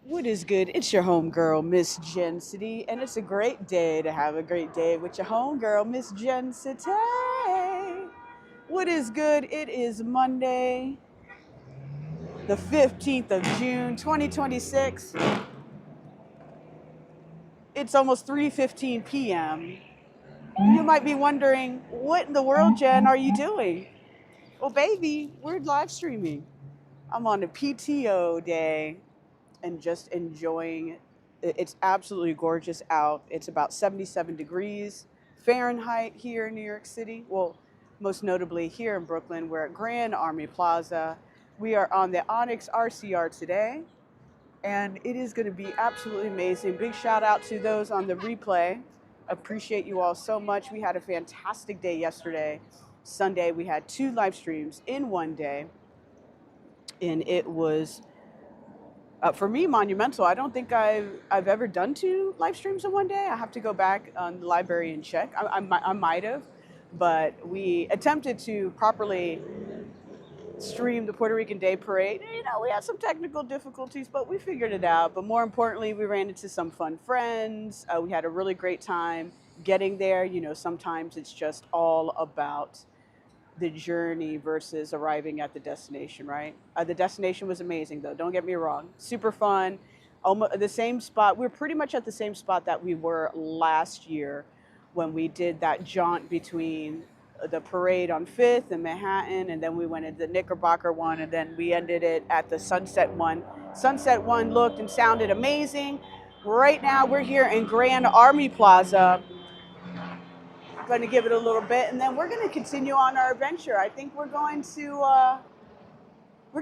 What is good? It's your homegirl, Miss Jen City, and it's a great day to have a great day with your homegirl, Miss Jen City. What is good? It is Monday, the 15th of June, 2026. It's almost 3:15 p.m. You might be wondering, what in the world, Jen, are you doing? Well, baby, we're live streaming. I'm on a PTO day and just enjoying. It's absolutely gorgeous out. It's about 77 degrees Fahrenheit here in New York City. Well, most notably here in Brooklyn. We're at Grand Army Plaza. We are on the Onyx RCR today, and it is going to be absolutely amazing. Big shout out to those on the replay. Appreciate you all so much. We had a fantastic day yesterday. Sunday, we had 2 live streams in one day, and it was for me, monumental. I don't think I've ever done 2 live streams in one day. I have to go back on the library and check. I might have, but we attempted to properly stream the Puerto Rican Day Parade. You know, we had some technical difficulties, but we figured it out. But more importantly, we ran into some fun friends. We had a really great time getting there. You know, sometimes it's just all about the journey versus arriving at the destination, right? The destination was amazing, though. Don't get me wrong. Super fun. Almost the same spot. We're pretty much at the same spot that we were last year when we did that jaunt between the parade on 5th and Manhattan, and then we went into the Knickerbocker one, and then we ended it at the Sunset one. Sunset one looked and sounded amazing. Right now, we're here in Grand Army Plaza. Going to give it a little bit, and then we're going to continue on our adventure. I think we're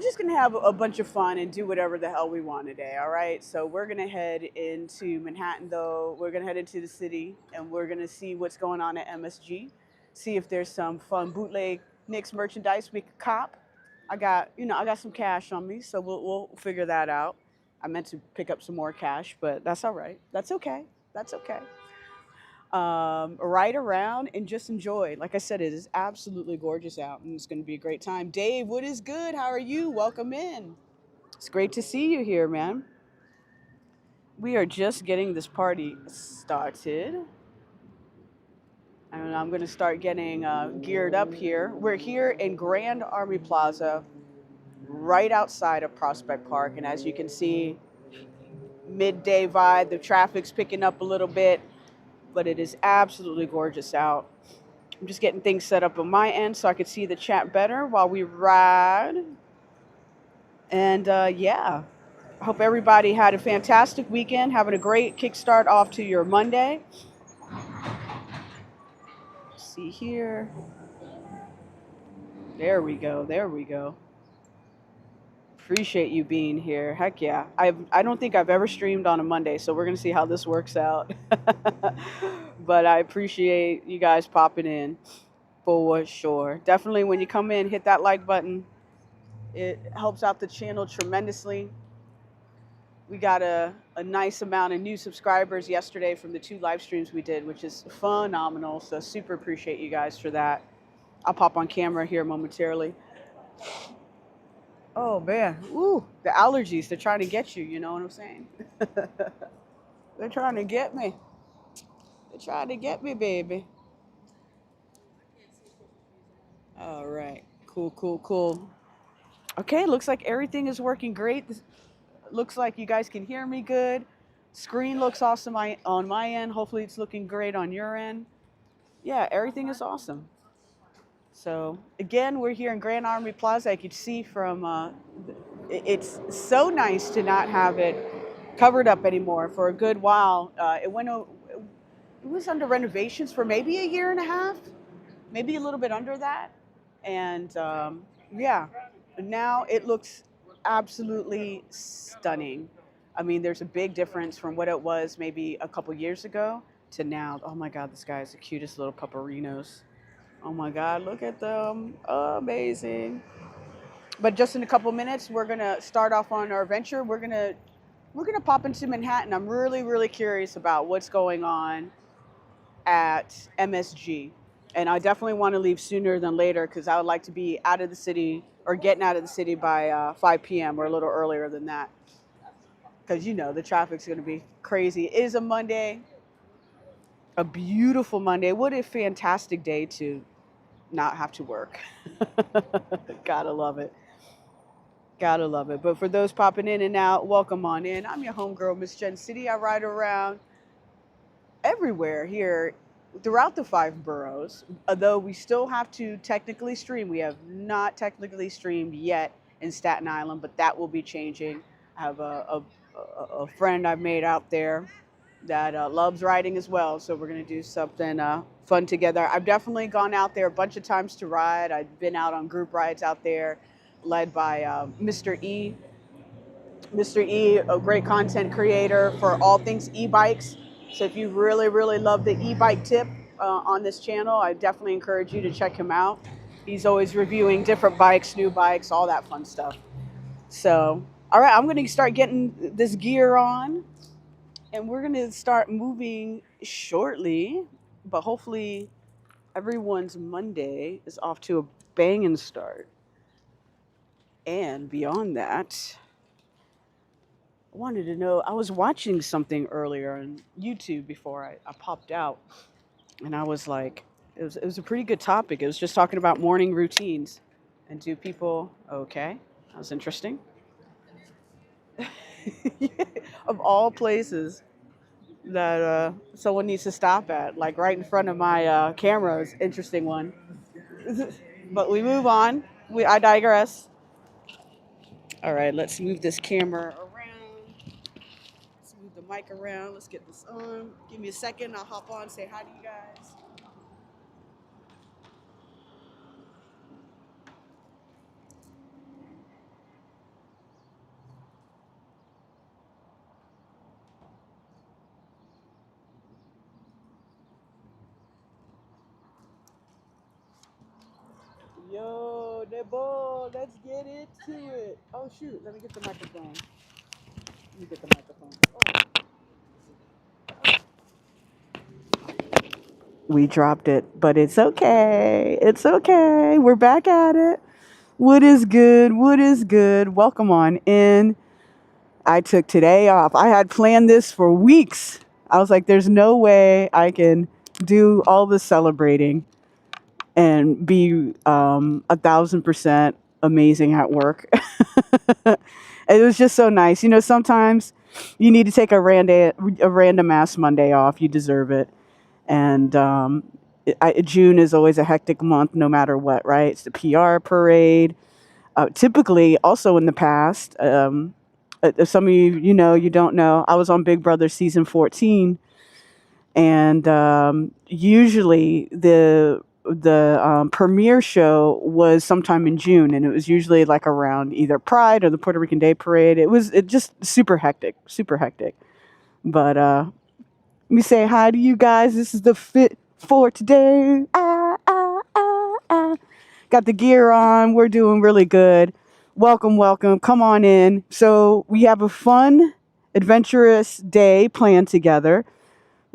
just going to have a bunch of fun and do whatever the hell we want today, all right? So we're going to head into Manhattan, though. We're going to head into the city, and we're going to see what's going on at MSG, see if there's some fun bootleg Knicks merchandise we could cop. I got some cash on me, so we'll figure that out. I meant to pick up some more cash, but that's all right. That's okay. That's okay. Ride around and just enjoy. Like I said, it is absolutely gorgeous out, and it's going to be a great time. Dave, what is good? How are you? Welcome in. It's great to see you here, man. We are just getting this party started, and I'm going to start getting geared up here. We're here in Grand Army Plaza, right outside of Prospect Park, and as you can see, midday vibe. The traffic's picking up a little bit, but it is absolutely gorgeous out. I'm just getting things set up on my end so I could see the chat better while we ride. And yeah, I hope everybody had a fantastic weekend, having a great kickstart off to your Monday. Let's see here. There we go. There we go. Appreciate you being here. Heck yeah. I don't think I've ever streamed on a Monday, so we're going to see how this works out. But I appreciate you guys popping in for sure. Definitely when you come in, hit that like button. It helps out the channel tremendously. We got a nice amount of new subscribers yesterday from the 2 live streams we did, which is phenomenal. So super appreciate you guys for that. I'll pop on camera here momentarily. Oh man, ooh, the allergies, they're trying to get you, you know what I'm saying? They're trying to get me. They're trying to get me, baby. All right, cool, cool, cool. Okay, looks like everything is working great. Looks like you guys can hear me good. Screen looks awesome on my end. Hopefully it's looking great on your end. Yeah, everything is awesome. So again, we're here in Grand Army Plaza. I could see from, it's so nice to not have it covered up anymore for a good while. It was under renovations for maybe a year and a half, maybe a little bit under that. And yeah, now it looks absolutely stunning. I mean, there's a big difference from what it was maybe a couple years ago to now. Oh my God, this guy is the cutest little puperinos. Oh my God, look at them. Amazing. But just in a couple minutes, we're gonna start off on our adventure. We're gonna pop into Manhattan. I'm really, really curious about what's going on at MSG. And I definitely want to leave sooner than later because I would like to be out of the city or getting out of the city by 5 p.m. or a little earlier than that. because the traffic's going to be crazy. It is a Monday, a beautiful Monday. What a fantastic day to not have to work. Gotta love it. Gotta love it. But for those popping in and out, welcome on in. I'm your homegirl, Miss Jen City. I ride around everywhere here throughout the 5 boroughs, although we still have to technically stream. We have not technically streamed yet in Staten Island, but that will be changing. I have a friend I've made out there that loves riding as well, so we're going to do something fun together. I've definitely gone out there a bunch of times to ride. I've been out on group rides out there led by Mr. E. Mr. E, a great content creator for all things e-bikes. So if you really, really love the e-bike tip on this channel, I definitely encourage you to check him out. He's always reviewing different bikes, new bikes, all that fun stuff. So, all right, I'm going to start getting this gear on, and we're going to start moving shortly. But hopefully everyone's Monday is off to a banging start. And beyond that, I wanted to know, I was watching something earlier on YouTube before I popped out, and I was like, it was a pretty good topic. It was just talking about morning routines. And do people, okay, that was interesting. Of all places that someone needs to stop at, like right in front of my camera is interesting one. But we move on. I digress. All right, let's move this camera around. Let's move the mic around. Let's get this on. Give me a second. I'll hop on, say hi to you guys. Yo, Nebo, let's get into it. Oh, shoot. Let me get the microphone. Let me get the microphone. Oh. We dropped it, but it's okay. It's okay. We're back at it. What is good? What is good? Welcome on in. I took today off. I had planned this for weeks. I was like, there's no way I can do all the celebrating and be 1,000% amazing at work. It was just so nice. Sometimes you need to take a random ass Monday off. You deserve it. And June is always a hectic month, no matter what, right? It's the PR parade. Typically, also in the past, some of you, you don't know, I was on Big Brother season 14, and usually the premiere show was sometime in June, and it was usually like around either Pride or the Puerto Rican Day Parade. It just super hectic, super hectic. But let me say hi to you guys. This is the fit for today. Got the gear on. We're doing really good. Welcome, welcome. Come on in. So we have a fun, adventurous day planned together.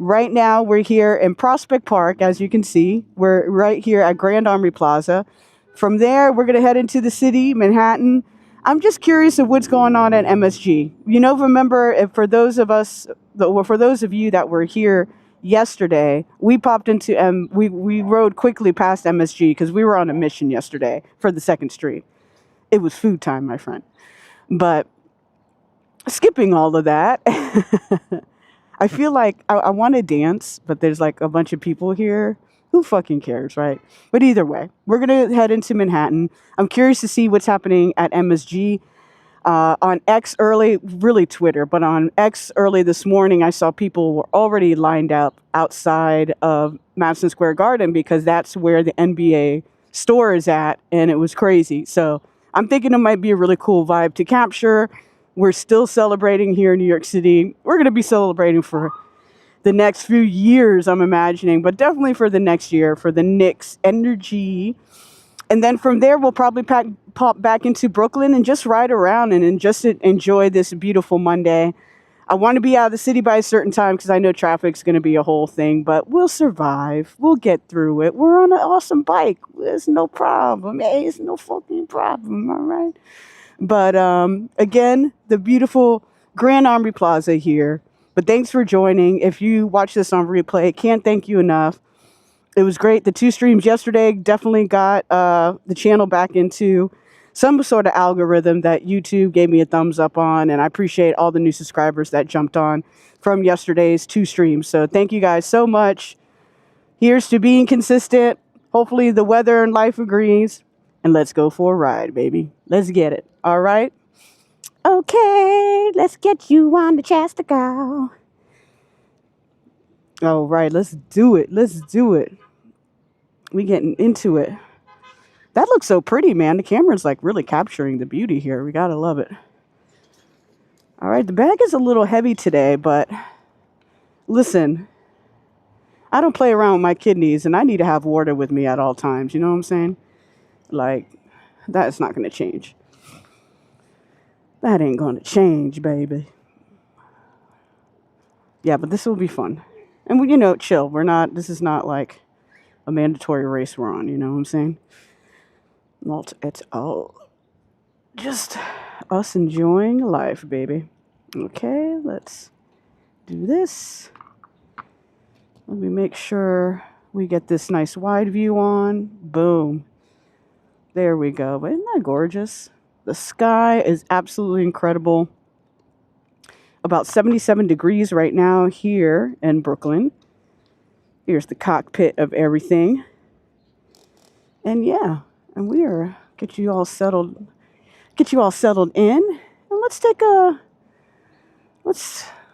Right now, we're here in Prospect Park, as you can see. We're right here at Grand Armory Plaza. From there, we're going to head into the city, Manhattan. I'm just curious of what's going on at MSG. Remember, for those of you that were here yesterday, we popped into we rode quickly past MSG because we were on a mission yesterday for the 2nd Street. It was food time, my friend. But skipping all of that, I feel like I want to dance, but there's like a bunch of people here. Who fucking cares, right? But either way, we're going to head into Manhattan. I'm curious to see what's happening at MSG. On X early, really Twitter, but on X early this morning, I saw people were already lined up outside of Madison Square Garden because that's where the NBA store is at, and it was crazy. So I'm thinking it might be a really cool vibe to capture. We're still celebrating here in New York City. We're going to be celebrating for the next few years, I'm imagining, but definitely for the next year, for the Knicks energy. And then from there, we'll probably pop back into Brooklyn and just ride around and just enjoy this beautiful Monday. I want to be out of the city by a certain time because I know traffic's going to be a whole thing, but we'll survive. We'll get through it. We're on an awesome bike. There's no problem. Hey, it's no fucking problem, all right? But again, the beautiful Grand Army Plaza here. But thanks for joining. If you watch this on replay, can't thank you enough. It was great. The 2 streams yesterday definitely got the channel back into some sort of algorithm that YouTube gave me a thumbs up on. And I appreciate all the new subscribers that jumped on from yesterday's 2 streams. So thank you guys so much. Here's to being consistent. Hopefully the weather and life agrees. And let's go for a ride, baby. Let's get it. All right? Okay, let's get you on the Chastico. All right, let's do it. Let's do it. We getting into it. That looks so pretty, man. The camera's like really capturing the beauty here. We gotta love it. All right, the bag is a little heavy today, but listen, I don't play around with my kidneys, and I need to have water with me at all times. You know what I'm saying? Like, that's not gonna change. That ain't gonna change, baby. Yeah, but this will be fun. And, you know, chill. This is not like a mandatory race we're on, you know what I'm saying? It's all just us enjoying life, baby. Okay, let's do this. Let me make sure we get this nice wide view on. Boom. There we go. But isn't that gorgeous? The sky is absolutely incredible. About 77 degrees right now here in Brooklyn. Here's the cockpit of everything. And yeah, and we are get you all settled in. And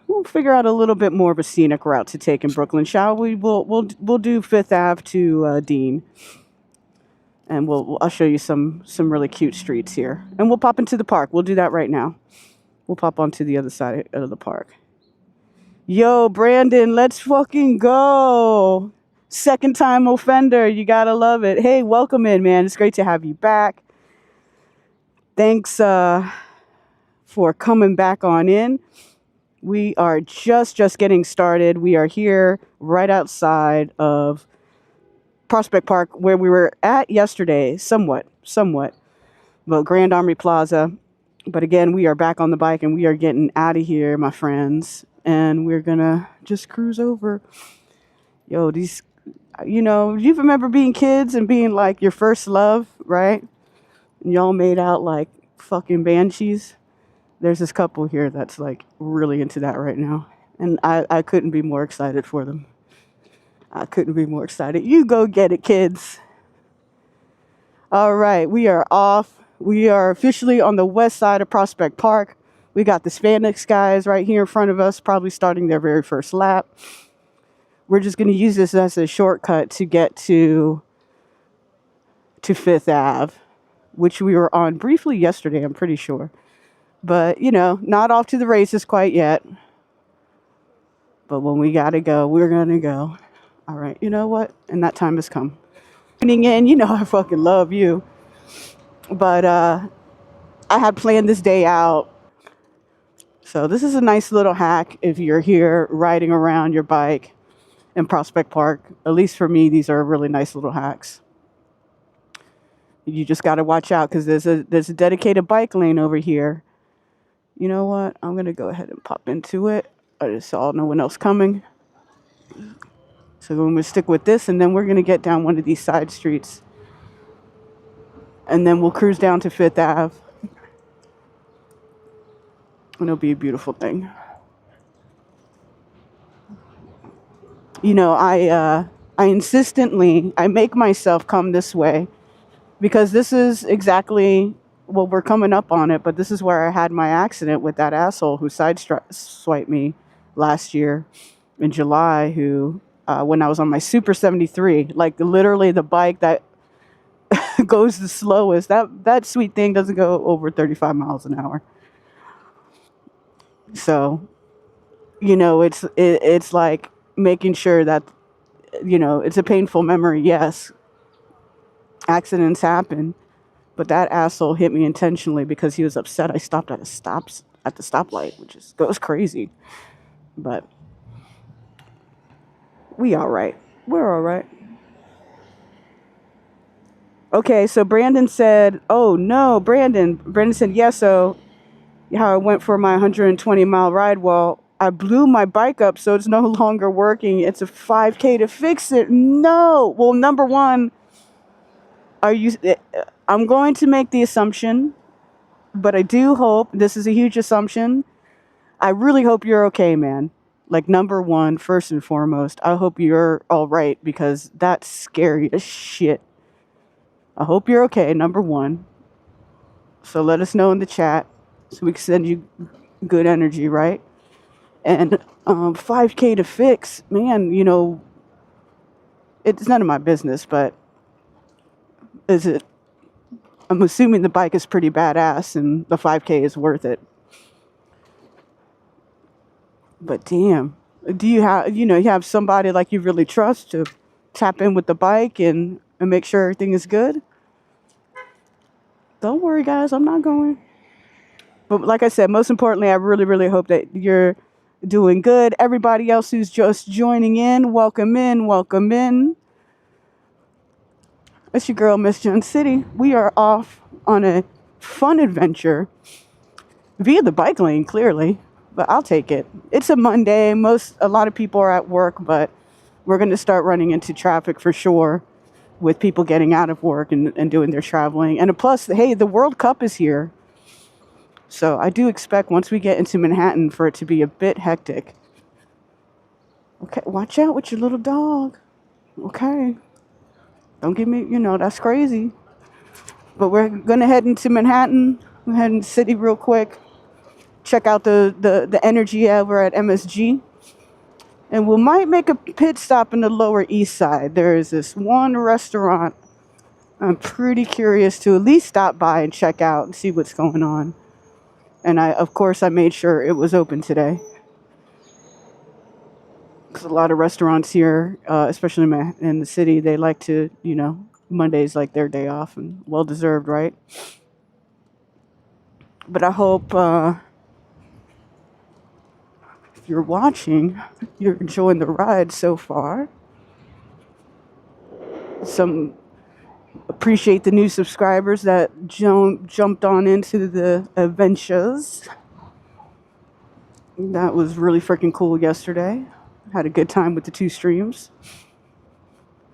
we'll figure out a little bit more of a scenic route to take in Brooklyn, shall we? We'll do 5th Ave to Dean. And I'll show you some really cute streets here. And we'll pop into the park. We'll do that right now. We'll pop onto the other side of the park. Yo, Brandon, let's fucking go. Second time offender. You gotta love it. Hey, welcome in, man. It's great to have you back. Thanks for coming back on in. We are just getting started. We are here right outside of Prospect Park, where we were at yesterday, somewhat, but Grand Army Plaza. But again, we are back on the bike and we are getting out of here, my friends. And we're gonna just cruise over. Yo, these, you know, you remember being kids and being like your first love, right? And y'all made out like fucking banshees. There's this couple here that's like really into that right now. And I couldn't be more excited for them. I couldn't be more excited. You go get it, kids. All right, we are off. We are officially on the west side of Prospect Park. We got the Spandex guys right here in front of us, probably starting their very first lap. We're just going to use this as a shortcut to get to 5th Ave, which we were on briefly yesterday, I'm pretty sure. But, you know, not off to the races quite yet. But when we got to go, we're going to go. All right, you know what? And that time has come. Tuning in, you know I fucking love you. But I had planned this day out. So this is a nice little hack if you're here riding around your bike in Prospect Park. At least for me, these are really nice little hacks. You just got to watch out because there's a dedicated bike lane over here. You know what? I'm going to go ahead and pop into it. I just saw no one else coming. So we're going to stick with this, and then we're going to get down one of these side streets. And then we'll cruise down to 5th Ave. And it'll be a beautiful thing. You know, I make myself come this way because this is exactly, well, we're coming up on it, but this is where I had my accident with that asshole who sideswiped me last year in July, who, when I was on my Super 73, like literally the bike that goes the slowest, that sweet thing doesn't go over 35 miles an hour. So, you know, it's like making sure that, you know, it's a painful memory. Yes, accidents happen, but that asshole hit me intentionally because he was upset I stopped at the stoplight, which goes crazy. But we all right. We're all right. Okay, so Brandon said, oh no, Brandon said, yes, so how I went for my 120-mile ride. Well, I blew my bike up, so it's no longer working. It's a 5K to fix it. No. Well, number one, are you? I'm going to make the assumption, but I do hope this is a huge assumption. I really hope you're okay, man. Like, number one, first and foremost, I hope you're all right, because that's scary as shit. I hope you're okay, number one. So let us know in the chat so we can send you good energy, right? And 5K to fix, man, you know, it's none of my business, but is it? I'm assuming the bike is pretty badass and the 5K is worth it. But damn, do you have, you have somebody like you really trust to tap in with the bike and make sure everything is good? Don't worry, guys, I'm not going. But like I said, most importantly, I really, really hope that you're doing good. Everybody else who's just joining in, welcome in, welcome in. It's your girl, Miss Jun City. We are off on a fun adventure via the bike lane, clearly, but I'll take it. It's a Monday. A lot of people are at work, but we're going to start running into traffic for sure with people getting out of work and doing their traveling. And plus, hey, the World Cup is here. So I do expect once we get into Manhattan for it to be a bit hectic. Okay, watch out with your little dog. Okay. Don't give me, that's crazy. But we're going to head into Manhattan. We're heading to the city real quick. Check out the energy over at MSG. And we might make a pit stop in the Lower East Side. There is this one restaurant I'm pretty curious to at least stop by and check out and see what's going on. And of course, I made sure it was open today. Because a lot of restaurants here, especially in the city, they like to, Monday's like their day off, and well deserved, right? But I hope if you're watching, you're enjoying the ride so far. Appreciate the new subscribers that jumped on into the adventures. That was really freaking cool yesterday. Had a good time with the 2 streams.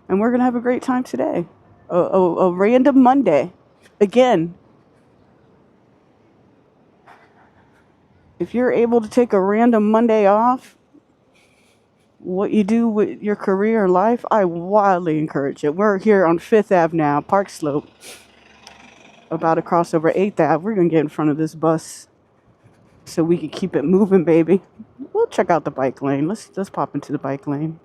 And we're going to have a great time today. A random Monday. Again, if you're able to take a random Monday off, what you do with your career and life, I wildly encourage it. We're here on 5th Ave now, Park Slope. About to cross over 8th Ave. We're going to get in front of this bus so we can keep it moving, baby. We'll check out the bike lane. Let's pop into the bike lane.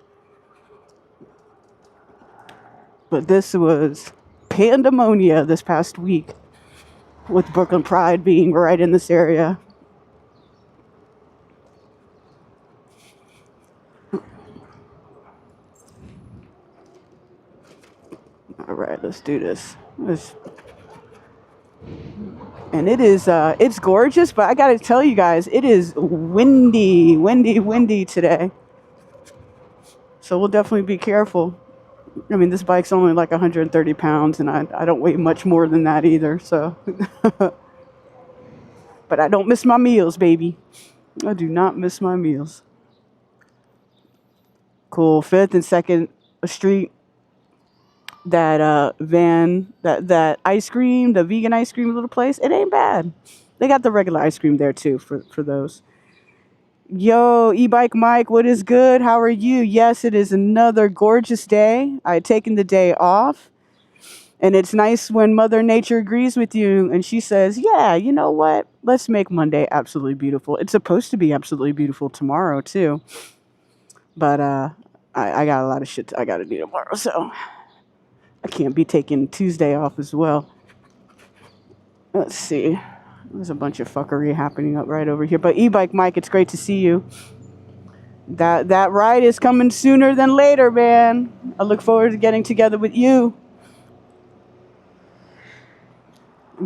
But this was pandemonia this past week with Brooklyn Pride being right in this area. All right, let's do this. And it is, it's gorgeous, but I gotta tell you guys, it is windy today. So we'll definitely be careful. I mean, this bike's only like 130 pounds, and I don't weigh much more than that either, so. But I don't miss my meals, baby. I do not miss my meals. Cool, 5th and 2nd Street. That that ice cream, the vegan ice cream little place, it ain't bad. They got the regular ice cream there too for those. Yo, e-bike Mike, what is good? How are you? Yes, it is another gorgeous day. I had taken the day off, and it's nice when Mother Nature agrees with you and she says, yeah, you know what? Let's make Monday absolutely beautiful. It's supposed to be absolutely beautiful tomorrow too. But I got a lot of shit I got to do tomorrow, so I can't be taking Tuesday off as well. Let's see. There's a bunch of fuckery happening up right over here. But e-bike Mike, it's great to see you. That ride is coming sooner than later, man. I look forward to getting together with you.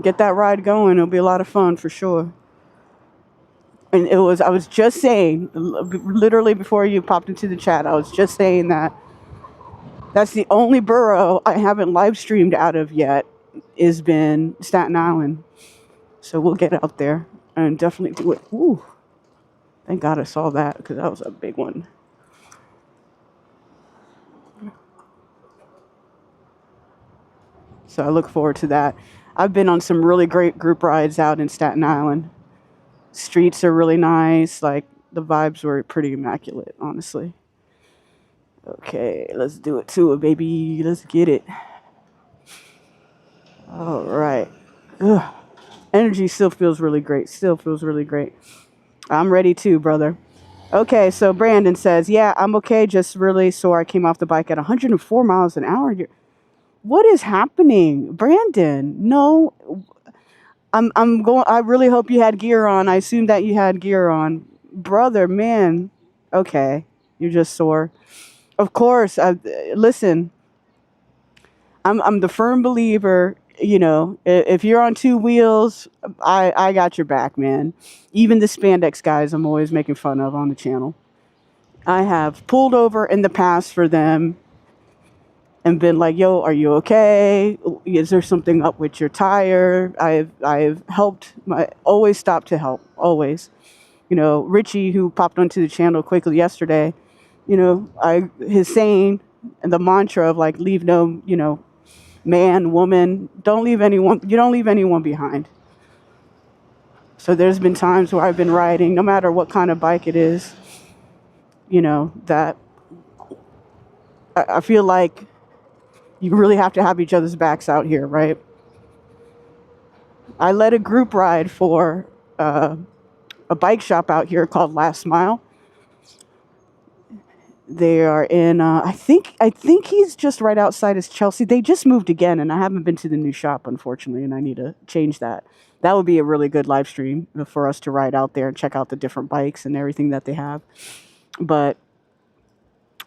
Get that ride going. It'll be a lot of fun for sure. And I was just saying, literally before you popped into the chat, I was just saying that that's the only borough I haven't live streamed out of yet, has been Staten Island. So we'll get out there. and definitely do it. Ooh, thank God I saw that because that was a big one. So I look forward to that. I've been on some really great group rides out in Staten Island. Streets are really nice. Like the vibes were pretty immaculate, honestly. Okay, let's do it to it, baby. Let's get it. All right. Ugh. Energy still feels really great. Still feels really great. I'm ready too, brother. Okay, so Brandon says, "Yeah, I'm okay. Just really sore. I came off the bike at 104 miles an hour. What is happening, Brandon? No, I'm going. I really hope you had gear on. I assume that you had gear on, brother. Man, okay, you're just sore. Of course. Listen. I'm the firm believer. You know, if you're on two wheels, I got your back, man. Even the spandex guys, I'm always making fun of on the channel. I have pulled over in the past for them and been like, "Yo, are you okay? Is there something up with your tire?" I've helped. Always stop to help. Always. You know, Richie, who popped onto the channel quickly yesterday. You know, his saying and the mantra of like, leave no, man, woman, don't leave anyone. You don't leave anyone behind. So there's been times where I've been riding, no matter what kind of bike it is. That I feel like you really have to have each other's backs out here, right? I led a group ride for a bike shop out here called Last Mile. They are in, I think he's just right outside of Chelsea. They just moved again, and I haven't been to the new shop, unfortunately, and I need to change that. That would be a really good live stream for us to ride out there and check out the different bikes and everything that they have. But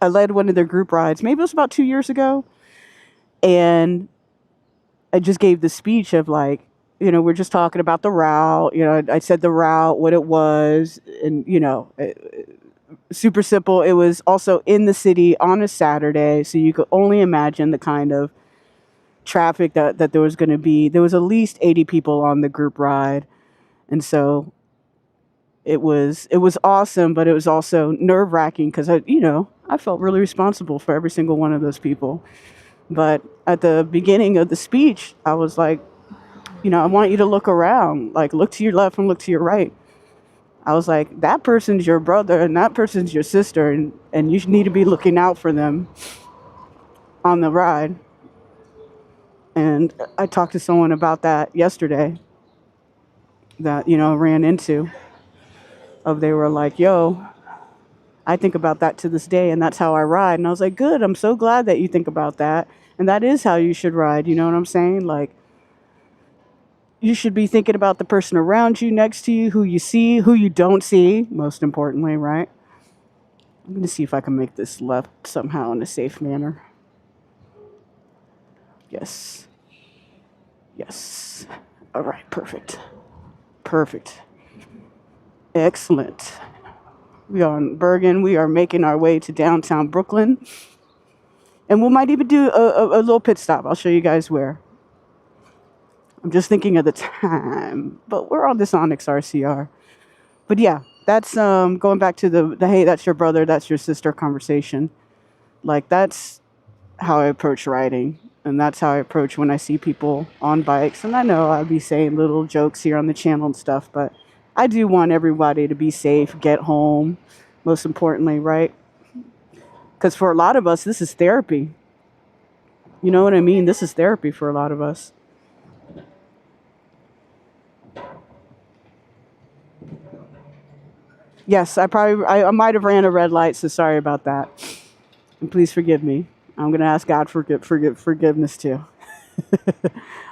I led one of their group rides, maybe it was about 2 years ago, and I just gave the speech of like, we're just talking about the route. I said the route, what it was, and super simple. It was also in the city on a Saturday, so you could only imagine the kind of traffic that there was going to be. There was at least 80 people on the group ride, and so it was awesome, but it was also nerve-wracking because I felt really responsible for every single one of those people. But at the beginning of the speech, I was like, I want you to look around, like look to your left and look to your right. I was like, that person's your brother and that person's your sister, and you need to be looking out for them on the ride. And I talked to someone about that yesterday that, ran into. They were like, yo, I think about that to this day, and that's how I ride. And I was like, good, I'm so glad that you think about that. And that is how you should ride, you know what I'm saying? Like, you should be thinking about the person around you, next to you, who you see, who you don't see, most importantly, right? I'm going to see if I can make this left somehow in a safe manner. Yes. Yes. All right, perfect. Perfect. Excellent. We are in Bergen. We are making our way to downtown Brooklyn. And we might even do a little pit stop. I'll show you guys where. I'm just thinking of the time. But we're on this Onyx RCR. But yeah, that's going back to the hey, that's your brother, that's your sister conversation. Like, that's how I approach riding. And that's how I approach when I see people on bikes. And I know I'll be saying little jokes here on the channel and stuff, but I do want everybody to be safe, get home, most importantly, right? Because for a lot of us, this is therapy. You know what I mean? This is therapy for a lot of us. Yes, I might have ran a red light, so sorry about that. And please forgive me. I'm going to ask God for forgiveness too.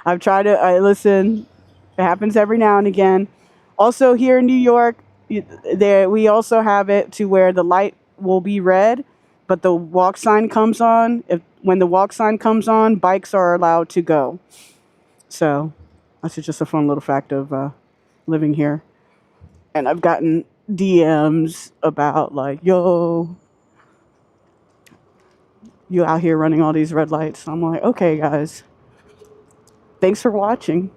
I listen. It happens every now and again. Also here in New York, we also have it to where the light will be red, but the walk sign comes on. When the walk sign comes on, bikes are allowed to go. So that's just a fun little fact of living here. And I've gotten DMs about like, yo, you out here running all these red lights. I'm like, okay, guys. thanks for watching.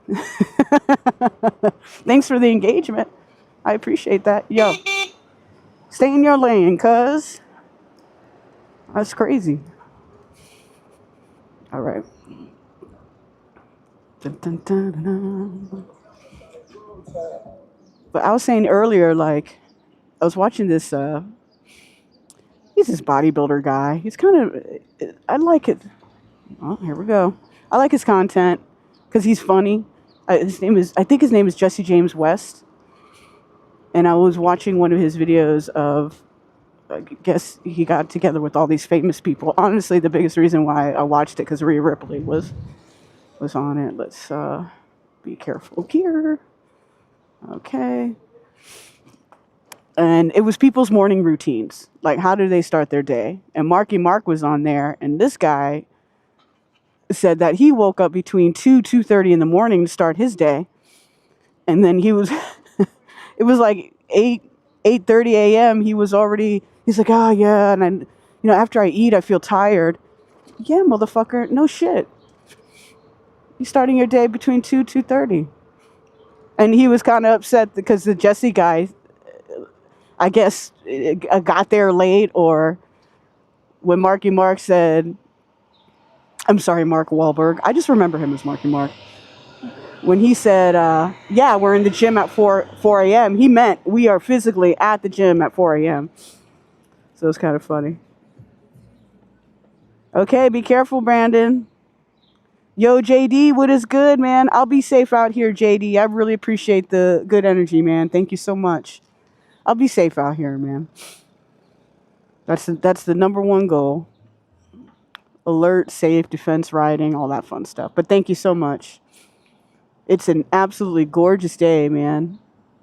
Thanks for the engagement. I appreciate that. Yo, stay in your lane, cuz. That's crazy. All right. Dun, dun, dun, dun, dun. But I was saying earlier, like, I was watching this, he's this bodybuilder guy. He's kind of, I like it. Oh, here we go. I like his content because he's funny. I think his name is Jesse James West. And I was watching one of his videos of, I guess he got together with all these famous people. Honestly, the biggest reason why I watched it because Rhea Ripley was on it. Let's be careful here. Okay. And it was people's morning routines. Like, how do they start their day? And Marky Mark was on there, and this guy said that he woke up between 2:30 in the morning to start his day. And then he was, it was like 8:30 a.m. He's like, oh yeah. And after I eat, I feel tired. Yeah, motherfucker. No shit. You're starting your day between 2:30. And he was kind of upset because the Jesse guy, I guess, got there late, or when Marky Mark said, I'm sorry, Mark Wahlberg. I just remember him as Marky Mark. When he said, yeah, we're in the gym at 4 a.m., he meant we are physically at the gym at 4 a.m. So it's kind of funny. Okay, be careful, Brandon. Yo, JD, what is good, man? I'll be safe out here, JD. I really appreciate the good energy, man. Thank you so much. I'll be safe out here, man. That's the number one goal. Alert, safe, defense riding, all that fun stuff. But thank you so much. It's an absolutely gorgeous day, man.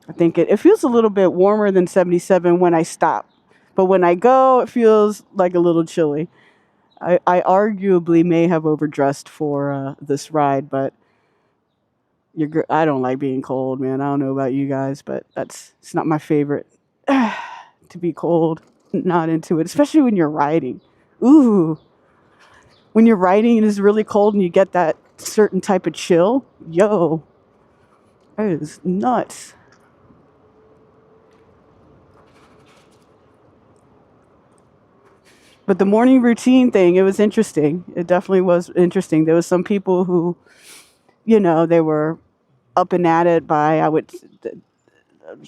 I think it feels a little bit warmer than 77 when I stop. But when I go, it feels like a little chilly. I arguably may have overdressed for this ride, but I don't like being cold, man. I don't know about you guys, but it's not my favorite to be cold. Not into it, especially when you're riding. Ooh. When you're riding and it's really cold and you get that certain type of chill, yo, that is nuts. But the morning routine thing, it was interesting. It definitely was interesting. There was some people who, they were up and at it by,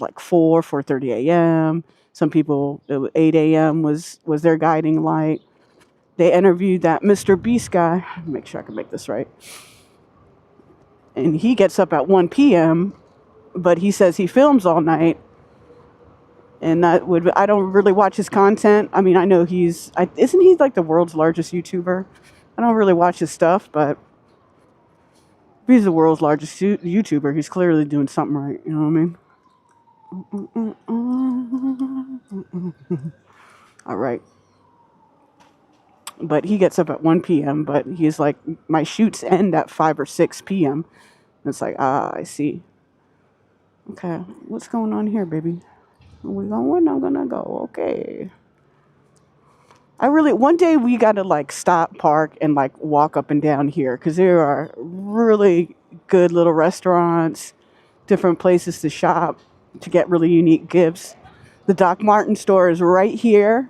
like 4:30 a.m. Some people, 8 a.m. was their guiding light. They interviewed that Mr. Beast guy. Make sure I can make this right. And he gets up at 1 p.m., but he says he films all night. And I don't really watch his content. I mean, I know isn't he like the world's largest YouTuber? I don't really watch his stuff, but if he's the world's largest YouTuber, he's clearly doing something right. You know what I mean? All right. But he gets up at 1 p.m., but he's like, my shoots end at 5 or 6 p.m. And it's like, I see. Okay, what's going on here, baby? We're going, I'm gonna go, okay. One day we gotta like stop, park, and like walk up and down here, because there are really good little restaurants, different places to shop, to get really unique gifts. The Doc Martin store is right here.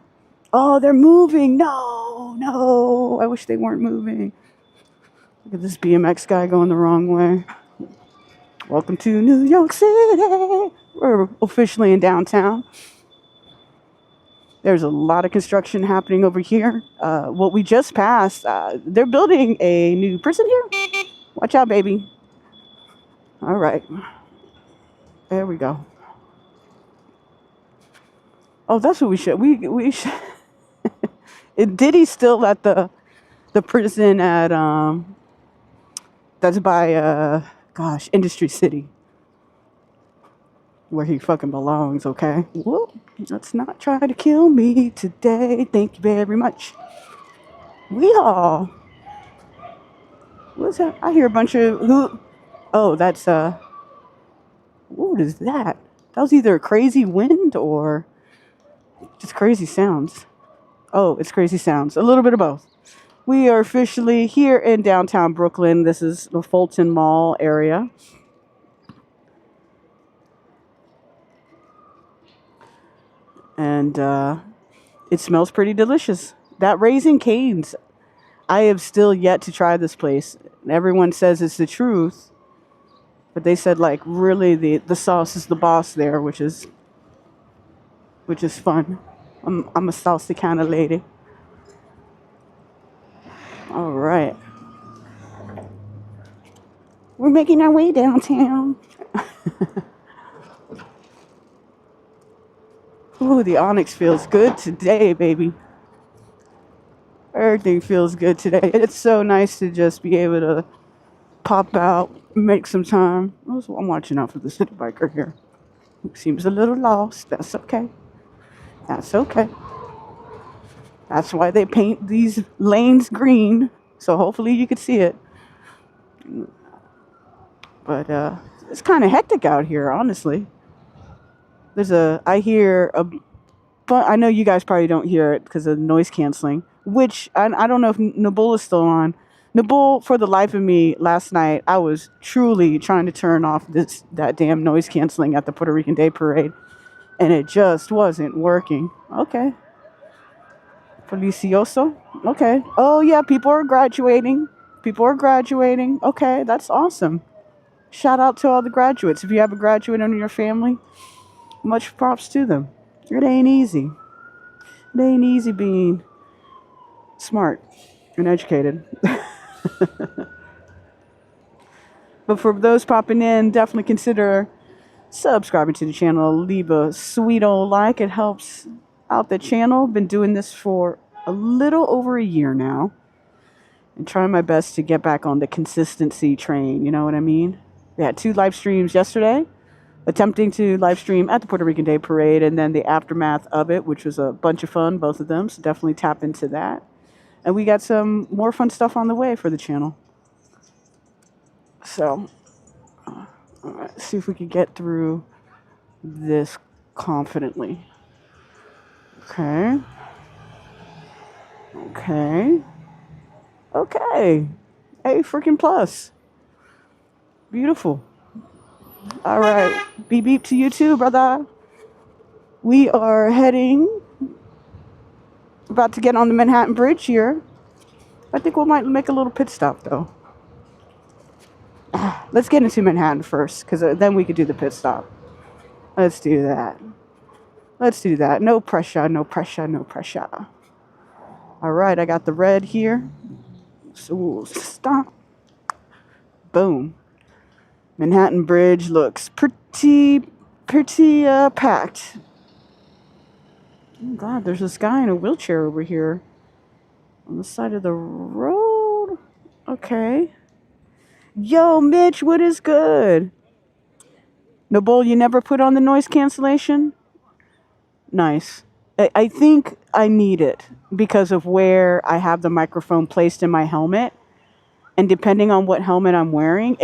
Oh, they're moving. No, I wish they weren't moving. Look at this BMX guy going the wrong way. Welcome to New York City. We're officially in downtown. There's a lot of construction happening over here. What we just passed, they're building a new prison here. Watch out, baby. All right. There we go. Oh, that's what we should. We should. Diddy's still at the prison at that's by Industry City, where he fucking belongs. Okay. Whoop. Let's not try to kill me today. Thank you very much. We all. What's that? I hear a bunch of who? Oh, that's what is that? That was either a crazy wind or just crazy sounds. Oh, it's crazy sounds. A little bit of both. We are officially here in downtown Brooklyn. This is the Fulton Mall area. And it smells pretty delicious. That Raising Cane's, I have still yet to try this place. Everyone says it's the truth. But they said, like, really the sauce is the boss there, which is fun. I'm a saucy kind of lady. All right. We're making our way downtown. Ooh, the Onyx feels good today, baby. Everything feels good today. It's so nice to just be able to pop out, make some time. I'm watching out for the city biker here. Who seems a little lost. That's okay. That's okay. That's why they paint these lanes green. So hopefully you could see it. But it's kind of hectic out here, honestly. I hear but I know you guys probably don't hear it because of noise canceling, which I don't know if Nabul is still on. Nabul, for the life of me, last night, I was truly trying to turn off that damn noise canceling at the Puerto Rican Day Parade, and it just wasn't working. Okay. Felicioso? Okay. Oh, yeah, people are graduating. Okay, that's awesome. Shout out to all the graduates. If you have a graduate in your family, much props to them. It ain't easy. It ain't easy being smart and educated. But for those popping in, definitely consider subscribing to the channel. Leave a sweet old like. It helps out the channel. Been doing this for a little over a year now. And trying my best to get back on the consistency train. You know what I mean? We had 2 live streams yesterday. Attempting to live stream at the Puerto Rican Day Parade and then the aftermath of it, which was a bunch of fun, both of them. So definitely tap into that. And we got some more fun stuff on the way for the channel. So, let's see if we can get through this confidently. Okay. A freaking plus. Beautiful. All right. Beep beep to you too, brother. We are about to get on the Manhattan Bridge here. I think we might make a little pit stop though. Let's get into Manhattan first, because then we could do the pit stop. Let's do that. No pressure. All right, I got the red here. So we'll stop. Boom. Manhattan Bridge looks pretty packed. Oh God, there's this guy in a wheelchair over here on the side of the road. Okay. Yo, Mitch, what is good? Nabul, you never put on the noise cancellation? Nice. I think I need it because of where I have the microphone placed in my helmet. And depending on what helmet I'm wearing,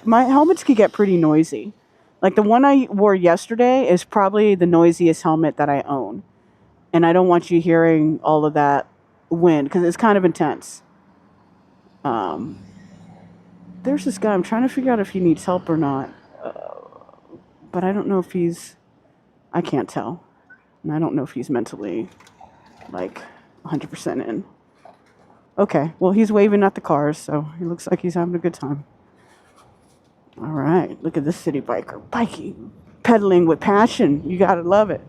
my helmets could get pretty noisy. Like the one I wore yesterday is probably the noisiest helmet that I own. And I don't want you hearing all of that wind because it's kind of intense. There's this guy. I'm trying to figure out if he needs help or not. But I don't know if I can't tell. And I don't know if he's mentally, like, 100% in. Okay, well, he's waving at the cars, so he looks like he's having a good time. All right, look at this city biker. Biking, pedaling with passion. You gotta love it.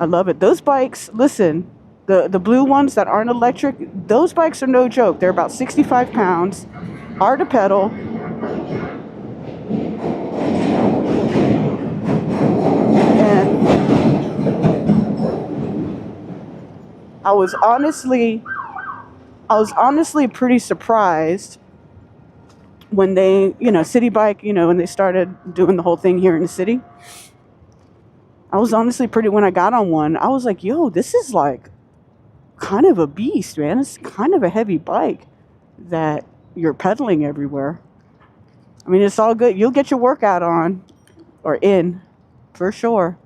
I love it. Those bikes, listen, the blue ones that aren't electric, those bikes are no joke. They're about 65 pounds, hard to pedal. And I was honestly pretty surprised when they, City Bike, when they started doing the whole thing here in the city. I was honestly when I got on one, I was like, yo, this is like kind of a beast, man. It's kind of a heavy bike that you're pedaling everywhere. I mean, it's all good. You'll get your workout on or in for sure.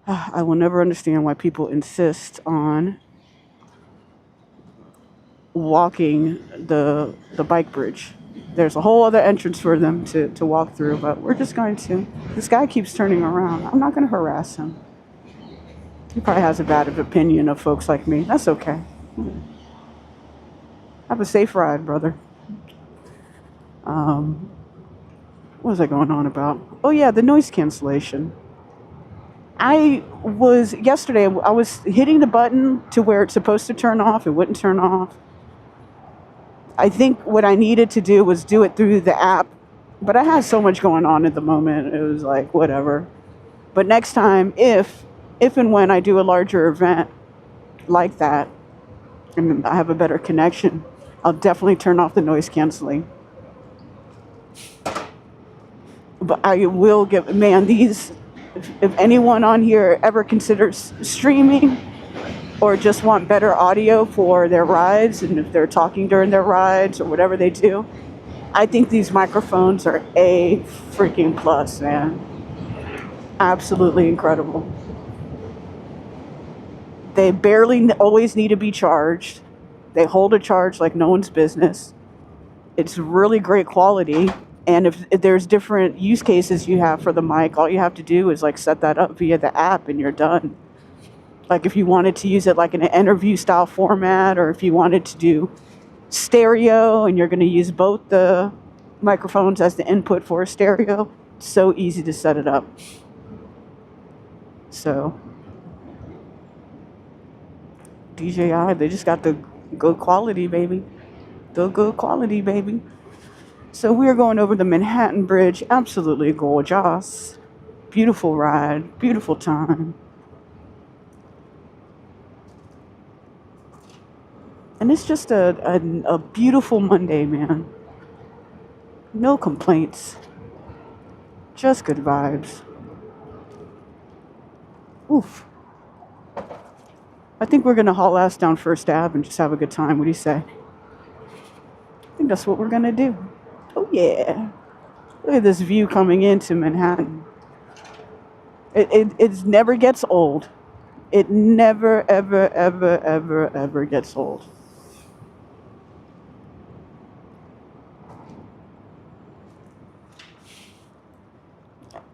I will never understand why people insist on walking the bike bridge. There's a whole other entrance for them to walk through, but we're just going to. This guy keeps turning around. I'm not going to harass him. He probably has a bad opinion of folks like me. That's okay. Have a safe ride, brother. What was I going on about? Oh yeah, the noise cancellation. Yesterday, I was hitting the button to where it's supposed to turn off. It wouldn't turn off. I think what I needed to do was do it through the app, but I had so much going on at the moment. It was like, whatever. But next time, if and when I do a larger event like that, and I have a better connection, I'll definitely turn off the noise canceling. But I will if anyone on here ever considers streaming or just want better audio for their rides, and if they're talking during their rides or whatever they do, I think these microphones are a freaking plus, man. Absolutely incredible. They barely always need to be charged. They hold a charge like no one's business. It's really great quality. And if there's different use cases you have for the mic, all you have to do is like set that up via the app and you're done. Like if you wanted to use it like in an interview style format, or if you wanted to do stereo and you're going to use both the microphones as the input for a stereo, it's so easy to set it up. So DJI, they just got the good quality, baby. The good quality, baby. So we're going over the Manhattan Bridge. Absolutely gorgeous. Beautiful ride. Beautiful time. And it's just a beautiful Monday, man. No complaints. Just good vibes. Oof. I think we're going to haul ass down First Ave and just have a good time. What do you say? I think that's what we're going to do. Oh, yeah. Look at this view coming into Manhattan. It never gets old. It never, ever, ever, ever, ever gets old.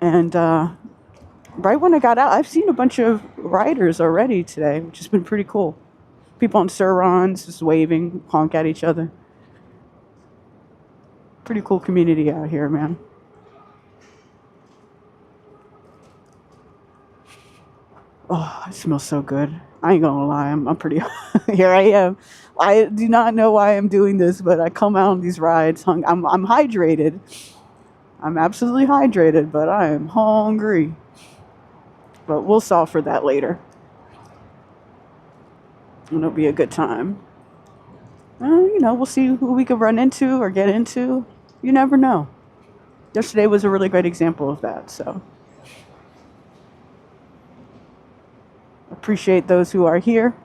And right when I got out, I've seen a bunch of riders already today, which has been pretty cool. People on Surrons just waving, honk at each other. Pretty cool community out here, man. Oh, it smells so good. I ain't gonna lie, I'm pretty. Here I am. I do not know why I'm doing this, but I come out on these rides. I'm hydrated. I'm absolutely hydrated, but I am hungry. But we'll solve for that later. And it'll be a good time. We'll see who we could run into or get into. You never know. Yesterday was a really great example of that, so. Appreciate those who are here.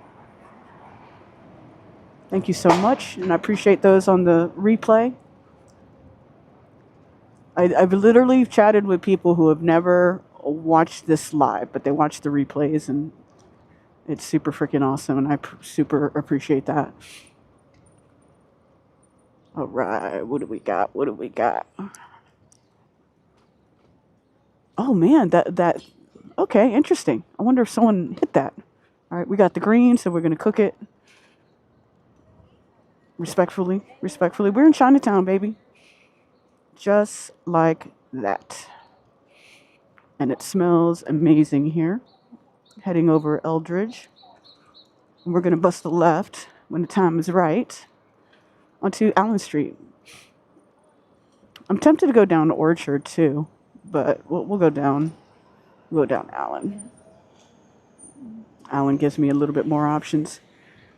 Thank you so much, and I appreciate those on the replay. I've literally chatted with people who have never watched this live, but they watch the replays, and it's super freaking awesome, and I super appreciate that. All right, what do we got? Oh man, that okay, interesting. I wonder if someone hit that. All right, we got the green, so we're gonna cook it respectfully. We're in Chinatown, baby. Just like that. And it smells amazing here. Heading over Eldridge. And we're gonna bust a left when the time is right onto Allen Street. I'm tempted to go down to Orchard too, but we'll go down. We'll go down Allen. Allen gives me a little bit more options.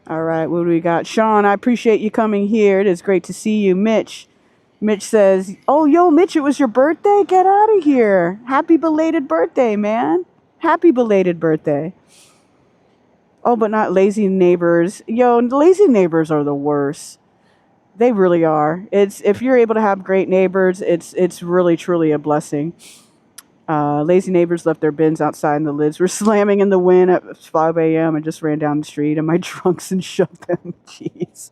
All right, what do we got? Sean, I appreciate you coming here. It is great to see you. Mitch says, oh, yo, Mitch, it was your birthday? Get out of here. Happy belated birthday, man. Happy belated birthday. Oh, but not lazy neighbors. Yo, lazy neighbors are the worst. They really are. If you're able to have great neighbors, it's really, truly a blessing. Lazy neighbors left their bins outside and the lids were slamming in the wind at 5 a.m. I just ran down the street and my trunks and shut them. Jeez.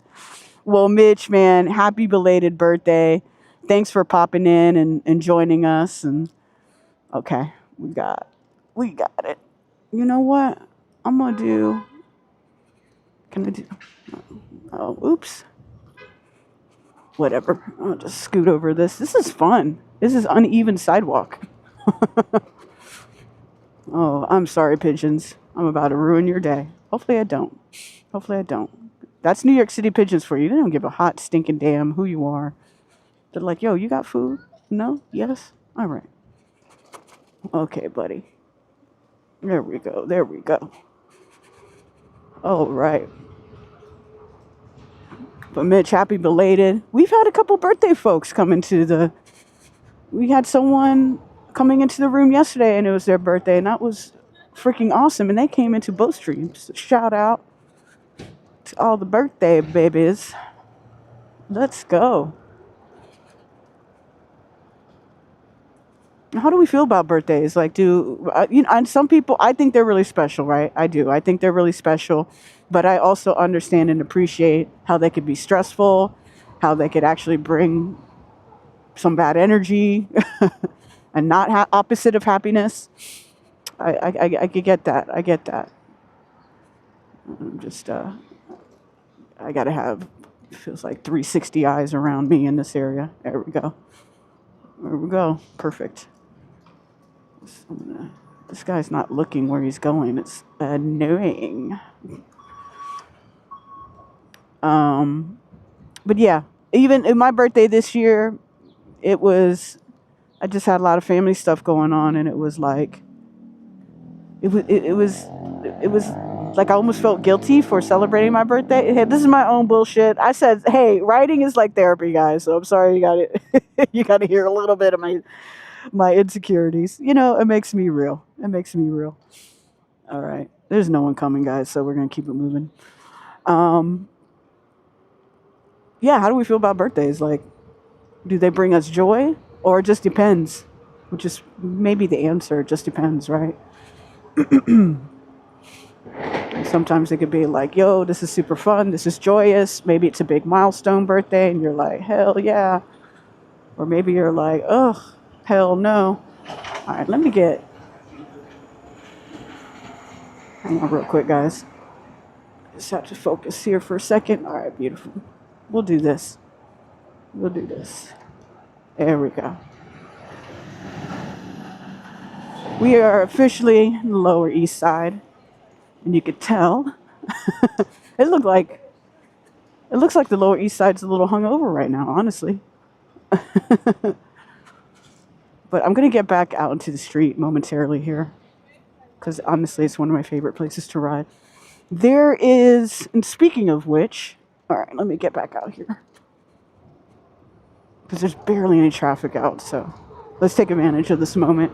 Well, Mitch, man, happy belated birthday. Thanks for popping in and joining us. And okay, we got it. You know what? I'm gonna do. Can I do? Oh, oops. Whatever. I'll just scoot over this. This is fun. This is uneven sidewalk. Oh, I'm sorry, pigeons. I'm about to ruin your day. Hopefully I don't. Hopefully I don't. That's New York City pigeons for you. They don't give a hot stinking damn who you are. They're like, yo, you got food? No? Yes? All right. Okay, buddy. There we go. There we go. All right. But Mitch, happy belated. We've had a couple birthday folks come into the... We had someone coming into the room yesterday and it was their birthday and that was freaking awesome. And they came into both streams. Shout out to all the birthday babies. Let's go. How do we feel about birthdays? Like, and some people, I think they're really special, right? I do. I think they're really special. But I also understand and appreciate how they could be stressful, how they could actually bring some bad energy and not opposite of happiness. I could get that. I get that. I'm just, I got to have, feels like 360 eyes around me in this area. There we go. There we go. Perfect. This guy's not looking where he's going. It's annoying. But yeah, even in my birthday this year, I just had a lot of family stuff going on, and it was like, it was like I almost felt guilty for celebrating my birthday. Hey, this is my own bullshit. I said, hey, writing is like therapy, guys. So I'm sorry you got it. You got to hear a little bit of my insecurities. You know, it makes me real. It makes me real. All right. There's no one coming, guys, so we're going to keep it moving. Yeah, how do we feel about birthdays? Like, do they bring us joy? Or it just depends? Which is maybe the answer. It just depends, right? Sometimes it could be like, yo, this is super fun. This is joyous. Maybe it's a big milestone birthday, and you're like, hell yeah. Or maybe you're like, ugh, hell no. All right, let me get... Hang on real quick, guys. Just have to focus here for a second. All right, beautiful. We'll do this. We'll do this. There we go. We are officially in the Lower East Side. And you could tell. It looks like the Lower East Side's a little hungover right now, honestly. But I'm going to get back out into the street momentarily here. Because honestly, it's one of my favorite places to ride. There is, and speaking of which, all right, let me get back out here. Because there's barely any traffic out, so let's take advantage of this moment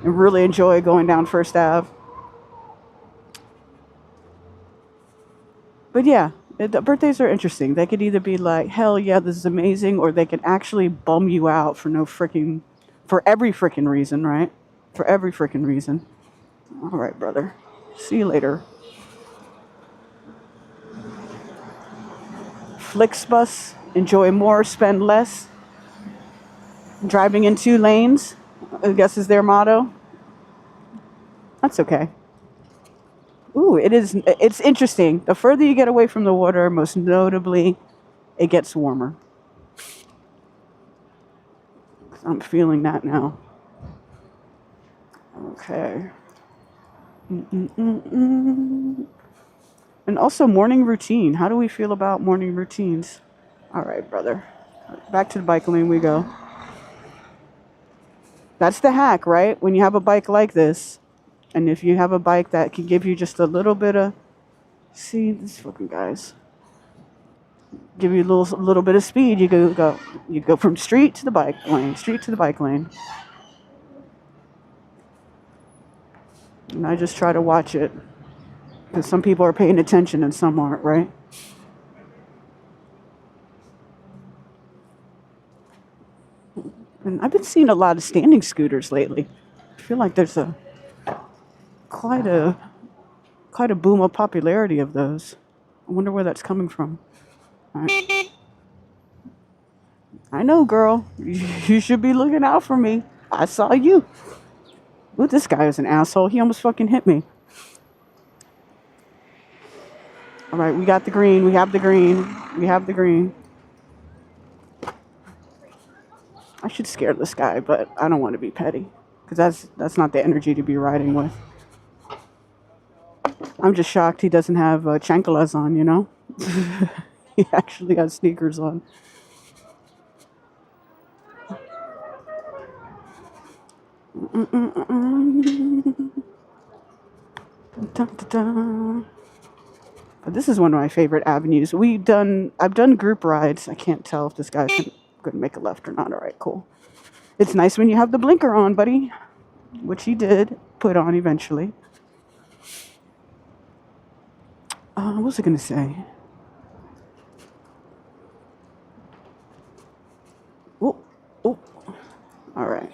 and really enjoy going down First Ave. But yeah, the birthdays are interesting. They could either be like, hell yeah, this is amazing, or they can actually bum you out for every freaking reason, right? For every freaking reason. All right, brother. See you later. Flixbus, enjoy more, spend less. Driving in 2 lanes, I guess is their motto. That's okay. Ooh, it's interesting. The further you get away from the water, most notably, it gets warmer. I'm feeling that now. Okay. And also morning routine. How do we feel about morning routines? All right, brother. Back to the bike lane we go. That's the hack, right? When you have a bike like this, and if you have a bike that can give you just a little bit of... See, these fucking guys. Give you a little bit of speed. You go from street to the bike lane. Street to the bike lane. And I just try to watch it. Because some people are paying attention and some aren't, right? And I've been seeing a lot of standing scooters lately. I feel like there's quite a quite a boom of popularity of those. I wonder where that's coming from. All right. I know, girl. You should be looking out for me. I saw you. Ooh, this guy is an asshole. He almost fucking hit me. All right, we got the green. We have the green. We have the green. I should scare this guy, but I don't want to be petty. Because that's not the energy to be riding with. I'm just shocked he doesn't have chanclas on, you know? He actually has sneakers on. But this is one of my favorite avenues. I've done group rides. I can't tell if this guy's going to make a left or not. All right, cool. It's nice when you have the blinker on, buddy. Which he did put on eventually. What was I going to say? Oh, oh. All right.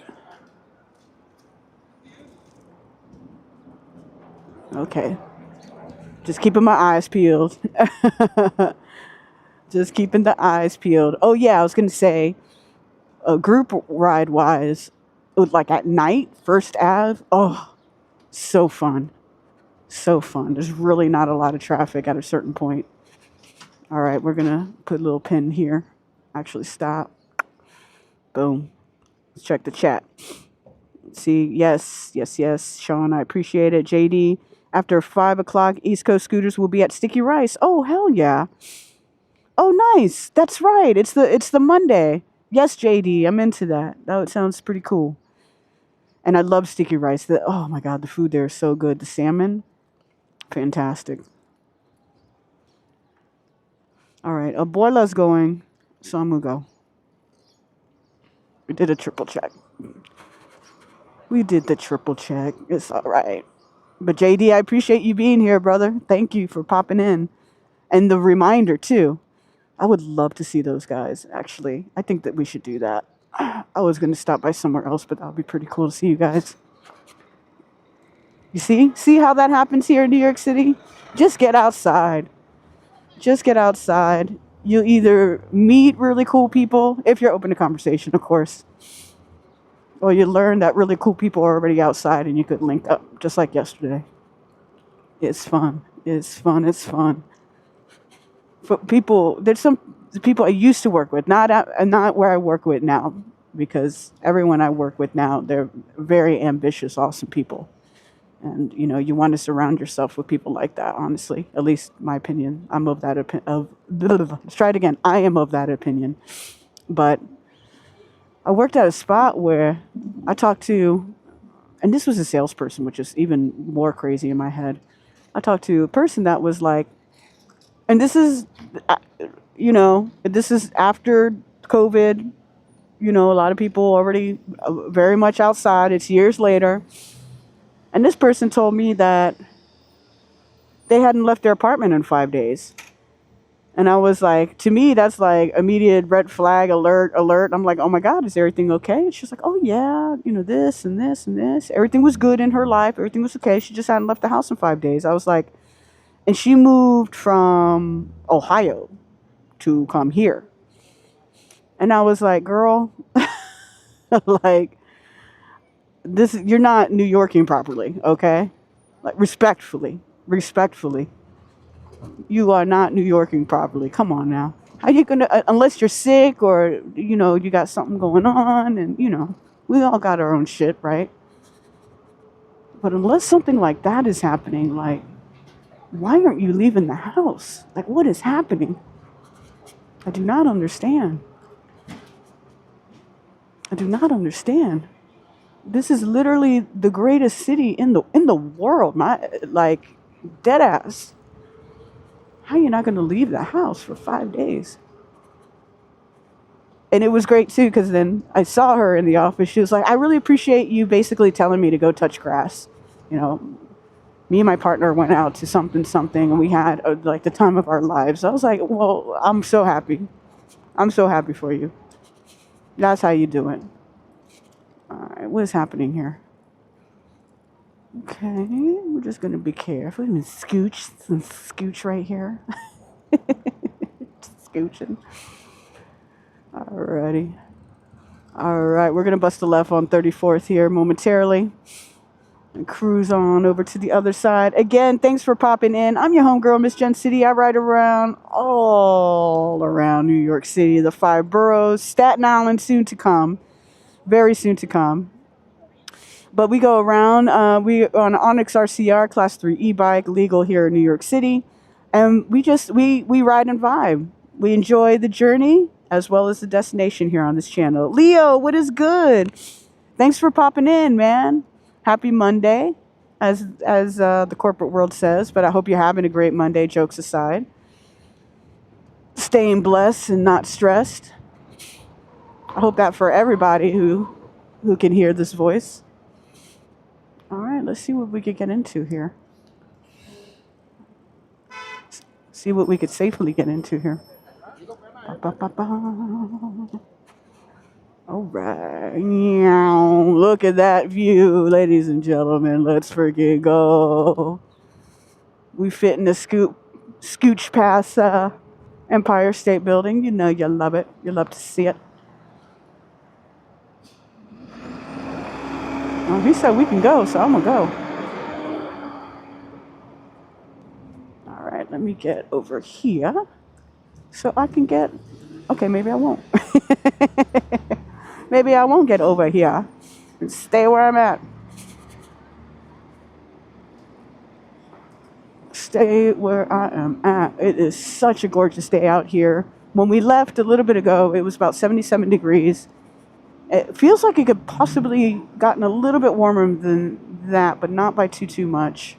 Okay. Just keeping my eyes peeled. Just keeping the eyes peeled. Oh, yeah, I was going to say, group ride wise, like at night, First Ave. Oh, so fun. So fun. There's really not a lot of traffic at a certain point. All right, we're going to put a little pin here. Actually, stop. Boom. Let's check the chat. See, yes, Sean, I appreciate it. JD, after 5 o'clock, East Coast scooters will be at Sticky Rice. Oh, hell yeah. Oh, nice. That's right. It's the Monday. Yes, JD, I'm into that. That sounds pretty cool. And I love Sticky Rice. Oh, my God, the food there is so good. The salmon, fantastic. All right, Abuela's going, so I'm going to go. We did a triple check. We did the triple check. It's all right. But JD, I appreciate you being here, brother. Thank you for popping in. And the reminder, too. I would love to see those guys, actually. I think that we should do that. I was going to stop by somewhere else, but that would be pretty cool to see you guys. You see? See how that happens here in New York City? Just get outside. Just get outside. You'll either meet really cool people, if you're open to conversation, of course. Or you learn that really cool people are already outside and you could link up, just like yesterday. It's fun. It's fun. It's fun. For people, there's some people I used to work with, not where I work with now, because everyone I work with now, they're very ambitious, awesome people. And, you know, you want to surround yourself with people like that, honestly. At least my opinion. I'm of that opinion. Let's try it again. I am of that opinion. But I worked at a spot where I talked to, and this was a salesperson, which is even more crazy in my head. I talked to a person that was like, and this is, you know, this is after COVID. You know, a lot of people already very much outside. It's years later. And this person told me that they hadn't left their apartment in 5 days. And I was like, to me, that's like immediate red flag, alert. I'm like, oh my God, is everything okay? And she's like, oh yeah, you know, this and this and this. Everything was good in her life. Everything was okay. She just hadn't left the house in 5 days. I was like, and she moved from Ohio to come here. And I was like, girl, like, this, you're not New Yorking properly, okay? Like, respectfully, you are not New Yorking properly. Come on now. How you gonna, unless you're sick or, you know, you got something going on, and, you know, we all got our own shit, right? But unless something like that is happening, like, why aren't you leaving the house? Like, what is happening? I do not understand. This is literally the greatest city in the world. Like, dead ass. How are you not going to leave the house for 5 days? And it was great too, because then I saw her in the office. She was like, I really appreciate you basically telling me to go touch grass. You know, me and my partner went out to something, and we had like the time of our lives. I was like, well, I'm so happy. I'm so happy for you. That's how you do it. All right, what is happening here? Okay, we're just gonna be careful and scooch right here. Just scooching. Alrighty. Alright, we're gonna bust a left on 34th here momentarily and cruise on over to the other side. Again, thanks for popping in. I'm your homegirl, Miss Jen City. I ride around all around New York City, the 5 boroughs, Staten Island soon to come, very soon to come. But we go around. We on Onyx RCR Class 3 e-bike, legal here in New York City, and we ride and vibe. We enjoy the journey as well as the destination here on this channel. Leo, what is good? Thanks for popping in, man. Happy Monday, as the corporate world says. But I hope you're having a great Monday. Jokes aside, staying blessed and not stressed. I hope that for everybody who can hear this voice. All right, let's see what we could get into here. See what we could safely get into here. Ba, ba, ba. All right. Look at that view, ladies and gentlemen. Let's freaking go. We fit in the scooch past Empire State Building. You know you love it. You love to see it. Well, he said we can go, so I'm going to go. All right, let me get over here so I can get... Okay, maybe I won't. Maybe I won't get over here and stay where I'm at. Stay where I am at. It is such a gorgeous day out here. When we left a little bit ago, it was about 77 degrees. It feels like it could possibly gotten a little bit warmer than that, but not by too much.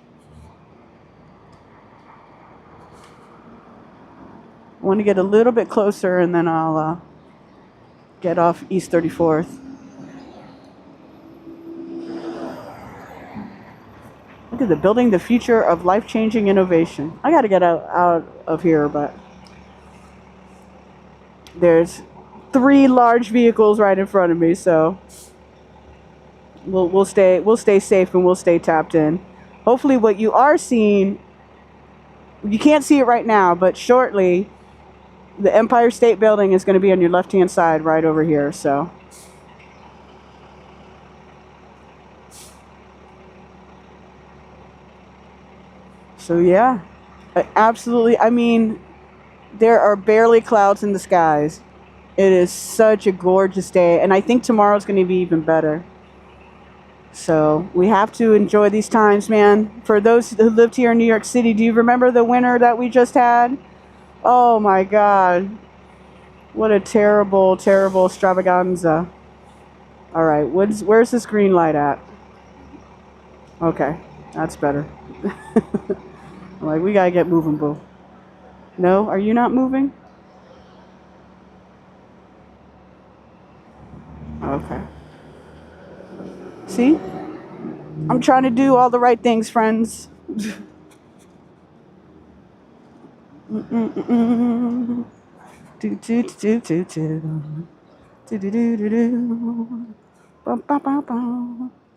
I want to get a little bit closer and then I'll get off East 34th. Look at the building, the future of life-changing innovation. I got to get out of here, but there's 3 large vehicles right in front of me, so we'll stay safe and we'll stay tapped in. Hopefully what you are seeing, you can't see it right now, but shortly the Empire State Building is going to be on your left-hand side right over here, so yeah, absolutely. I mean, there are barely clouds in the skies. It is such a gorgeous day, and I think tomorrow's going to be even better. So we have to enjoy these times, man. For those who lived here in New York City, do you remember the winter that we just had? Oh my God. What a terrible, terrible extravaganza. All right, where's this green light at? Okay, that's better. I'm like, we gotta get moving, boo. No, are you not moving? Okay. See? I'm trying to do all the right things, friends.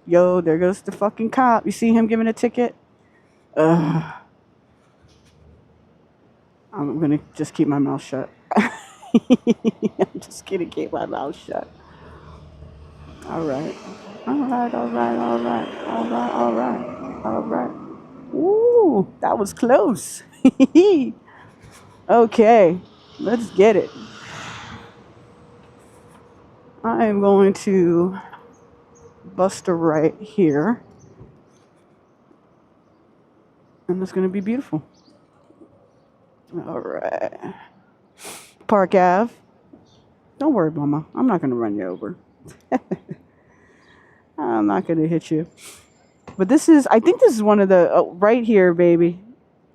Yo, there goes the fucking cop. You see him giving a ticket? Ugh. I'm gonna just keep my mouth shut. I'm just gonna keep my mouth shut. All right. All right, all right, all right, all right, all right, all right. Ooh, that was close. Okay, let's get it. I am going to bust a right here. And it's going to be beautiful. All right. Park Ave. Don't worry, Mama. I'm not going to run you over. I'm not going to hit you. But I think this is one of the, right here, baby.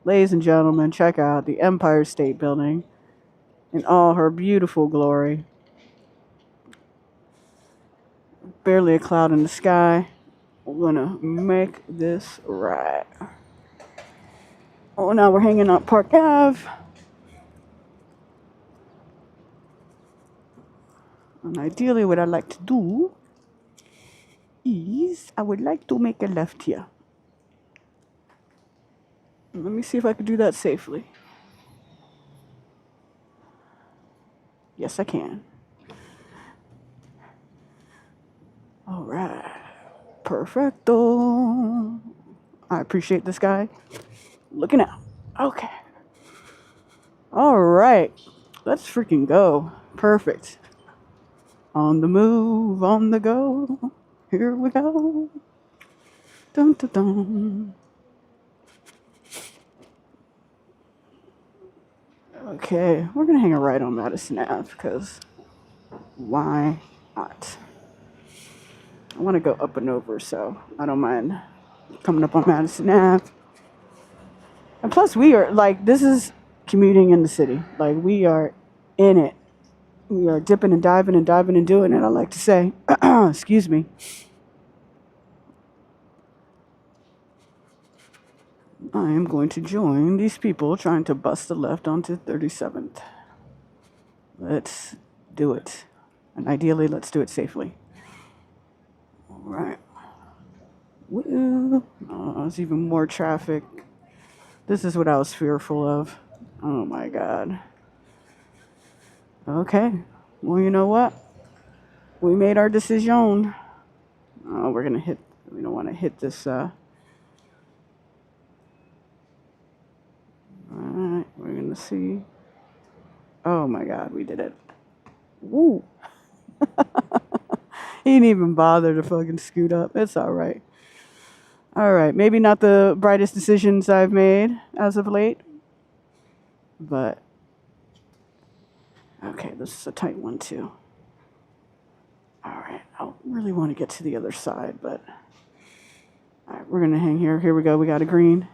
Ladies and gentlemen, check out the Empire State Building in all her beautiful glory. Barely a cloud in the sky. We're going to make this right. Oh, now we're hanging out Park Ave. And ideally what I'd like to do is I would like to make a left here. Let me see if I can do that safely. Yes, I can. All right. Perfecto. I appreciate this guy looking out. Okay. All right. Let's freaking go. Perfect. On the move, on the go. Here we go. Dun dun dun. Okay, we're gonna hang a right on Madison Ave because why not? I want to go up and over, so I don't mind coming up on Madison Ave. And plus, we are like, this is commuting in the city. Like, we are in it. We are dipping and diving and doing it, I like to say. Excuse me. I am going to join these people trying to bust the left onto 37th. Let's do it. And ideally, let's do it safely. All right. Woo. Oh, there's even more traffic. This is what I was fearful of. Oh my God. Okay. Well, you know what? We made our decision. Oh, we're gonna hit. We don't want to hit this. All right. We're gonna see. Oh my God, we did it. Woo. He didn't even bother to fucking scoot up. It's all right. All right. Maybe not the brightest decisions I've made as of late, but okay, this is a tight one too. All right. I really want to get to the other side, but all right, we're gonna hang here. Here we go. We got a green.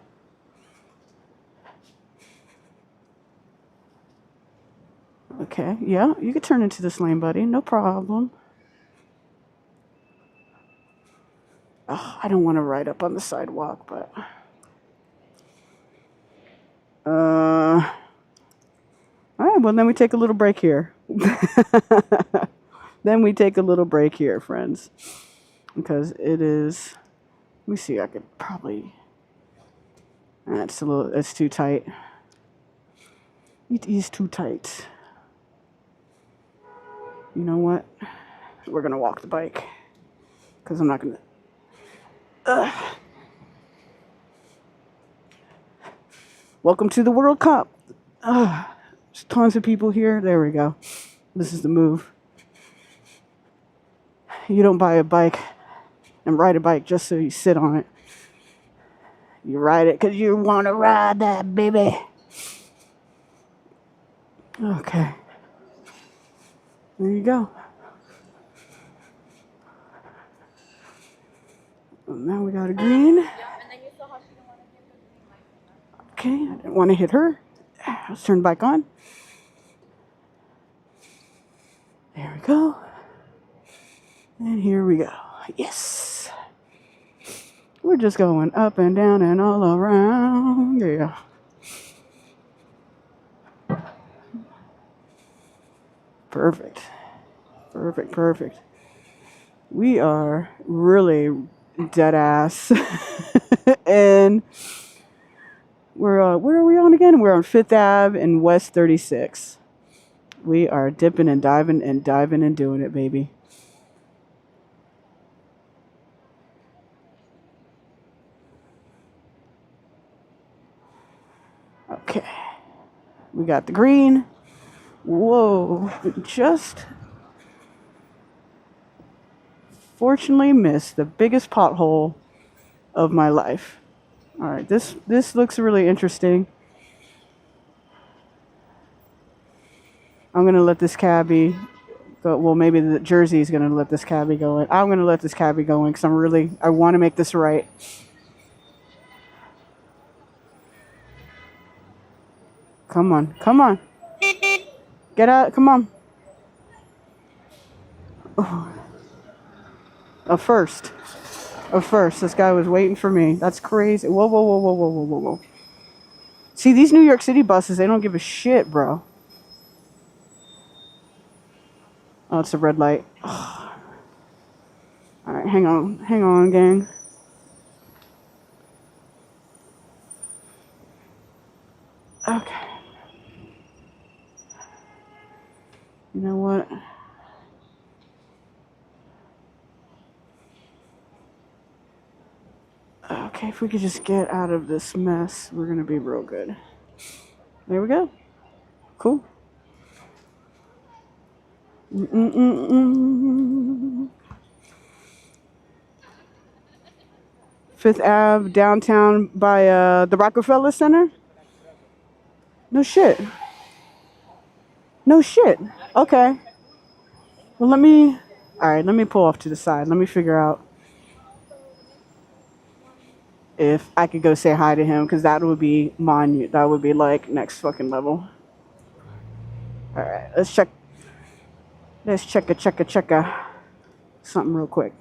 Okay. Yeah, you could turn into this lane, buddy. No problem. Oh, I don't want to ride up on the sidewalk, but all right, well, then we take a little break here. Then we take a little break here, friends, because it is. Let me see. I could probably. That's a little. It's too tight. It is too tight. You know what? We're gonna walk the bike because I'm not gonna. Welcome to the World Cup. There's tons of people here. There we go. This is the move. You don't buy a bike and ride a bike just so you sit on it. You ride it because you want to ride that, baby. Okay. There you go. Well, now we got a green. Okay, I didn't want to hit her. Let's turn the bike on. There we go. And here we go. Yes. We're just going up and down and all around. Yeah. Perfect. Perfect, perfect. We are really dead ass. And we're, where are we on again? We're on 5th Ave and West 36. We are dipping and diving and doing it, baby. Okay. We got the green. Whoa. Just fortunately missed the biggest pothole of my life. All right, this looks really interesting. I'm gonna let this cabbie go. Well, maybe the Jersey is gonna let this cabbie go in. I'm gonna let this cabbie go in because I want to make this right. Come on, come on, get out, come on. Oh. A first. This guy was waiting for me. That's crazy. Whoa, whoa, whoa, whoa, whoa, whoa, whoa, whoa. See, these New York City buses, they don't give a shit, bro. Oh, it's a red light. Oh. All right, hang on, gang. Okay. You know what? Okay, if we could just get out of this mess, we're gonna be real good. There we go. Cool. Fifth Ave, downtown by the Rockefeller Center. No shit. No shit. Okay. Well, let me. All right, let me pull off to the side. Let me figure out if I could go say hi to him, because that would be that would be like next fucking level. All right, let's check. Let's check something real quick.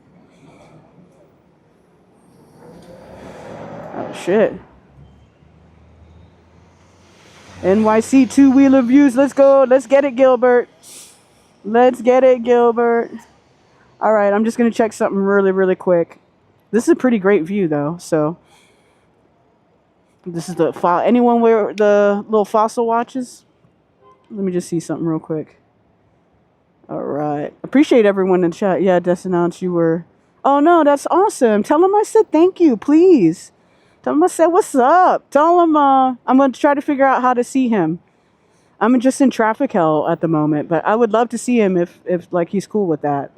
Oh shit. NYC two-wheeler views. Let's go. Let's get it, Gilbert. Let's get it, Gilbert. All right, I'm just gonna check something really, really quick. This is a pretty great view, though. So this is the anyone wear the little fossil watches? Let me just see something real quick. All right. Appreciate everyone in chat. Yeah, Desinance, you were. Oh no, that's awesome. Tell him I said thank you, please. Tell him I said what's up. Tell him I'm gonna try to figure out how to see him. I'm just in traffic hell at the moment, but I would love to see him if like he's cool with that.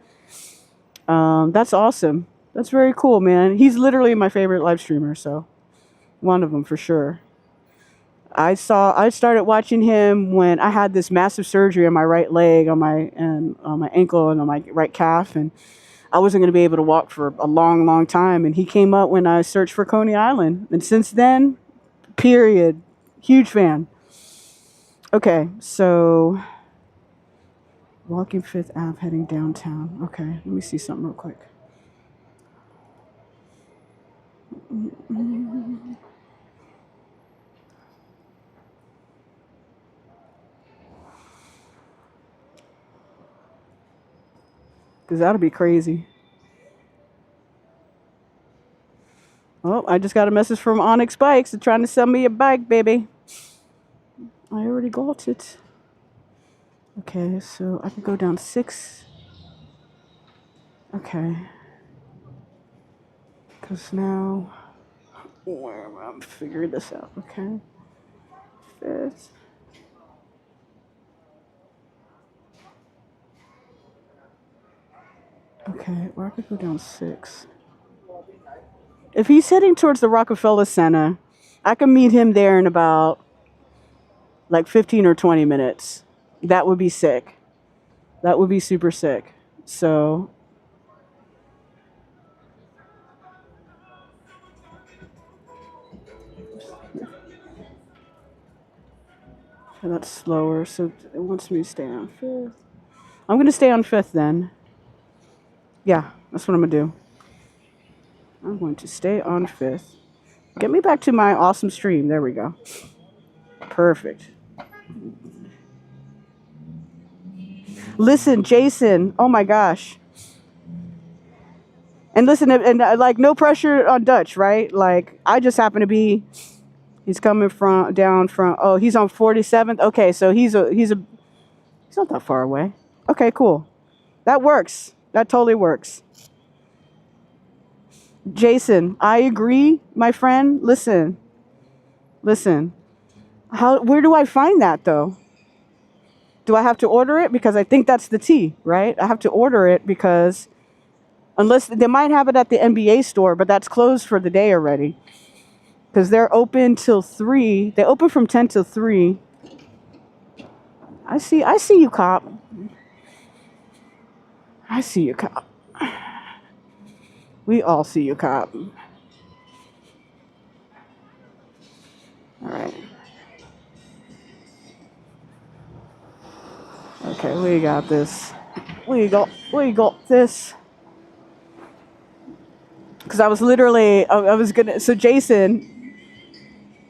That's awesome. That's very cool, man. He's literally my favorite live streamer, so one of them for sure. I started watching him when I had this massive surgery on my right leg, on my ankle, and on my right calf, and I wasn't going to be able to walk for a long, long time. And he came up when I searched for Coney Island, and since then, period, huge fan. Okay, so walking Fifth Ave, heading downtown. Okay, let me see something real quick. Because that'll be crazy. Oh, I just got a message from Onyx Bikes. They're trying to sell me a bike, baby. I already got it. Okay, so I can go down 6. Okay. Because now, I'm figuring this out. Okay. 5th. Okay, or I could go down 6. If he's heading towards the Rockefeller Center, I can meet him there in about like 15 or 20 minutes. That would be sick. That would be super sick. So okay, that's slower. So it wants me to stay on 5th. I'm going to stay on 5th then. Yeah, that's what I'm going to do. I'm going to stay on 5th. Get me back to my awesome stream. There we go. Perfect. Listen, Jason. Oh my gosh. And listen, and like no pressure on Dutch, right? Like I just happen to be. He's coming down from. Oh, he's on 47th. Okay, so he's not that far away. Okay, cool. That works. That totally works. Jason, I agree, my friend. Listen. Where do I find that though? Do I have to order it? Because I think that's the T, right? I have to order it because unless they might have it at the NBA store, but that's closed for the day already. Because they're open till 3. They open from 10 till 3. I see you, cop. I see you, cop. We all see you, cop. All right. Okay, we got this. We got this. Because I was literally, I was gonna. So Jason,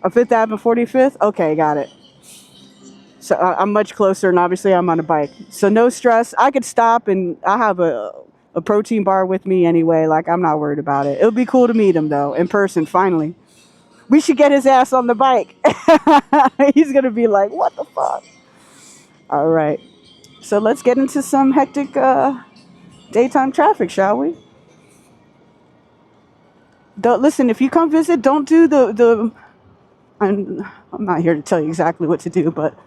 a 5th Ave and 45th. Okay, got it. So I'm much closer, and obviously I'm on a bike, so no stress. I could stop, and I have a protein bar with me anyway. Like I'm not worried about it. It would be cool to meet him though in person finally. We should get his ass on the bike. He's gonna be like, "What the fuck?" All right. So let's get into some hectic daytime traffic, shall we? Don't listen. If you come visit, don't do the. I'm not here to tell you exactly what to do, but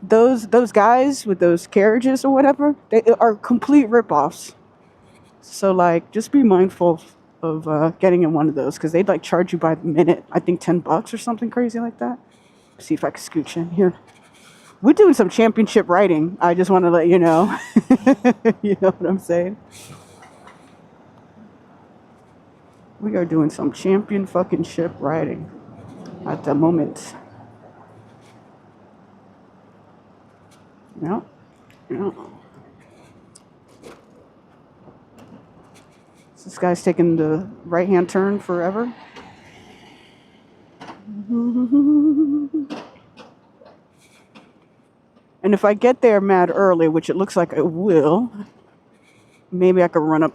those guys with those carriages or whatever, they are complete ripoffs. So like, just be mindful of getting in one of those because they'd like charge you by the minute. I think $10 or something crazy like that. See if I can scooch in here. We're doing some championship riding. I just want to let you know. You know what I'm saying? We are doing some champion fucking ship riding at the moment. Yeah. Yeah. This guy's taking the right-hand turn forever. And if I get there mad early, which it looks like I will, maybe I could run up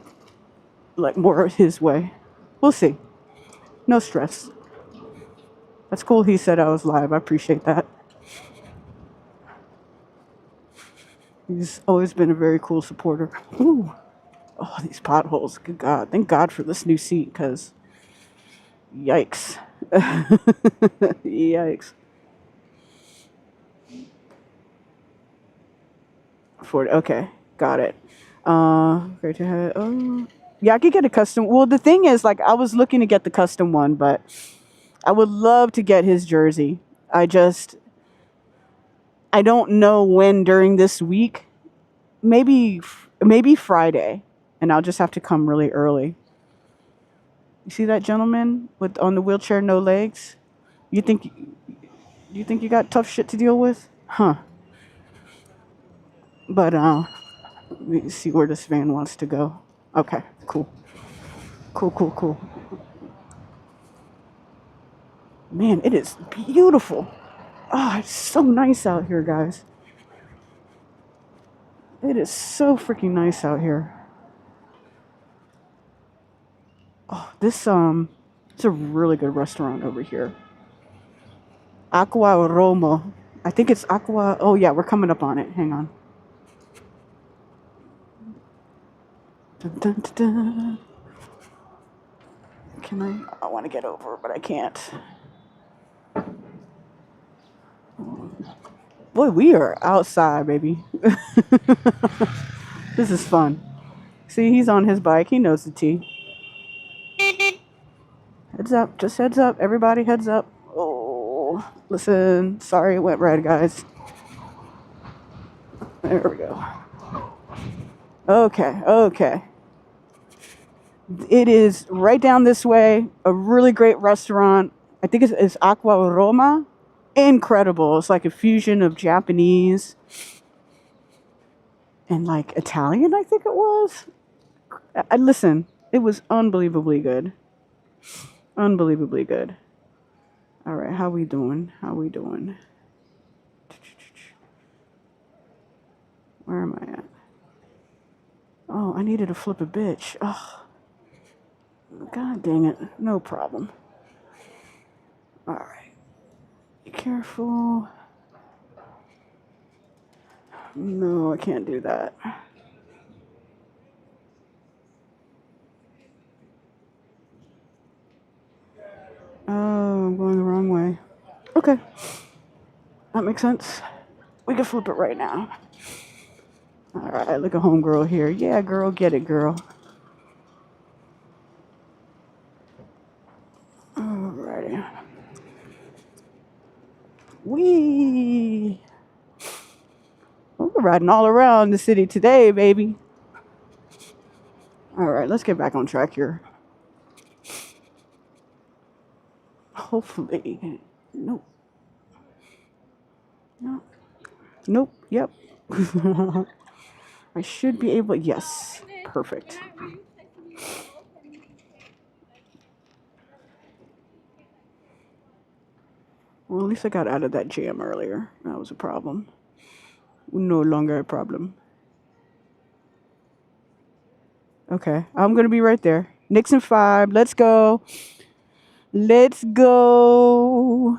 like more his way. We'll see. No stress. That's cool he said I was live. I appreciate that. He's always been a very cool supporter. Ooh. Oh, these potholes. Good God. Thank God for this new seat, because yikes. Yikes. Okay, got it. Great to have. Oh, yeah, I could get a custom. Well, the thing is, like, I was looking to get the custom one, but I would love to get his jersey. I don't know when during this week. Maybe Friday, and I'll just have to come really early. You see that gentleman on the wheelchair, no legs? You think you got tough shit to deal with? Huh. But let me see where this van wants to go. Okay, cool. Cool. Man, it is beautiful. Oh, it's so nice out here, guys. It is so freaking nice out here. Oh, it's a really good restaurant over here. Aqua Roma. I think it's Aqua. Oh yeah, we're coming up on it. Hang on. Dun, dun, dun, dun. Can I want to get over, but I can't. Boy, we are outside, baby. This is fun. See, he's on his bike. He knows the T. Heads up. Just heads up. Everybody heads up. Oh, listen. Sorry it went red, guys. There we go. Okay. It is right down this way. A really great restaurant. I think it's Aqua Roma. Incredible. It's like a fusion of Japanese and like Italian, I think it was. Listen, it was unbelievably good. Unbelievably good. All right, how we doing? Where am I at? Oh, I needed to flip a bitch. Oh, God dang it. No problem. All right. Be careful. No, I can't do that. Oh, I'm going the wrong way. Okay. That makes sense. We can flip it right now. All right, look at homegirl here. Yeah, girl, get it, girl. Alrighty. We're riding all around the city today, baby. All right, let's get back on track here. Hopefully. Nope. Yep. I should be able. Yes. Perfect. Well, at least I got out of that jam earlier. That was a problem. No longer a problem. Okay, I'm going to be right there. Knicks in 5. Let's go. Let's go.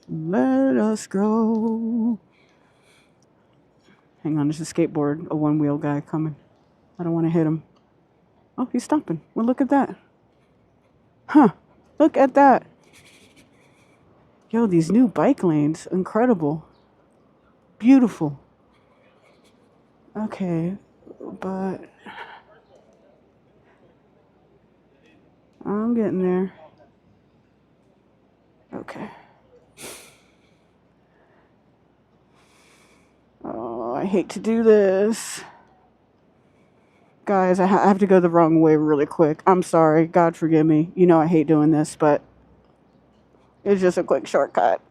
Let us go. Hang on, there's a skateboard, a one-wheel guy coming. I don't want to hit him. Oh, he's stopping. Well, look at that. Huh. Look at that. Yo, these new bike lanes. Incredible. Beautiful. Okay, but I'm getting there. Okay. Oh, I hate to do this. Guys, I have to go the wrong way really quick. I'm sorry. God forgive me. You know I hate doing this, but it's just a quick shortcut.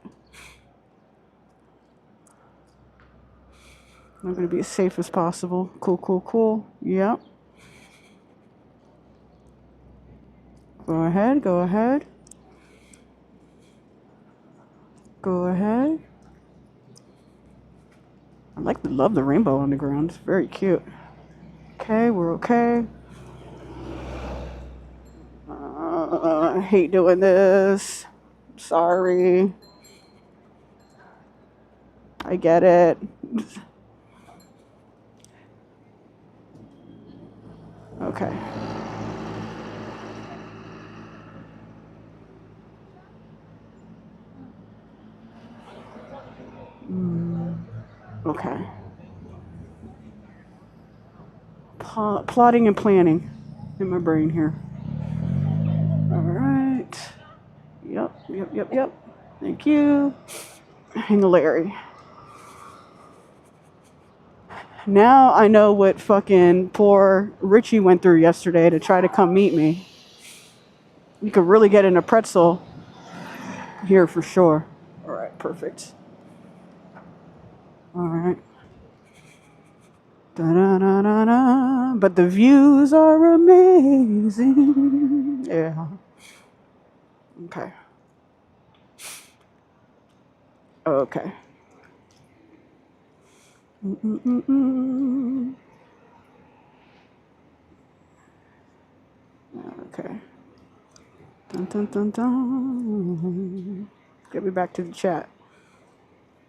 I'm going to be as safe as possible. Cool, cool, cool. Yep. Go ahead, go ahead. Go ahead. Love the rainbow on the ground. It's very cute. Okay, we're okay. I hate doing this. Sorry. I get it. Okay. Okay. Plotting and planning in my brain here. All right. Yep. Thank you. Larry. Now I know what fucking poor Richie went through yesterday to try to come meet me. You could really get in a pretzel here for sure. All right, perfect. All right. Da-da-da-da-da. But the views are amazing. Yeah. Okay. Okay. Okay. Dun. Get me back to the chat.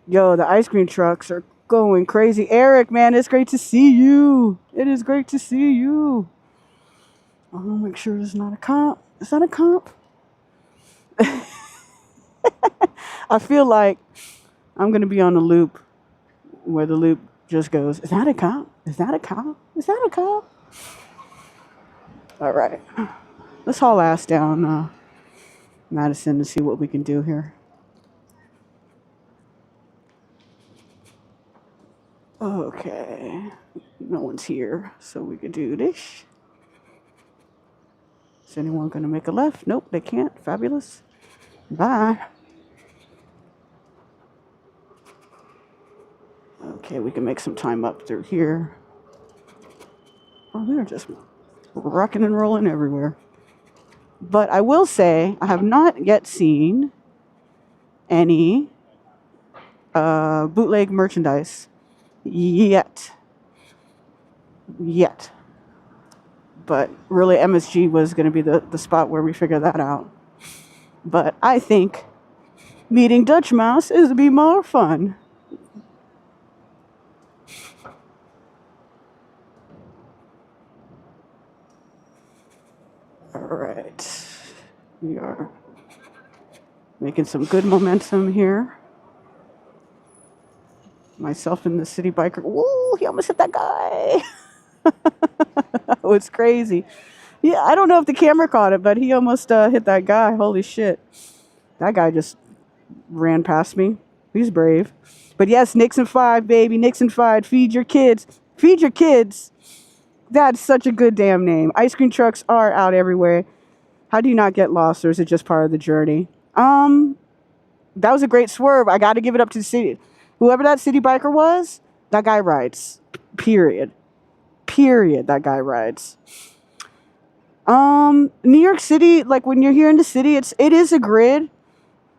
Yo, the ice cream trucks are going crazy. Eric, man, it's great to see you. It is great to see you. I'll make sure it's not a comp. Is that a comp? I feel like I'm going to be on a loop where the loop just goes, is that a comp? Is that a comp? Is that a comp? All right. Let's haul ass down Madison and see what we can do here. Okay. No one's here, so we could do this. Is anyone going to make a left? Nope, they can't. Fabulous. Bye. Okay, we can make some time up through here. Oh, they're just rocking and rolling everywhere. But I will say, I have not yet seen any bootleg merchandise. Yet. But really, MSG was going to be the spot where we figure that out. But I think meeting Dutchmazz is to be more fun. All right. We are making some good momentum here. Myself and the city biker. Woo, he almost hit that guy. Oh, it's crazy. Yeah, I don't know if the camera caught it, but he almost hit that guy. Holy shit. That guy just ran past me. He's brave. But yes, Knicks and 5, baby. Knicks and 5. Feed your kids. Feed your kids. That's such a good damn name. Ice cream trucks are out everywhere. How do you not get lost, or is it just part of the journey? That was a great swerve. I got to give it up to the city. Whoever that city biker was, that guy rides. Period. That guy rides. New York City, like when you're here in the city, it is a grid,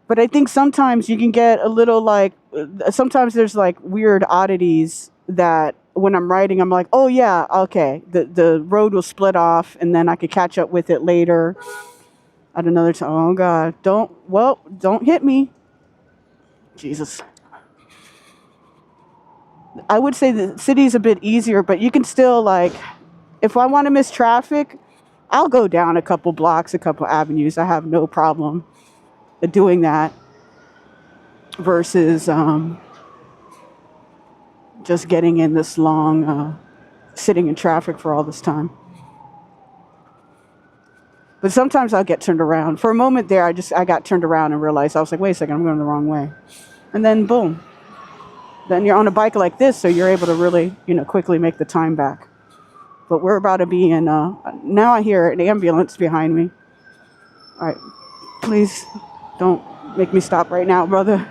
but I think sometimes you can get a little like, sometimes there's like weird oddities that when I'm riding, I'm like, oh yeah, okay, the road will split off and then I could catch up with it later. At another time, oh God, don't hit me. Jesus. I would say the city's a bit easier, but you can still, like, if I want to miss traffic, I'll go down a couple blocks, a couple avenues. I have no problem doing that versus just getting in this long, sitting in traffic for all this time. But sometimes I'll get turned around. For a moment there, I got turned around and realized, I was like, wait a second, I'm going the wrong way. And then boom. Then you're on a bike like this, so you're able to really, quickly make the time back. But we're about to be in, now I hear an ambulance behind me. All right, please don't make me stop right now, brother.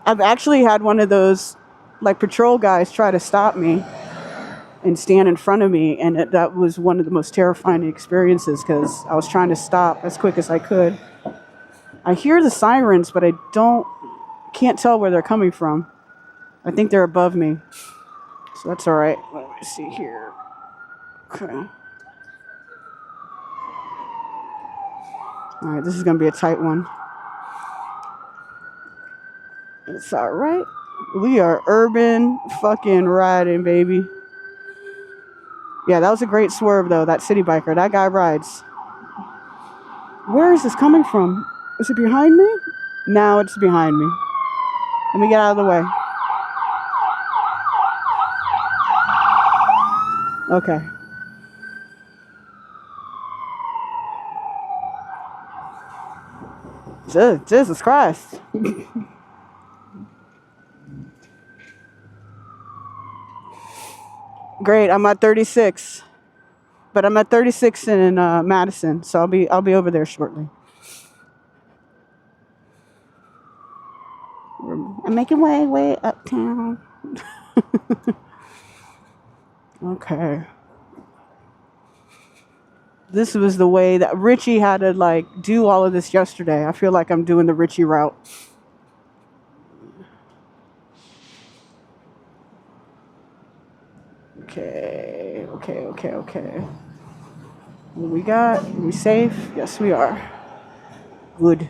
I've actually had one of those, like, patrol guys try to stop me and stand in front of me, and that was one of the most terrifying experiences because I was trying to stop as quick as I could. I hear the sirens, but I can't tell where they're coming from. I think they're above me, so that's all right. Let me see here. Okay. All right, this is gonna be a tight one. It's all right. We are urban fucking riding, baby. Yeah, that was a great swerve, though. That city biker, that guy rides. Where is this coming from? Is it behind me? No, it's behind me. Let me get out of the way. Okay. Jesus Christ. Great, I'm at 36. But I'm at 36 in Madison, so I'll be over there shortly. I'm making way uptown. Okay. This was the way that Richie had to, like, do all of this yesterday. I feel like I'm doing the Richie route. Okay. What we got? Are we safe? Yes, we are. Good.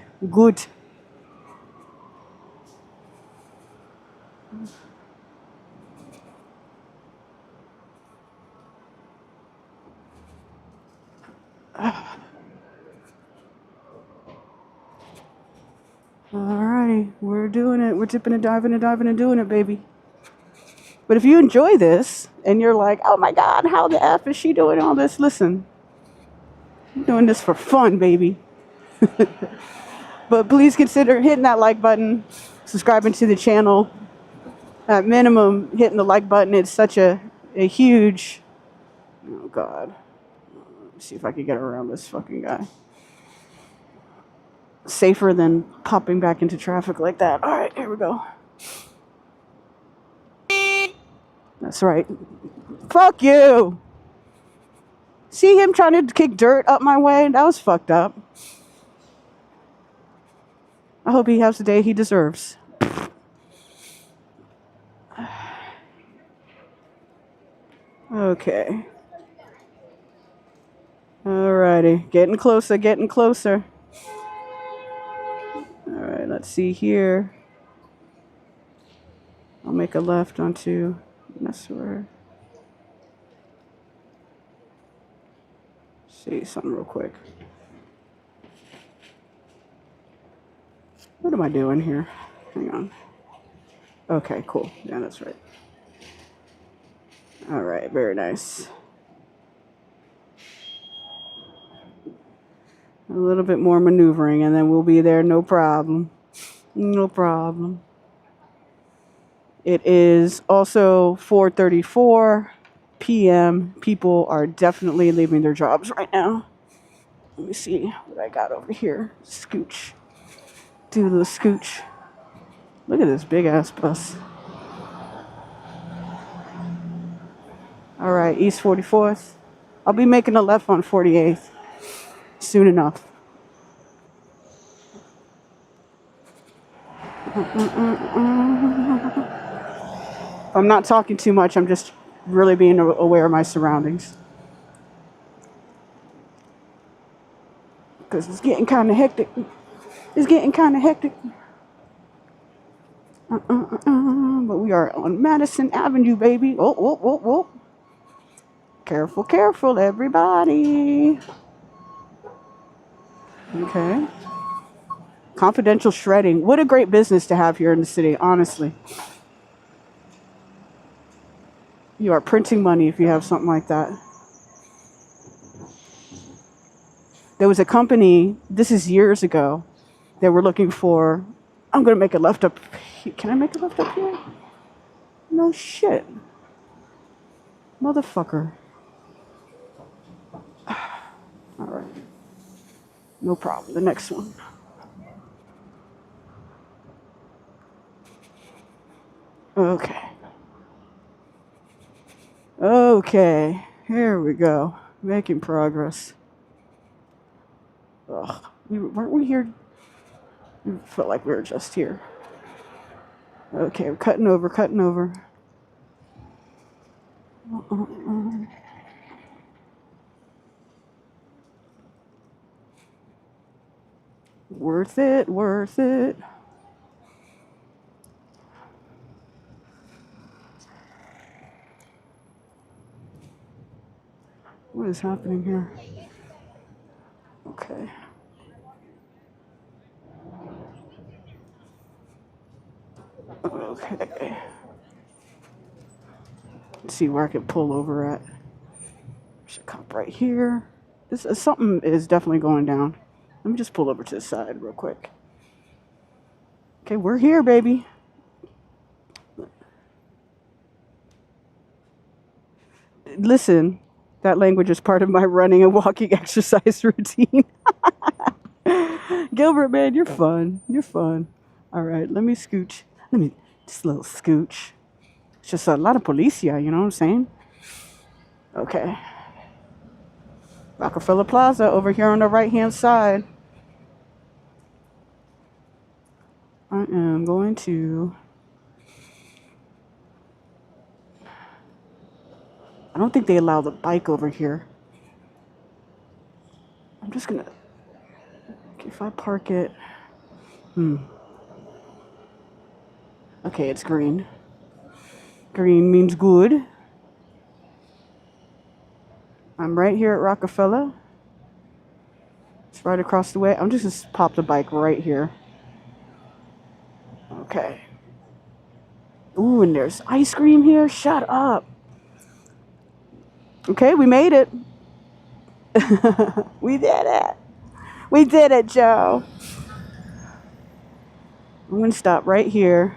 Alrighty, we're doing it. We're dipping and diving and doing it, baby. But if you enjoy this and you're like, oh my God, how the F is she doing all this? Listen, I'm doing this for fun, baby. But please consider hitting that like button, subscribing to the channel. At minimum, hitting the like button. It's such a huge... Oh, God. Let's see if I can get around this fucking guy. Safer than popping back into traffic like that. All right, here we go. That's right. Fuck you. See him trying to kick dirt up my way? That was fucked up. I hope he has the day he deserves. Okay. Alrighty. Getting closer. Alright, let's see here. I'll make a left onto Messer. See something real quick. What am I doing here? Hang on. Okay, cool. Yeah, that's right. All right, very nice. A little bit more maneuvering, and then we'll be there, no problem. No problem. It is also 4:34 p.m. People are definitely leaving their jobs right now. Let me see what I got over here. Scooch. Do a little scooch. Look at this big ass bus. All right, East 44th. I'll be making a left on 48th soon enough. If I'm not talking too much, I'm just really being aware of my surroundings. because it's getting kind of hectic. It's getting kind of hectic. But we are on Madison Avenue, baby. Oh, whoa, whoa, whoa. Careful, careful, everybody. Okay. Confidential shredding. What a great business to have here in the city, honestly. You are printing money if you have something like that. There was a company, this is years ago, they were looking for, I'm going to make a left up. Can I make a left up here? No shit. Motherfucker. All right. No problem. The next one. Okay. Okay. Here we go. Making progress. Ugh. Weren't we here? We felt like we were just here. Okay, we're cutting over, cutting over. Worth it, worth it. What is happening here? Okay. Okay. Let's see where I can pull over at. There's a cop right here. Something is definitely going down. Let me just pull over to the side real quick. Okay, we're here, baby. Listen, that language is part of my running and walking exercise routine. Gilbert, man, you're fun. You're fun. All right, let me scooch. Just a little scooch. It's just a lot of policia, you know what I'm saying? Okay. Rockefeller Plaza over here on the right-hand side. I am going to... I don't think they allow the bike over here. I'm just gonna... Okay, if I park it... Okay, it's green. Green means good. I'm right here at Rockefeller. It's right across the way. I'm just gonna pop the bike right here. Okay. Ooh, and there's ice cream here. Shut up. Okay, we made it. We did it. We did it, Joe. I'm gonna stop right here.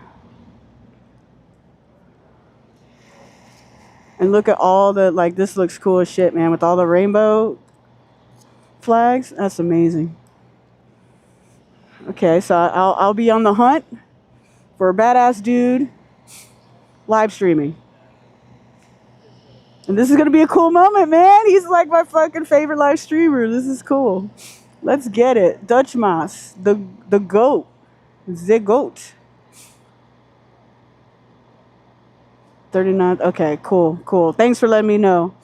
And look at all the, like, this looks cool as shit, man, with all the rainbow flags. That's amazing. Okay, so I'll be on the hunt for a badass dude live streaming. And this is going to be a cool moment, man. He's like my fucking favorite live streamer. This is cool. Let's get it. Dutchmazz, the GOAT. The GOAT. 39. Okay, cool. Thanks for letting me know.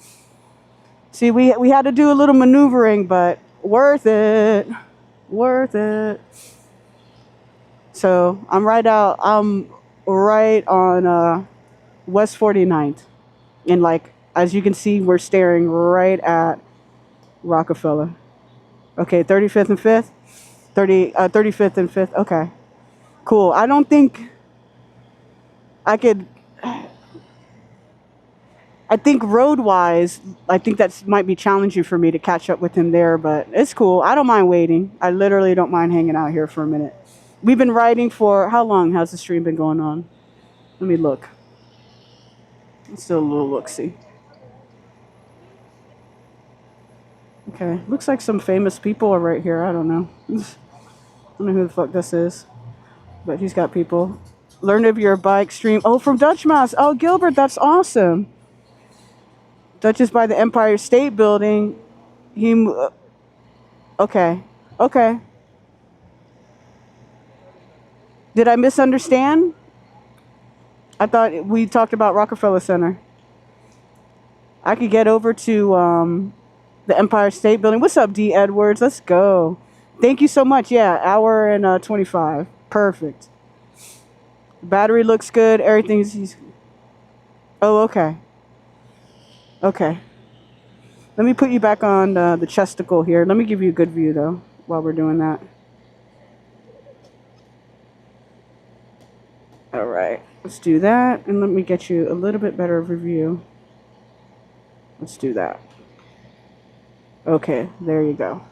See, we had to do a little maneuvering, but worth it. Worth it. So I'm right on West 49th. And like, as you can see, we're staring right at Rockefeller. Okay, 35th and 5th? 35th and 5th. Okay, cool. I don't think I could... I think road-wise, I think that might be challenging for me to catch up with him there, but it's cool. I don't mind waiting. I literally don't mind hanging out here for a minute. We've been riding for... How long has the stream been going on? Let me look. Let's do a little look-see. Okay, looks like some famous people are right here. I don't know. I don't know who the fuck this is, but he's got people. Learn of your bike stream. Oh, from Dutchmazz. Oh, Gilbert, that's awesome. Dutchess by the Empire State Building. Okay. Did I misunderstand? I thought we talked about Rockefeller Center. I could get over to The Empire State Building. What's up, D. Edwards? Let's go. Thank you so much. Yeah, hour and 25. Perfect. Battery looks good. Everything's... Oh, okay. Okay. Let me put you back on the chesticle here. Let me give you a good view, though, while we're doing that. All right. Let's do that. And let me get you a little bit better of a view. Let's do that. Okay. There you go.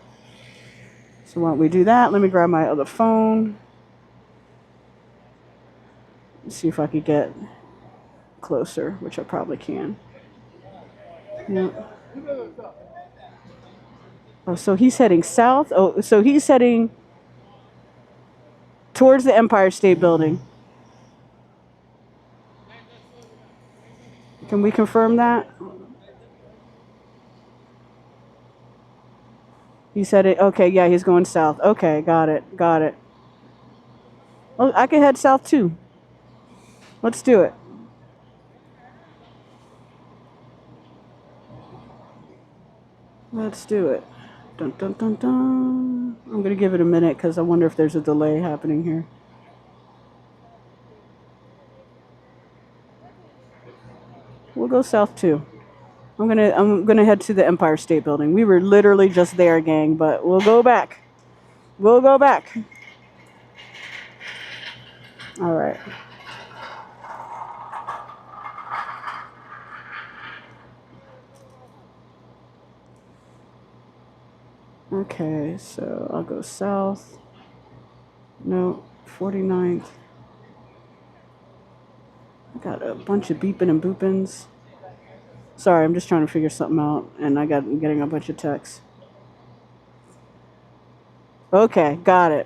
So while we do that, let me grab my other phone. Let's see if I could get closer, which I probably can. Yeah. Oh, so he's heading south. Oh, so he's heading towards the Empire State Building. Can we confirm that? He's heading. Okay, yeah, he's going south. Okay, got it. Got it. Oh, I can head south too. Let's do it. Let's do it. Dun, dun, dun, dun. I'm going to give it a minute because I wonder if there's a delay happening here. We'll go south too. I'm gonna head to the Empire State Building. We were literally just there, gang, but we'll go back. We'll go back. All right. Okay, so I'll go south. No, 49th. I got a bunch of beeping and boopings. Sorry, I'm just trying to figure something out, and I'm getting a bunch of texts. Okay, got it.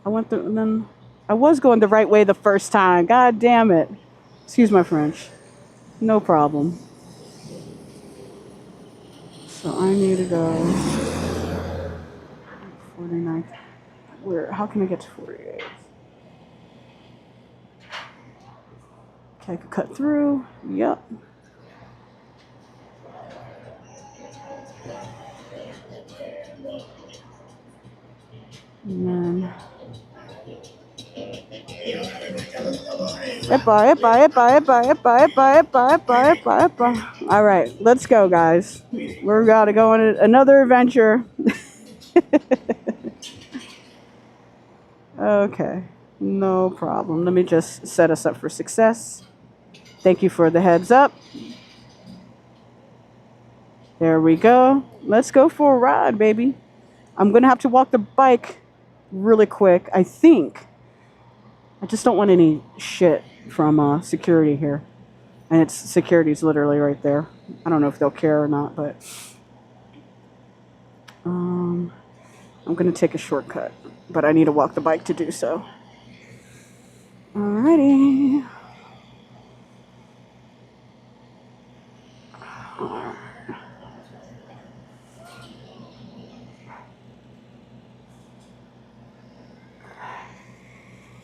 I went through, and then I was going the right way the first time. God damn it. Excuse my French. No problem. So I need to go 49th. Where? How can I get to 48th? Okay, I could cut through. Yep. And then all right, let's go, guys. We're about to go on another adventure. Okay, no problem. Let me just set us up for success. Thank you for the heads up. There we go. Let's go for a ride, baby. I'm gonna have to walk the bike really quick, I think. I just don't want any shit from security here. And security's literally right there. I don't know if they'll care or not, but I'm gonna take a shortcut, but I need to walk the bike to do so. Alrighty.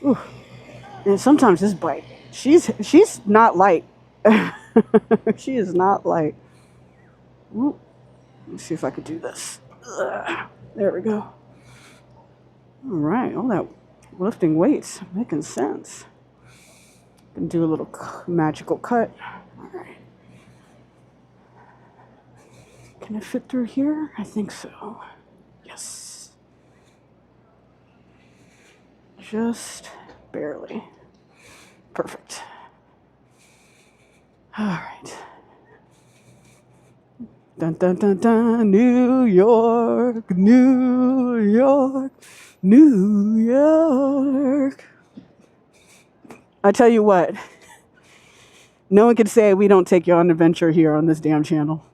Ooh. And sometimes this bike, she's not light. She is not light. Ooh. Let's see if I could do this. There we go. All right, all that lifting weights, making sense. Can do a little magical cut. All right. Can it fit through here? I think so. Yes. Just barely. Perfect. All right. Dun dun dun dun. New York, New York, New York. I tell you what, no one can say we don't take you on an adventure here on this damn channel.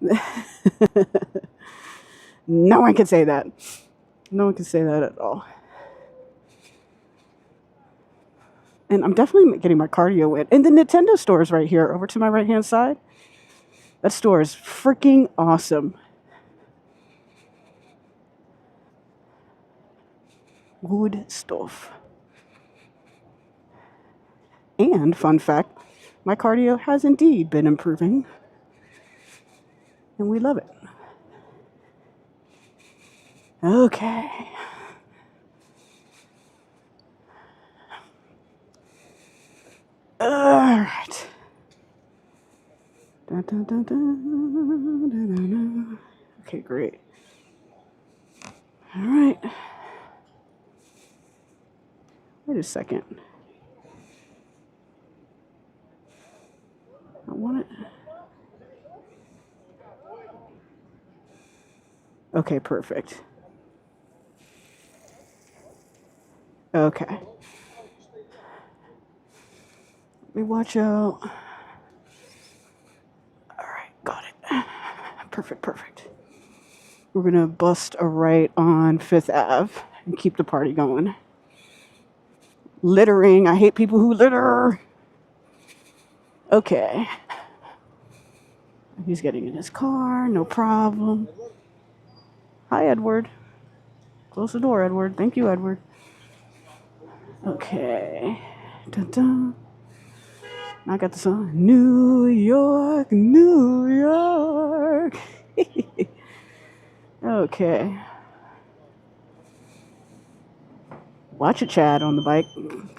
No one can say that. No one can say that at all. And I'm definitely getting my cardio in. And the Nintendo store is right here, over to my right-hand side. That store is freaking awesome. Good stuff. And, fun fact, my cardio has indeed been improving. And we love it. Okay. All right. Dun, dun, dun, dun, dun, dun, dun. Okay, great. All right. Wait a second. I want it. Okay, perfect. Okay. Let me watch out. All right, got it. Perfect, perfect. We're gonna bust a right on 5th Ave and keep the party going. Littering. I hate people who litter. Okay. He's getting in his car, no problem. Hi, Edward. Close the door, Edward. Thank you, Edward. Okay. Dun-dun. I got the song. New York, New York. Okay. Watch it, Chad, on the bike.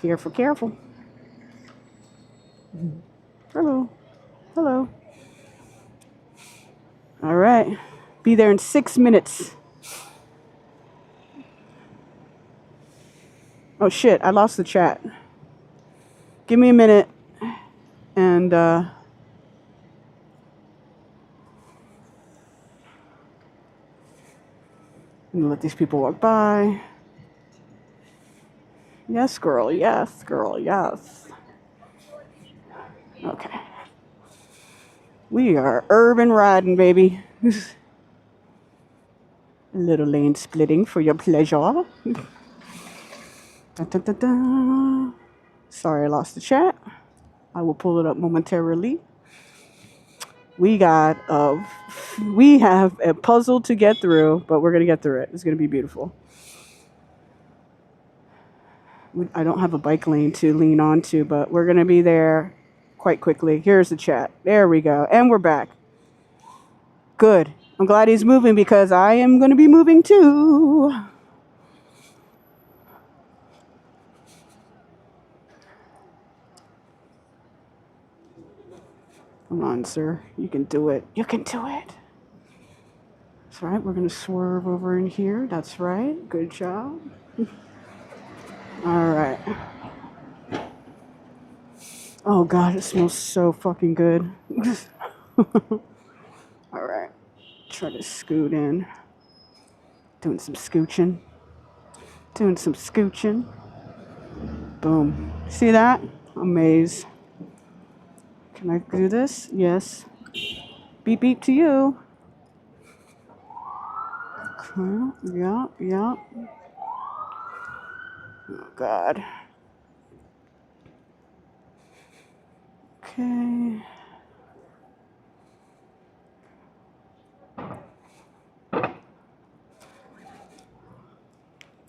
Careful, careful. Hello. Hello. All right. Be there in 6 minutes. Oh, shit. I lost the chat. Give me a minute. And, I'm gonna let these people walk by. Yes, girl. Yes, girl. Yes. Okay. We are urban riding, baby. A little lane splitting for your pleasure. Da, da, da, da. Sorry, I lost the chat. I will pull it up momentarily. We have a puzzle to get through, but we're gonna get through it. It's gonna be beautiful. I don't have a bike lane to lean onto, but we're gonna be there quite quickly. Here's the chat. There we go, and we're back. Good. I'm glad he's moving because I am gonna be moving too. Come on, sir. You can do it. You can do it. That's right. We're going to swerve over in here. That's right. Good job. All right. Oh, God. It smells so fucking good. All right. Try to scoot in. Doing some scooching. Doing some scooching. Boom. See that? Amaze. Can I do this? Yes. Beep, beep to you. Okay. Yeah, yeah. Oh, God. Okay.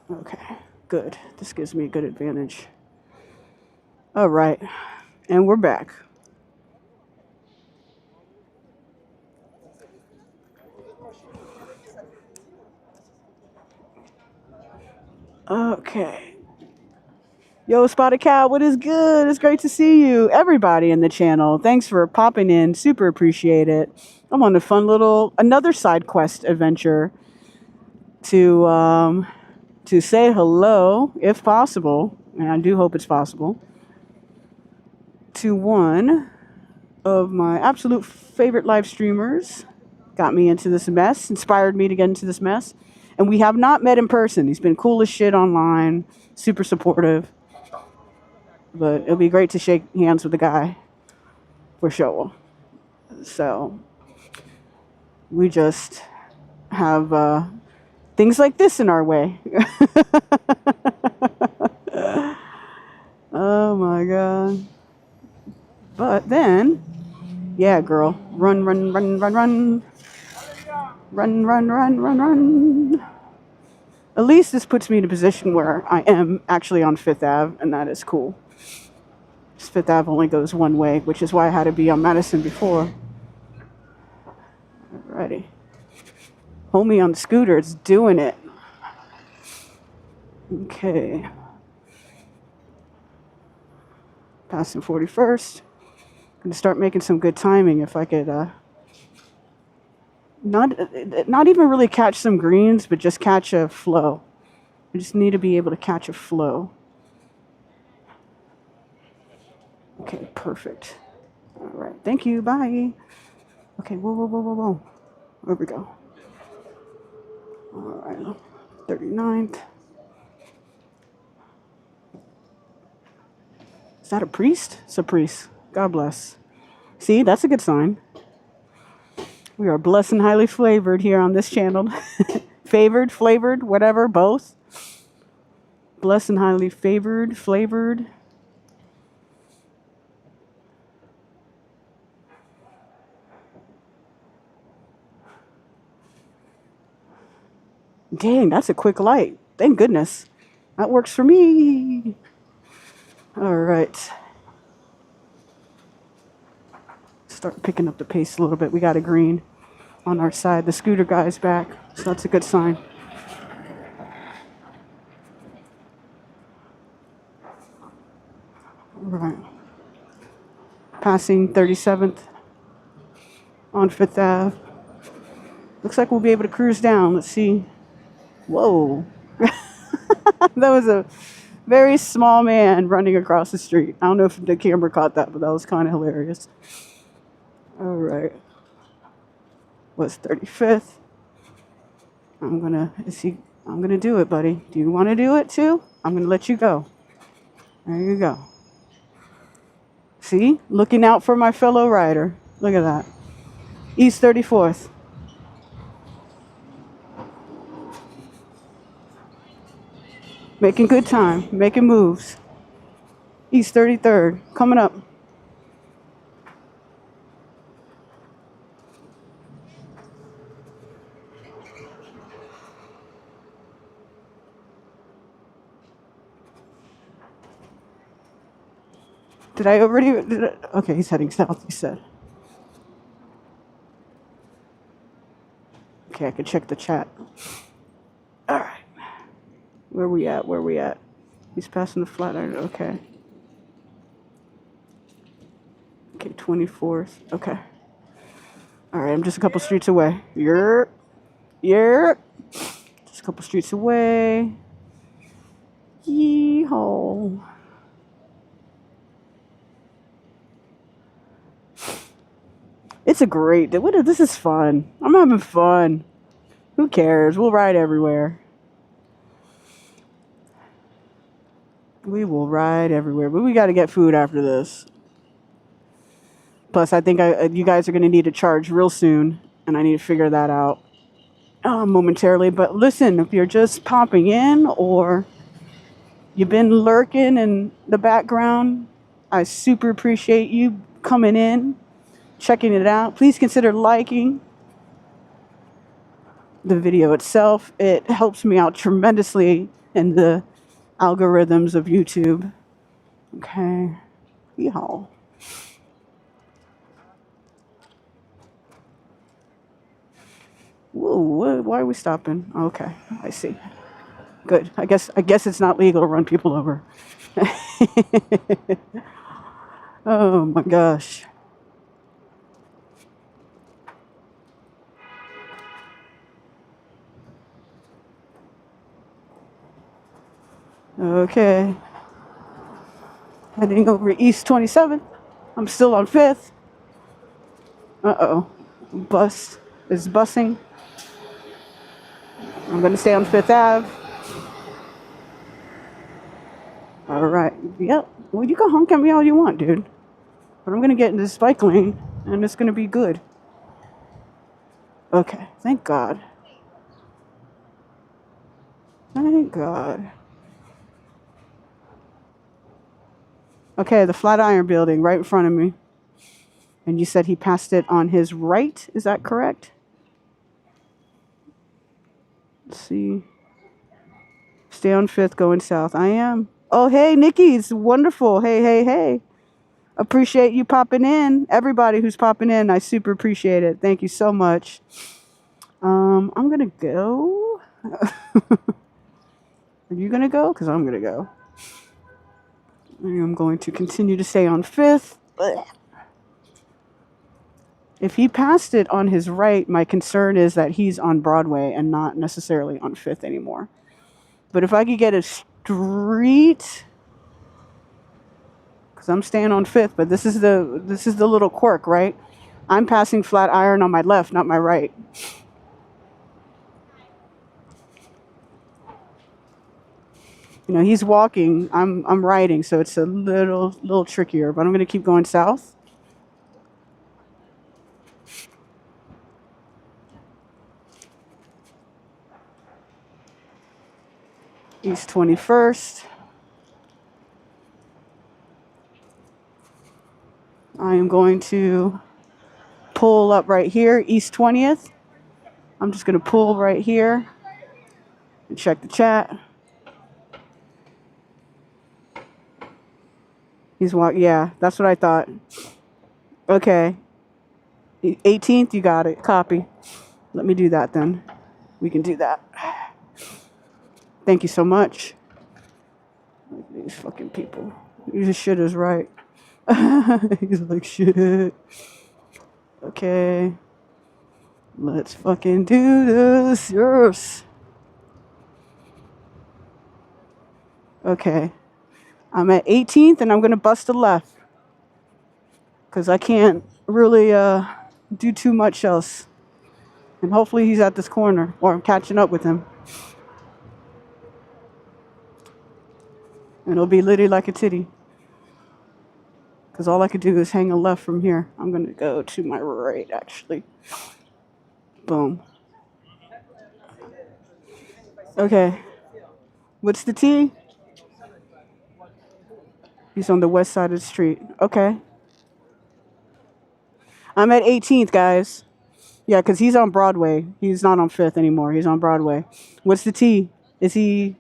Okay, good. This gives me a good advantage. All right. And we're back. Okay. Yo, Spotted Cow, what is good? It's great to see you. Everybody in the channel, thanks for popping in. Super appreciate it. I'm on a fun little, another side quest adventure to say hello, if possible, and I do hope it's possible, to one of my absolute favorite live streamers. Got me into this mess, inspired me to get into this mess. And we have not met in person. He's been cool as shit online, super supportive. But it'll be great to shake hands with the guy, for sure. So, we just have things like this in our way. Oh my God. But then, yeah, girl, run, run, run, run, run. Run, run, run, run, run. At least this puts me in a position where I am actually on 5th Ave, and that is cool. 5th Ave only goes one way, which is why I had to be on Madison before. Alrighty. Homie on the scooter, it's doing it. Okay. Passing 41st. Gonna start making some good timing if I could not even really catch some greens, but just catch a flow. I just need to be able to catch a flow. Okay, perfect. All right, thank you, bye. Okay, whoa. There we go. All right, 39th. Is that a priest? It's a priest. God bless. See, that's a good sign. We are blessed and highly flavored here on this channel. Favored, flavored, whatever, both. Blessed and highly favored, flavored. Dang, that's a quick light. Thank goodness. That works for me. All right. Start picking up the pace a little bit. We got a green on our side. The scooter guy's back, so that's a good sign. All right. Passing 37th on 5th Ave. Looks like we'll be able to cruise down. Let's see. Whoa. That was a very small man running across the street. I don't know if the camera caught that, but that was kind of hilarious. All right. What's 35th? I'm gonna do it, buddy. Do you want to do it too? I'm gonna let you go. There you go. See? Looking out for my fellow rider. Look at that. East 34th. Making good time. Making moves. East 33rd. Coming up. Okay, he's heading south, you said. Okay, I can check the chat. All right. Where we at? He's passing the Flatiron. Okay. Okay, 24th. Okay. All right, I'm just a couple streets away. Just a couple streets away. Yee-haw. This is fun. I'm having fun. Who cares? We'll ride everywhere. We will ride everywhere, but we got to get food after this. Plus, I think you guys are going to need to charge real soon, and I need to figure that out momentarily. But listen, if you're just popping in or you've been lurking in the background, I super appreciate you coming in, checking it out. Please consider liking the video itself. It helps me out tremendously in the algorithms of YouTube. Okay. Yeehaw. Whoa, why are we stopping? Okay, I see. Good. I guess it's not legal to run people over. Oh my gosh. Okay. Heading over East 27th. I'm still on 5th. Uh-oh. Bus is busing. I'm going to stay on 5th Ave. All right. Yep. Well, you can honk at me all you want, dude. But I'm going to get into this bike lane, and it's going to be good. Okay. Thank God. Thank God. Okay, the Flatiron building right in front of me. And you said he passed it on his right. Is that correct? Let's see. Stay on 5th going south. I am. Oh, hey, Nikki's wonderful. Hey. Appreciate you popping in. Everybody who's popping in, I super appreciate it. Thank you so much. I'm going to go. Are you going to go? Because I'm going to go. I'm going to continue to stay on 5th. Ugh. If he passed it on his right, my concern is that he's on Broadway and not necessarily on 5th anymore. But if I could get a street, because I'm staying on 5th, but this is the little quirk, right? I'm passing Flatiron on my left, not my right. You know, he's walking, I'm riding, so it's a little trickier, but I'm gonna keep going south. East 21st. I am going to pull up right here, East 20th. I'm just gonna pull right here and check the chat. He's walking, yeah, that's what I thought. Okay. 18th, you got it, copy. Let me do that then. We can do that. Thank you so much. These fucking people. This shit is right. He's like, shit. Okay. Let's fucking do this. Yes. Okay. I'm at 18th and I'm going to bust a left. Because I can't really do too much else. And hopefully he's at this corner. Or I'm catching up with him. And it'll be litty like a titty. Because all I could do is hang a left from here. I'm going to go to my right, actually. Boom. Okay. What's the T? He's on the west side of the street. Okay. I'm at 18th, guys. Yeah, because he's on Broadway. He's not on 5th anymore. He's on Broadway. What's the T? Is he...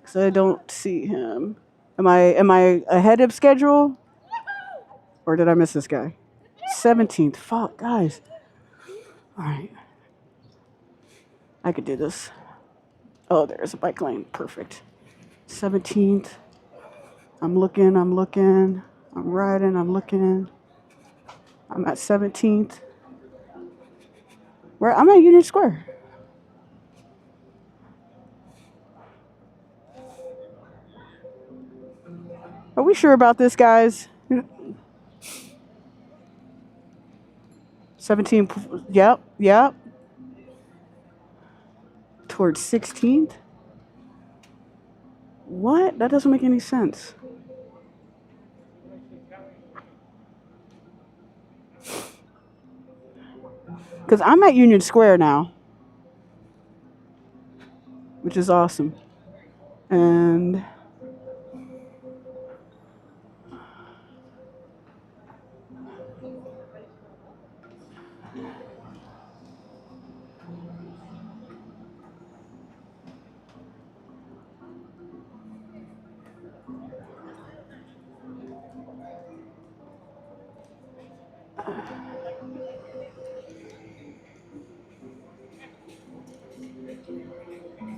Because I don't see him. Am I ahead of schedule? Or did I miss this guy? 17th. Fuck, guys. All right. I could do this. Oh, there's a bike lane. Perfect. 17th. I'm looking. I'm riding. I'm looking. I'm at 17th. Where? I'm at Union Square. Are we sure about this, guys? 17. Yep. Towards 16th? What? That doesn't make any sense. Because I'm at Union Square now, which is awesome. And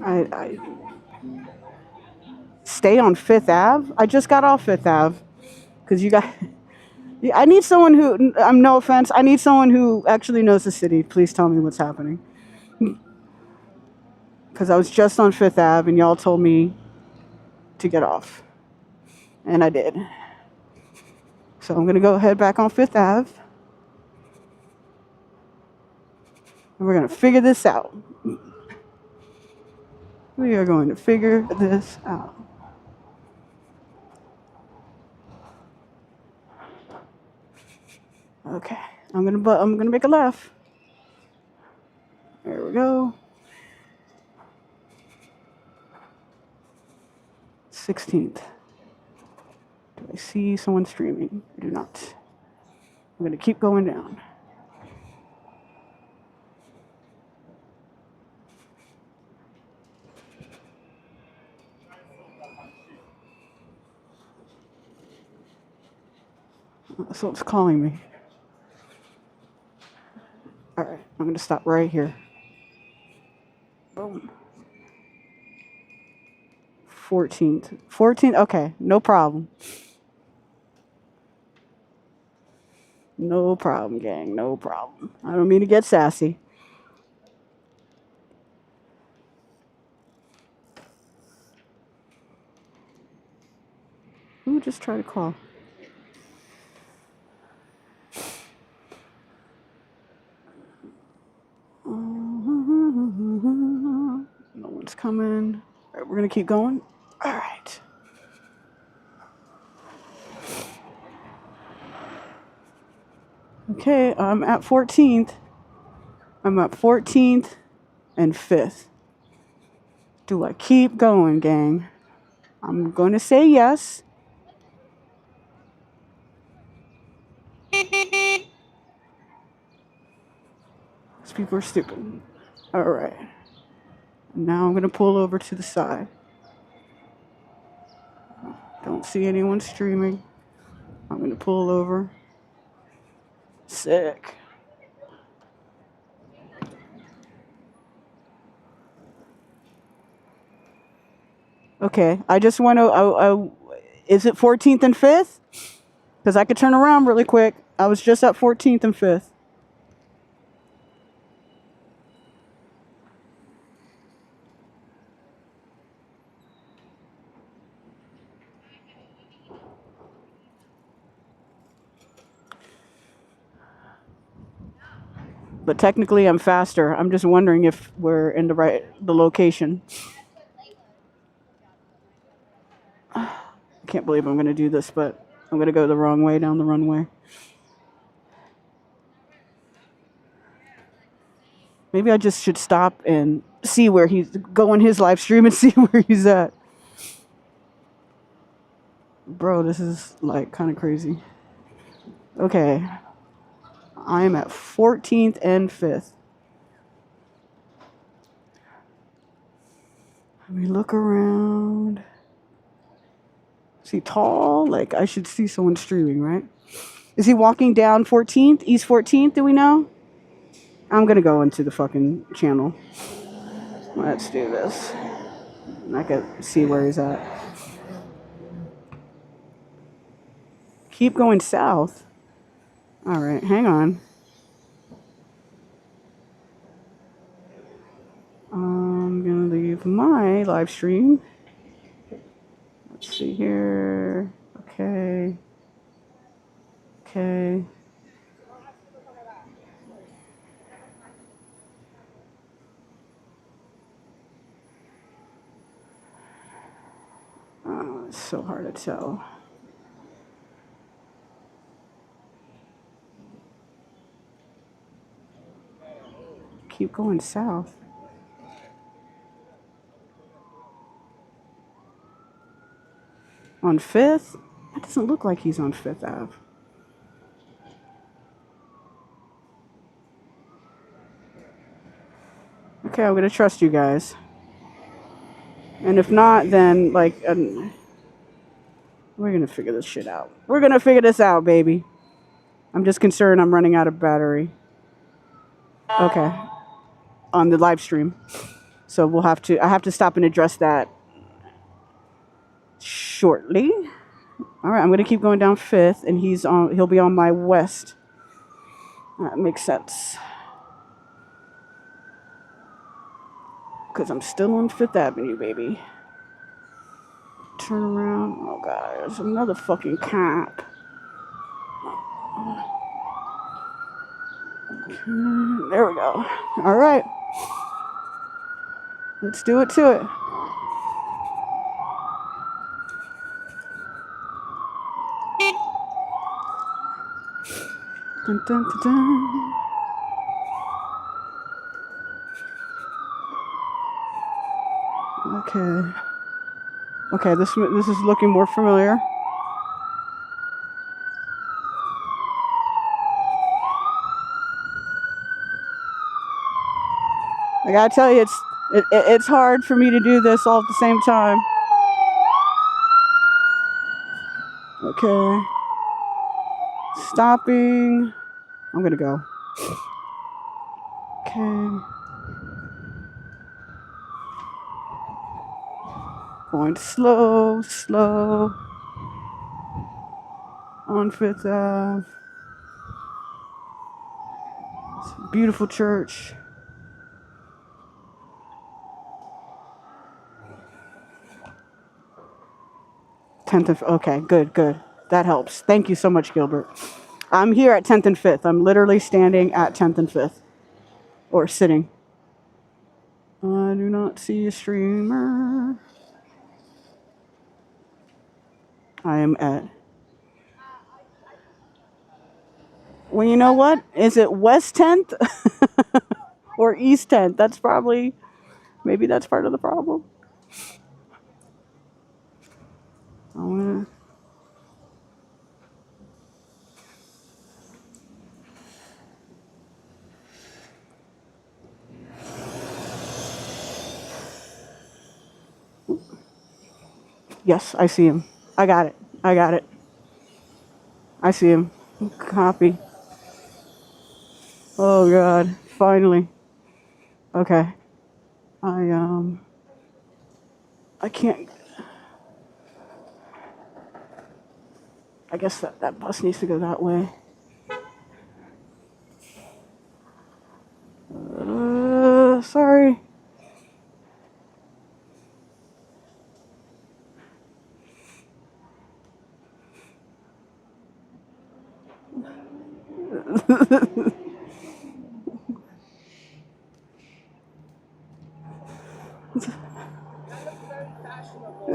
I stay on 5th Ave. I just got off 5th Ave because you got. I need someone who. I'm no offense. I need someone who actually knows the city. Please tell me what's happening. Because I was just on 5th Ave and y'all told me to get off, and I did. So I'm gonna go head back on 5th Ave, and we're gonna figure this out. We are going to figure this out. Okay, I'm gonna make a left. There we go. 16th. Do I see someone streaming? I do not. I'm gonna keep going down. Someone's calling me. All right, I'm gonna stop right here. Boom. 14th. 14th, okay, no problem. No problem, gang, no problem. I don't mean to get sassy. Who just tried to call? No one's coming. All right, we're gonna keep going. All right. Okay, I'm at 14th. I'm at 14th and 5th. Do I keep going, gang? I'm going to say yes. These people are stupid. All right. Now I'm going to pull over to the side. Don't see anyone streaming. I'm going to pull over. Sick. Okay, I just want to... is it 14th and 5th? Because I could turn around really quick. I was just at 14th and 5th. But technically I'm faster. I'm just wondering if we're in the location. I can't believe I'm going to do this, but I'm going to go the wrong way down the runway. Maybe I just should stop and see where go on his live stream and see where he's at. Bro, this is like kind of crazy. Okay. I am at 14th and 5th. Let me look around. Is he tall? Like, I should see someone streaming, right? Is he walking down 14th? East 14th, do we know? I'm going to go into the fucking channel. Let's do this. I can see where he's at. Keep going south. All right, hang on. I'm going to leave my live stream. Let's see here. Okay. Okay. Oh, it's so hard to tell. Keep going south. On 5th? That doesn't look like he's on 5th Ave. Okay, I'm going to trust you guys. And if not, then, like, we're going to figure this shit out. We're going to figure this out, baby. I'm just concerned I'm running out of battery. Okay. On the live stream. So I have to stop and address that shortly. All right, I'm going to keep going down 5th, and he'll be on my west. That makes sense. Because I'm still on 5th Avenue, baby. Turn around. Oh, God, there's another fucking cop. There we go. All right. Let's do it to it. Dun, dun, dun, dun. Okay. Okay, this is looking more familiar. I gotta tell you, it's hard for me to do this all at the same time. Okay. Stopping. I'm gonna go. Okay. Going slow, slow. On Fifth Ave. Beautiful church. 10th and okay, good. That helps. Thank you so much, Gilbert. I'm here at 10th and 5th. I'm literally standing at 10th and 5th. Or sitting. I do not see a streamer. I am at. Well, you know what? Is it West 10th or East 10th? That's probably, maybe that's part of the problem. Yes, I see him. I got it. I see him. Copy. Oh God, finally. Okay. I can't. I guess that bus needs to go that way. Sorry.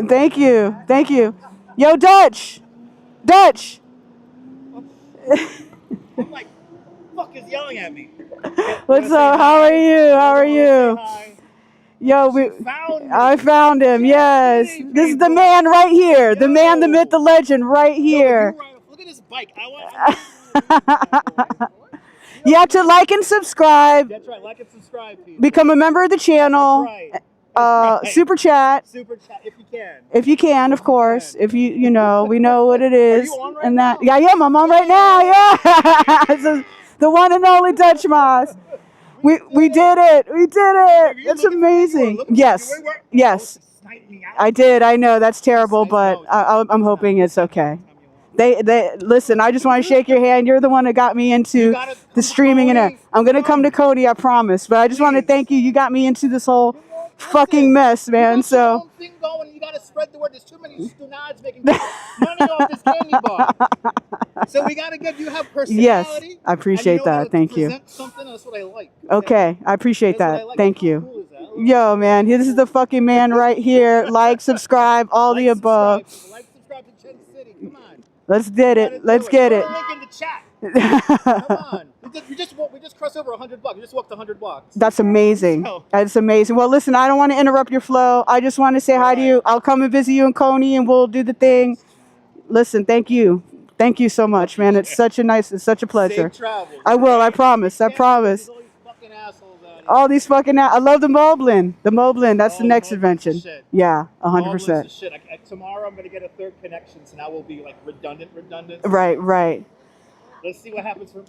Thank you. Yo, Dutch. I'm like, fuck is yelling at me. What's up? How are you? Yo, I found him. Yes, this is the man right here. The man, the myth, the legend, right here. Look at this bike. You have to like and subscribe. That's right. Like and subscribe, people. Become a member of the channel. That's right. Super chat if you can, of course. If you know, we know what it is. Are you on right and now? that, yeah, I'm on right now. Yeah, the one and only Dutchmazz. We did it. It's amazing. Yes. I did. I know that's terrible, but I'm hoping it's okay. They listen. I just want to shake your hand. You're the one that got me into the streaming, and I'm gonna come to Cody, I promise. But I just want to thank you. You got me into this whole fucking mess, man. So thing going, you gotta spread the word. There's too many stunads making money off this candy bar. So we gotta get you have personality. Yes, I appreciate that. Thank you. Something, that's what I like. Okay, I appreciate that. Thank you. Yo, man, this is the fucking man right here. Like, subscribe, all the above. Like, subscribe to Chen City. Come on. Let's get it. Let's get it. Link in the chat. Come on. We just crossed over $100. We just walked $100. That's amazing. That's amazing. Well, listen, I don't want to interrupt your flow. I just want to say hi to you. I'll come and visit you in Coney, and we'll do the thing. Listen, thank you. Thank you so much, man. It's such a pleasure. Safe travels. I will. I promise. All these fucking I love the Moblin. That's the next invention. Yeah, 100%. Tomorrow I'm gonna get a third connection, so now we'll be like redundant. Right. Let's see what happens from.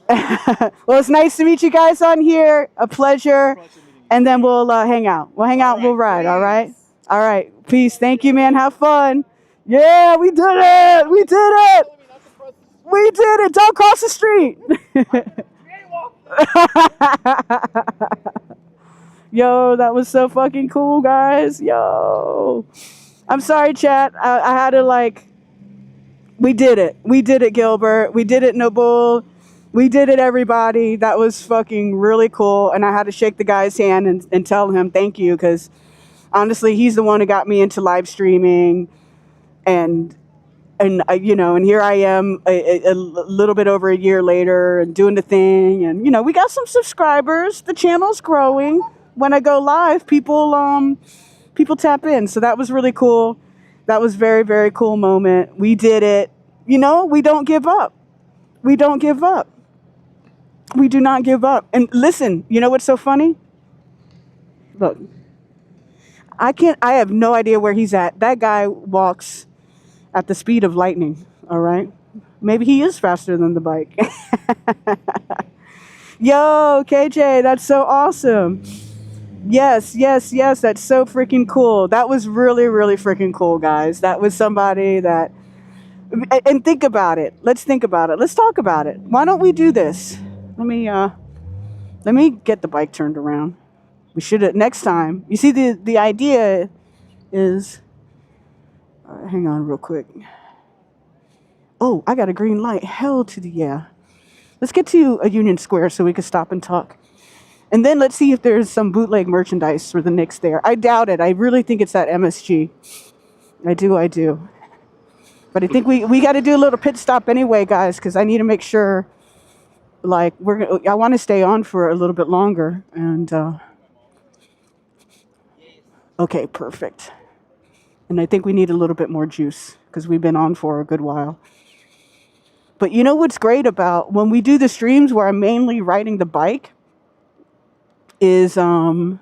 Well, it's nice to meet you guys on here. A pleasure. And then we'll hang out. We'll hang out. We'll ride. All right. All right. Peace. Thank you, man. Have fun. Yeah, we did it. We did it. Don't cross the street. Yo, that was so fucking cool, guys. Yo. I'm sorry, chat. I had to we did it. We did it, Gilbert. We did it, Noble. We did it, everybody. That was fucking really cool. And I had to shake the guy's hand and tell him thank you, because honestly, he's the one who got me into live streaming. And here I am a little bit over a year later and doing the thing. And, we got some subscribers. The channel's growing. When I go live, people tap in. So that was really cool. That was very, very cool moment. We did it. We don't give up. We don't give up. We do not give up. And listen, you know what's so funny? Look, I have no idea where he's at. That guy walks at the speed of lightning, all right? Maybe he is faster than the bike. Yo, KJ, that's so awesome. Yes, yes, yes. That's so freaking cool. That was really, really freaking cool, guys. That was somebody that. And think about it. Let's think about it. Let's talk about it. Why don't we do this? Let me get the bike turned around. We should have next time. You see, the idea is. Hang on, real quick. Oh, I got a green light. Hell to the yeah. Let's get to a Union Square so we can stop and talk. And then let's see if there's some bootleg merchandise for the Knicks there. I doubt it. I really think it's at MSG. I do. But I think we got to do a little pit stop anyway, guys, because I need to make sure, like, I want to stay on for a little bit longer. And, okay, perfect. And I think we need a little bit more juice because we've been on for a good while. But you know what's great about when we do the streams where I'm mainly riding the bike is the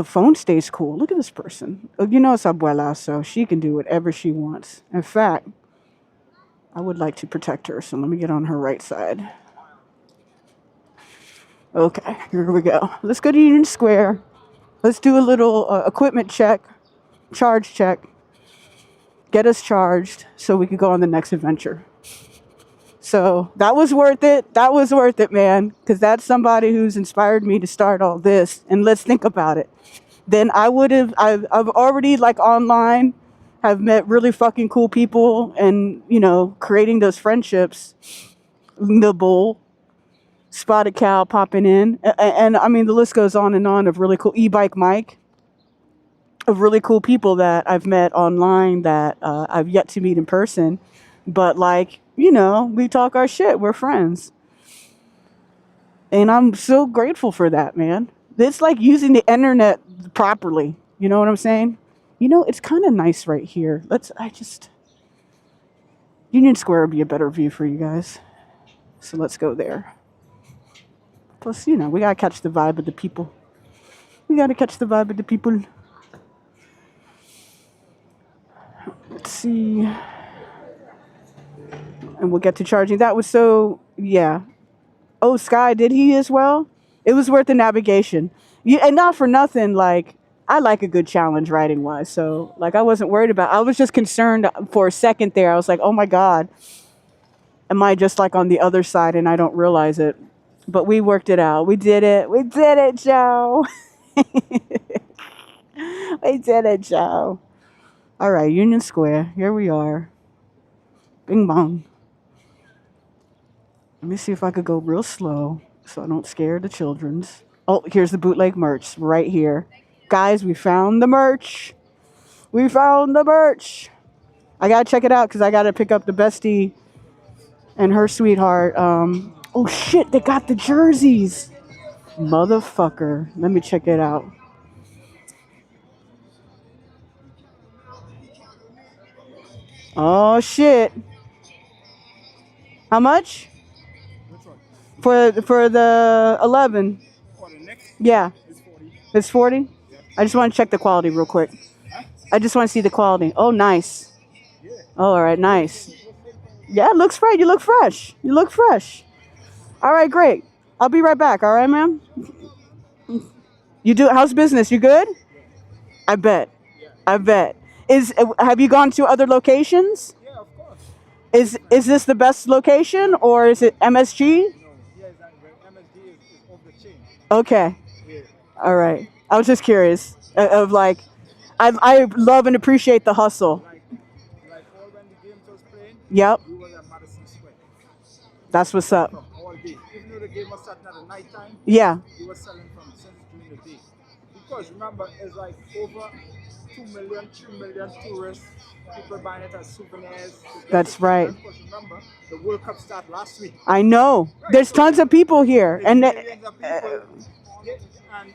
phone stays cool. Look at this person. You know it's abuela, so she can do whatever she wants. In fact, I would like to protect her, so let me get on her right side. Okay, here we go. Let's go to Union Square. Let's do a little equipment check, charge check. Get us charged so we could go on the next adventure. So that was worth it. That was worth it, man. Because that's somebody who's inspired me to start all this. And let's think about it. Then I've already, like, online, have met really fucking cool people and, you know, creating those friendships. The Bull, Spotted Cow popping in. And I mean, the list goes on and on of really cool e-bike Mike. Of really cool people that I've met online that I've yet to meet in person. But, like, you know, we talk our shit. We're friends. And I'm so grateful for that, man. It's like using the internet properly. You know what I'm saying? You know, it's kind of nice right here. Union Square would be a better view for you guys. So let's go there. Plus, you know, we got to catch the vibe of the people. Let's see. And we'll get to charging. That was so, yeah. Oh, Sky, did he as well? It was worth the navigation. And not for nothing, like, I like a good challenge riding wise. So, like, I wasn't worried about, I was just concerned for a second there. I was like, oh my God, am I just like on the other side and I don't realize it? But we worked it out. We did it, Joe. We did it, Joe. All right, Union Square. Here we are. Bing bong. Let me see if I could go real slow so I don't scare the childrens. Oh, here's the bootleg merch right here. Guys, we found the merch. I got to check it out because I got to pick up the bestie and her sweetheart. Oh, shit, they got the jerseys. Motherfucker. Let me check it out. Oh, shit. How much? For the 11. For the Knicks? Yeah. It's 40. It's 40? I just want to check the quality real quick. I just want to see the quality. Oh, nice. Oh, all right, nice. Yeah, it looks right. You look fresh. All right, great. I'll be right back. All right, ma'am? You do, how's business? You good? I bet. Have you gone to other locations? Yeah, of course. Is this the best location or is it MSG? No, yeah, MSD is off the chain. Okay. Yeah. All right. I was just curious of like, I love and appreciate the hustle. Like all when the games was playing, Yep. we was at Madison Square. That's what's up. From all day. Even though the game was starting at the night time, Yeah. we were selling from since during the day. Because remember, it's like over 2 million, 3 million tourists, people buying it as souvenirs. That's right. Because remember, the World Cup started last week. I know. There's tons of people here. There's And millions of people, and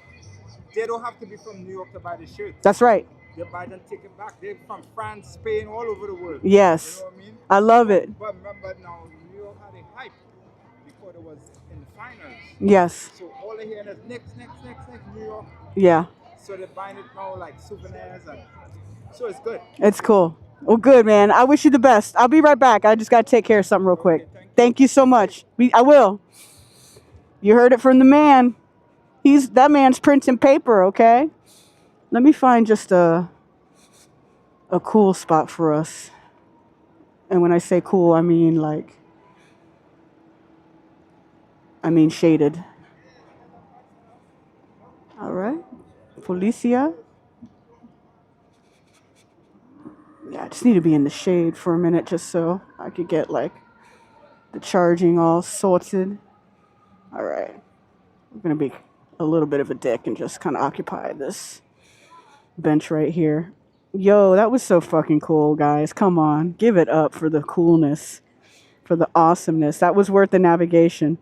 they don't have to be from New York to buy the shirt. that's right. They buy them, take it back. They're from France, Spain, all over the world. Yes. You know what I mean? I love it. But remember now, New York had a hype before it was in the finals. Yes. So all they hear is Knicks, New York. Yeah. So they're buying it now like souvenirs, and so it's good. It's cool. Well, good, man. I wish you the best. I'll be right back. I just got to take care of something real quick. Thank you so much. I will. You heard it from the man. That man's printing paper, okay? Let me find just a cool spot for us. And when I say cool, I mean shaded. All right. Policia. Yeah, I just need to be in the shade for a minute just so I could get like the charging all sorted. All right. I'm going to be a little bit of a dick and just kind of occupy this bench right here. Yo, that was so fucking cool, guys. Come on. Give it up for the coolness, for the awesomeness. That was worth the navigation.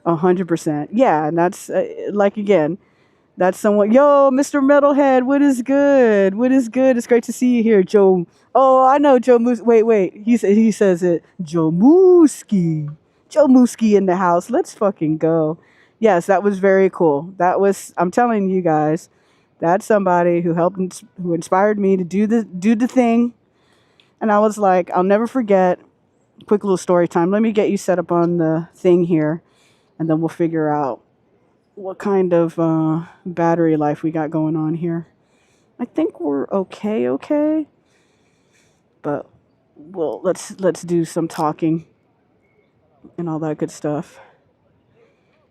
100%. Yeah, and that's like again, that's someone. Yo, Mr. Metalhead, what is good? What is good? It's great to see you here, Joe. Oh, I know Joe Moose. Wait. He says it. Joe Mooski. Joe Mooski in the house. Let's fucking go. Yes, that was very cool. That was. I'm telling you guys, that's somebody who who inspired me to do the thing. And I was like, I'll never forget. Quick little story time. Let me get you set up on the thing here, and then we'll figure out what kind of battery life we got going on here. I think we're okay, but let's do some talking and all that good stuff.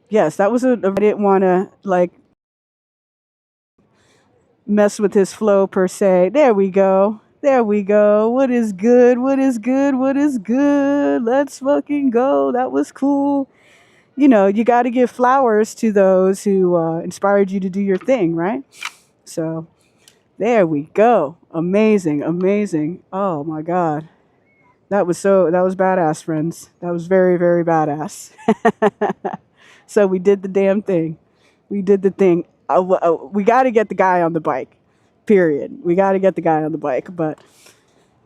Yes, that was I didn't want to like mess with his flow per se. There we go. What is good? What is good? What is good? Let's fucking go. That was cool. You know, you got to give flowers to those who inspired you to do your thing, right? So there we go. Amazing. Oh my God. That was badass, friends. That was very, very badass. So we did the damn thing. We did the thing. We got to get the guy on the bike, period. We got to get the guy on the bike. But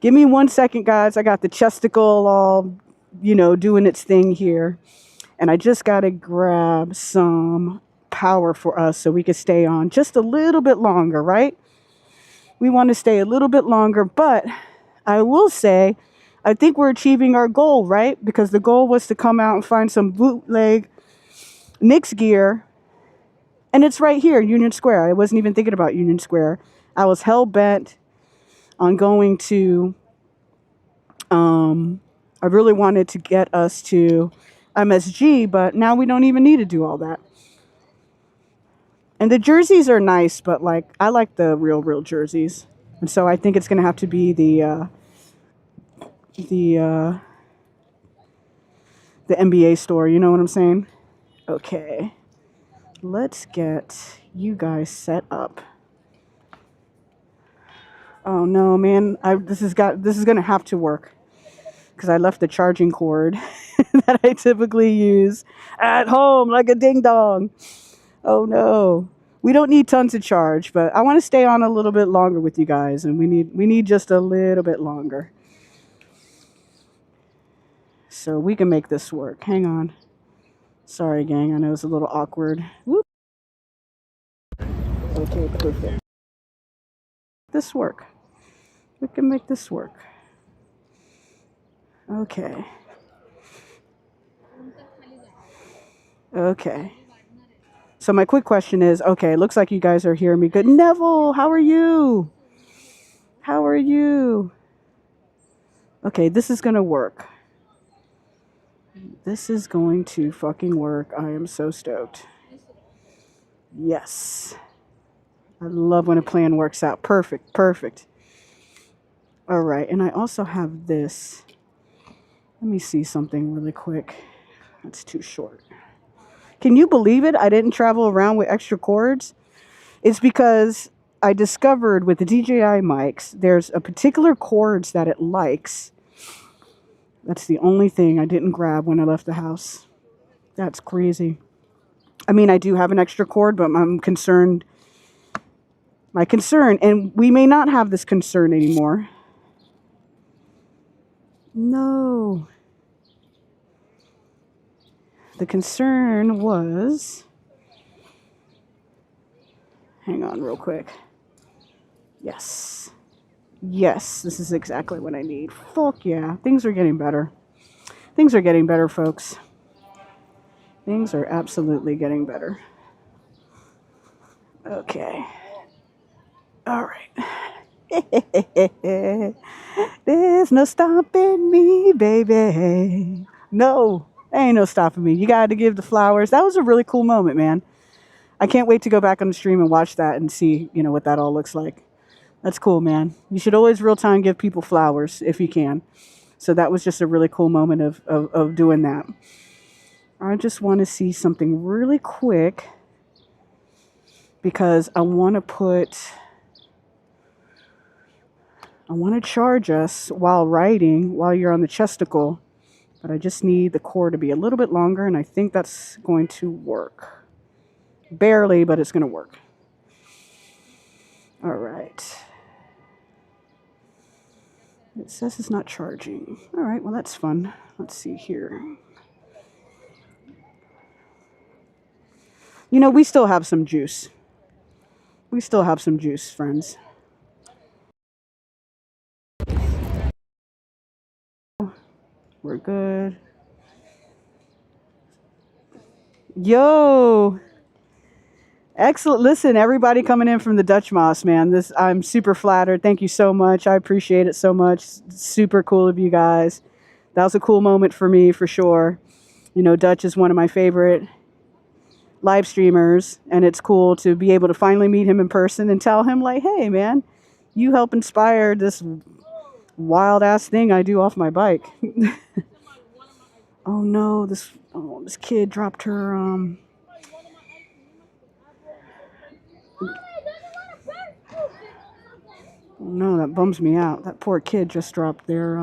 give me 1 second, guys. I got the chesticle all, doing its thing here. And I just got to grab some power for us so we can stay on just a little bit longer, right? We want to stay a little bit longer, but I will say, I think we're achieving our goal, right? Because the goal was to come out and find some bootleg Knicks gear. And it's right here, Union Square. I wasn't even thinking about Union Square. I was hell-bent on going to, I really wanted to get us to MSG, but now we don't even need to do all that. And the jerseys are nice, but I like the real jerseys. And so I think it's going to have to be the NBA store, you know what I'm saying? Okay. Let's get you guys set up. Oh no, man. This is going to have to work because I left the charging cord that I typically use at home like a ding dong. Oh no. We don't need tons of charge, but I want to stay on a little bit longer with you guys, and we need just a little bit longer. So we can make this work. Hang on. Sorry, gang. I know it's a little awkward. Whoop. Okay, perfect. This work. We can make this work. Okay. So my quick question is, okay, looks like you guys are hearing me good. Neville, how are you? Okay, this is going to work. This is going to fucking work. I am so stoked. Yes. I love when a plan works out. Perfect. All right, and I also have this. Let me see something really quick. That's too short. Can you believe it? I didn't travel around with extra cords. It's because I discovered with the DJI mics, there's a particular cords that it likes. That's the only thing I didn't grab when I left the house. That's crazy. I mean, I do have an extra cord, but I'm concerned. My concern, and we may not have this concern anymore. No. The concern was, hang on real quick. Yes, this is exactly what I need. Fuck yeah, things are getting better. Things are getting better, folks. Things are absolutely getting better. Okay. All right. There's no stopping me, baby. No, ain't no stopping me. You got to give the flowers. That was a really cool moment, man. I can't wait to go back on the stream and watch that and see, what that all looks like. That's cool, man. You should always real time give people flowers if you can. So that was just a really cool moment of doing that. I just want to see something really quick because I want to charge us while writing, while you're on the chesticle. But I just need the cord to be a little bit longer, and I think that's going to work. Barely, but it's going to work. All right. It says it's not charging. All right, well, that's fun. Let's see here. We still have some juice. We still have some juice, friends. We're good. Yo! Excellent. Listen, everybody coming in from the Dutchmazz, man. I'm super flattered. Thank you so much. I appreciate it so much. Super cool of you guys. That was a cool moment for me, for sure. Dutch is one of my favorite live streamers, and it's cool to be able to finally meet him in person and tell him, like, hey, man, you help inspire this wild ass thing I do off my bike. Oh no, this kid dropped her oh no, that bums me out. That poor kid just dropped their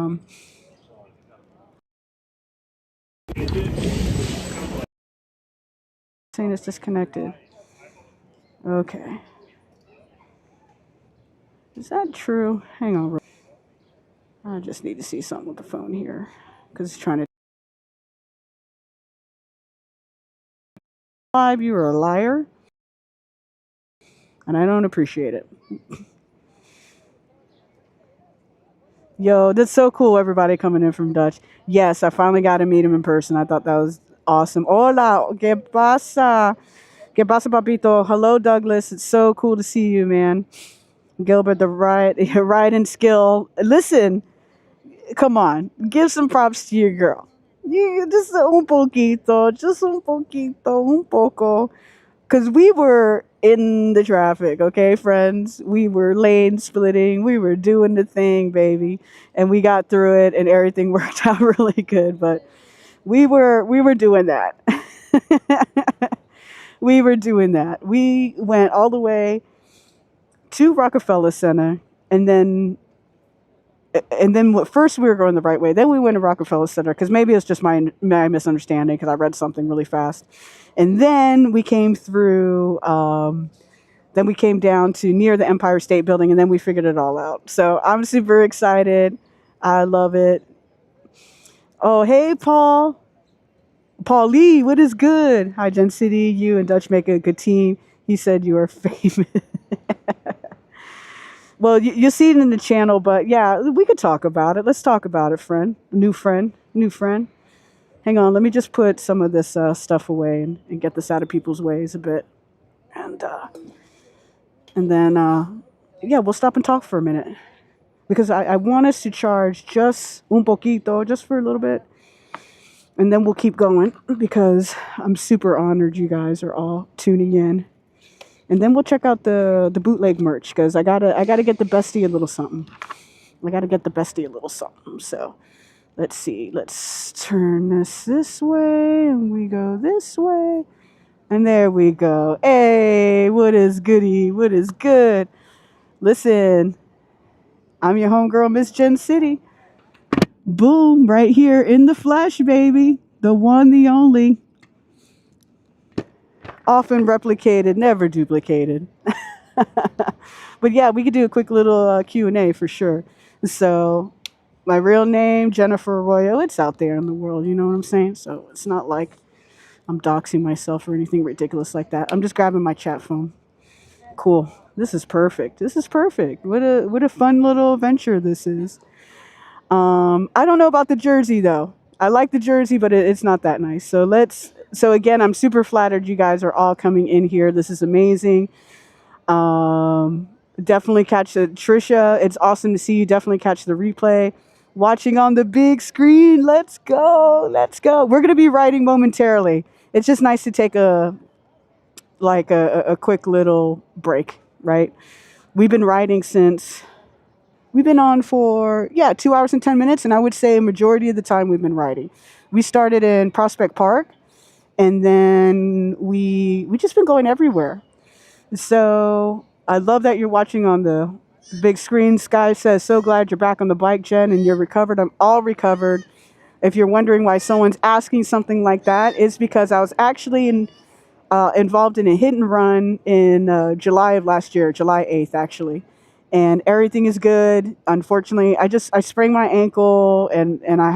saying it's disconnected. Okay. Is that true? Hang on. I just need to see something with the phone here because it's trying to live. You are a liar, and I don't appreciate it. Yo, that's so cool. Everybody coming in from Dutch. Yes, I finally got to meet him in person. I thought that was awesome. Hola, ¿qué pasa? ¿Qué pasa, papito? Hello, Douglas. It's so cool to see you, man. Gilbert, the riding skill. Listen, come on, give some props to your girl. Just un poquito, un poco. Because we were in the traffic, okay, friends? We were lane splitting. We were doing the thing, baby. And we got through it, and everything worked out really good. But we were doing that. We were doing that. We went all the way to Rockefeller Center, and then first we were going the right way. Then we went to Rockefeller Center because maybe it's just my misunderstanding because I read something really fast. And then we came through. Then we came down to near the Empire State Building, and then we figured it all out. So I'm super excited. I love it. Oh, hey, Paul. Paul Lee, what is good? Hi, Gen City. You and Dutch make a good team. He said you are famous. Well, you'll see it in the channel, but yeah, we could talk about it. Let's talk about it, friend. New friend. Hang on, let me just put some of this stuff away and get this out of people's ways a bit. And then, yeah, we'll stop and talk for a minute. Because I want us to charge just un poquito, just for a little bit. And then we'll keep going because I'm super honored you guys are all tuning in. And then we'll check out the bootleg merch because I gotta get the bestie a little something. So let's see. Let's turn this way and we go this way. And there we go. Hey, what is goody? What is good? Listen, I'm your homegirl, Miss Gen City. Boom, right here in the flesh, baby. The one, the only. Often replicated, never duplicated. But yeah, we could do a quick little Q&A for sure. So my real name, Jennifer Arroyo, it's out there in the world, you know what I'm saying? So it's not like I'm doxing myself or anything ridiculous like that. I'm just grabbing my chat phone. Cool. This is perfect. What a fun little adventure this is. I don't know about the jersey though. I like the jersey, but it's not that nice. So again, I'm super flattered you guys are all coming in here. This is amazing. Um, Definitely catch the Trisha. It's awesome to see you. Definitely catch the replay. Watching on the big screen. Let's go. Let's go. We're gonna be writing momentarily. It's just nice to take a quick little break, right? We've been writing since we've been on for 2 hours and 10 minutes, and I would say a majority of the time we've been writing. We started in Prospect Park, and then we just been going everywhere. So I love that you're watching on the big screen. Sky says, "So glad you're back on the bike, Jen, and you're recovered." I'm all recovered. If you're wondering why someone's asking something like that, it's because I was actually involved in a hit and run in July of last year, July 8th, actually. And everything is good. Unfortunately, I sprained my ankle, and I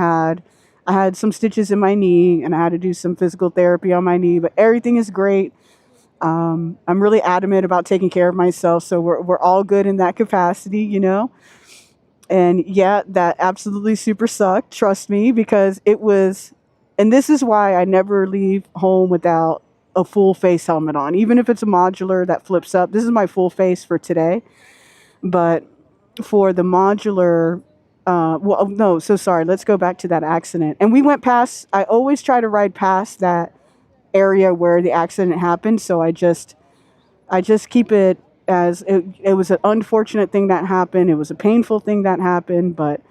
had some stitches in my knee, and I had to do some physical therapy on my knee, but everything is great. I'm really adamant about taking care of myself, so we're all good in that capacity, you know. And yeah, that absolutely super sucked. Trust me, because it was, and this is why I never leave home without a full face helmet on, even if it's a modular that flips up. This is my full face for today, but for the modular, well, oh, no, so sorry. Let's go back to that accident. And we went past. I always try to ride past that area where the accident happened, so I just keep it as it was an unfortunate thing that happened. It was a painful thing that happened, but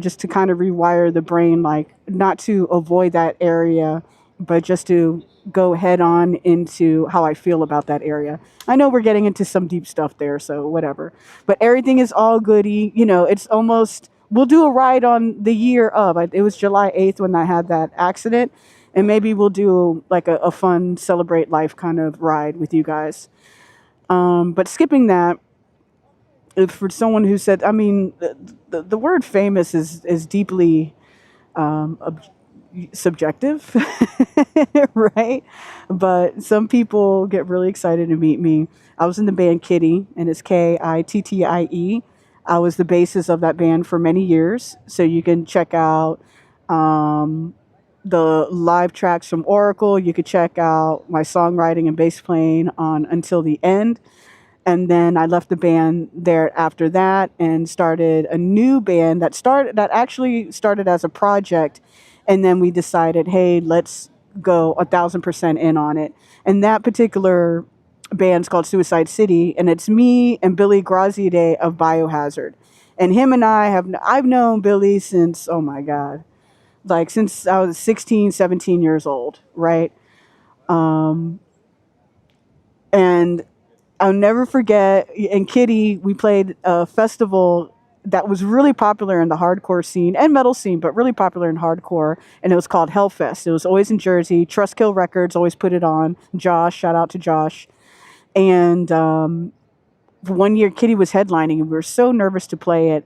just to kind of rewire the brain, like not to avoid that area, but just to go head on into how I feel about that area. I know we're getting into some deep stuff there, so whatever. But everything is all goody. It's almost, we'll do a ride on the year of. It was July 8th when I had that accident. And maybe we'll do like a fun celebrate life kind of ride with you guys. But skipping that, if for someone who said, I mean, the word famous is deeply ob- subjective, right? But some people get really excited to meet me. I was in the band Kitty, and it's Kittie. I was the bassist of that band for many years. So you can check out um, the live tracks from Oracle. You could check out my songwriting and bass playing on Until the End. And then I left the band there after that and started a new band that actually started as a project. And then we decided, hey, let's go 1,000% in on it. And that particular band's called Suicide City, and it's me and Billy Graziade of Biohazard. And him and I've known Billy since, oh my God, like since I was 16, 17 years old, right? Um, and I'll never forget. In Kitty, we played a festival that was really popular in the hardcore scene and metal scene, but really popular in hardcore. And it was called Hellfest. It was always in Jersey. Trustkill Records always put it on. Josh, shout out to Josh. And one year, Kitty was headlining, and we were so nervous to play it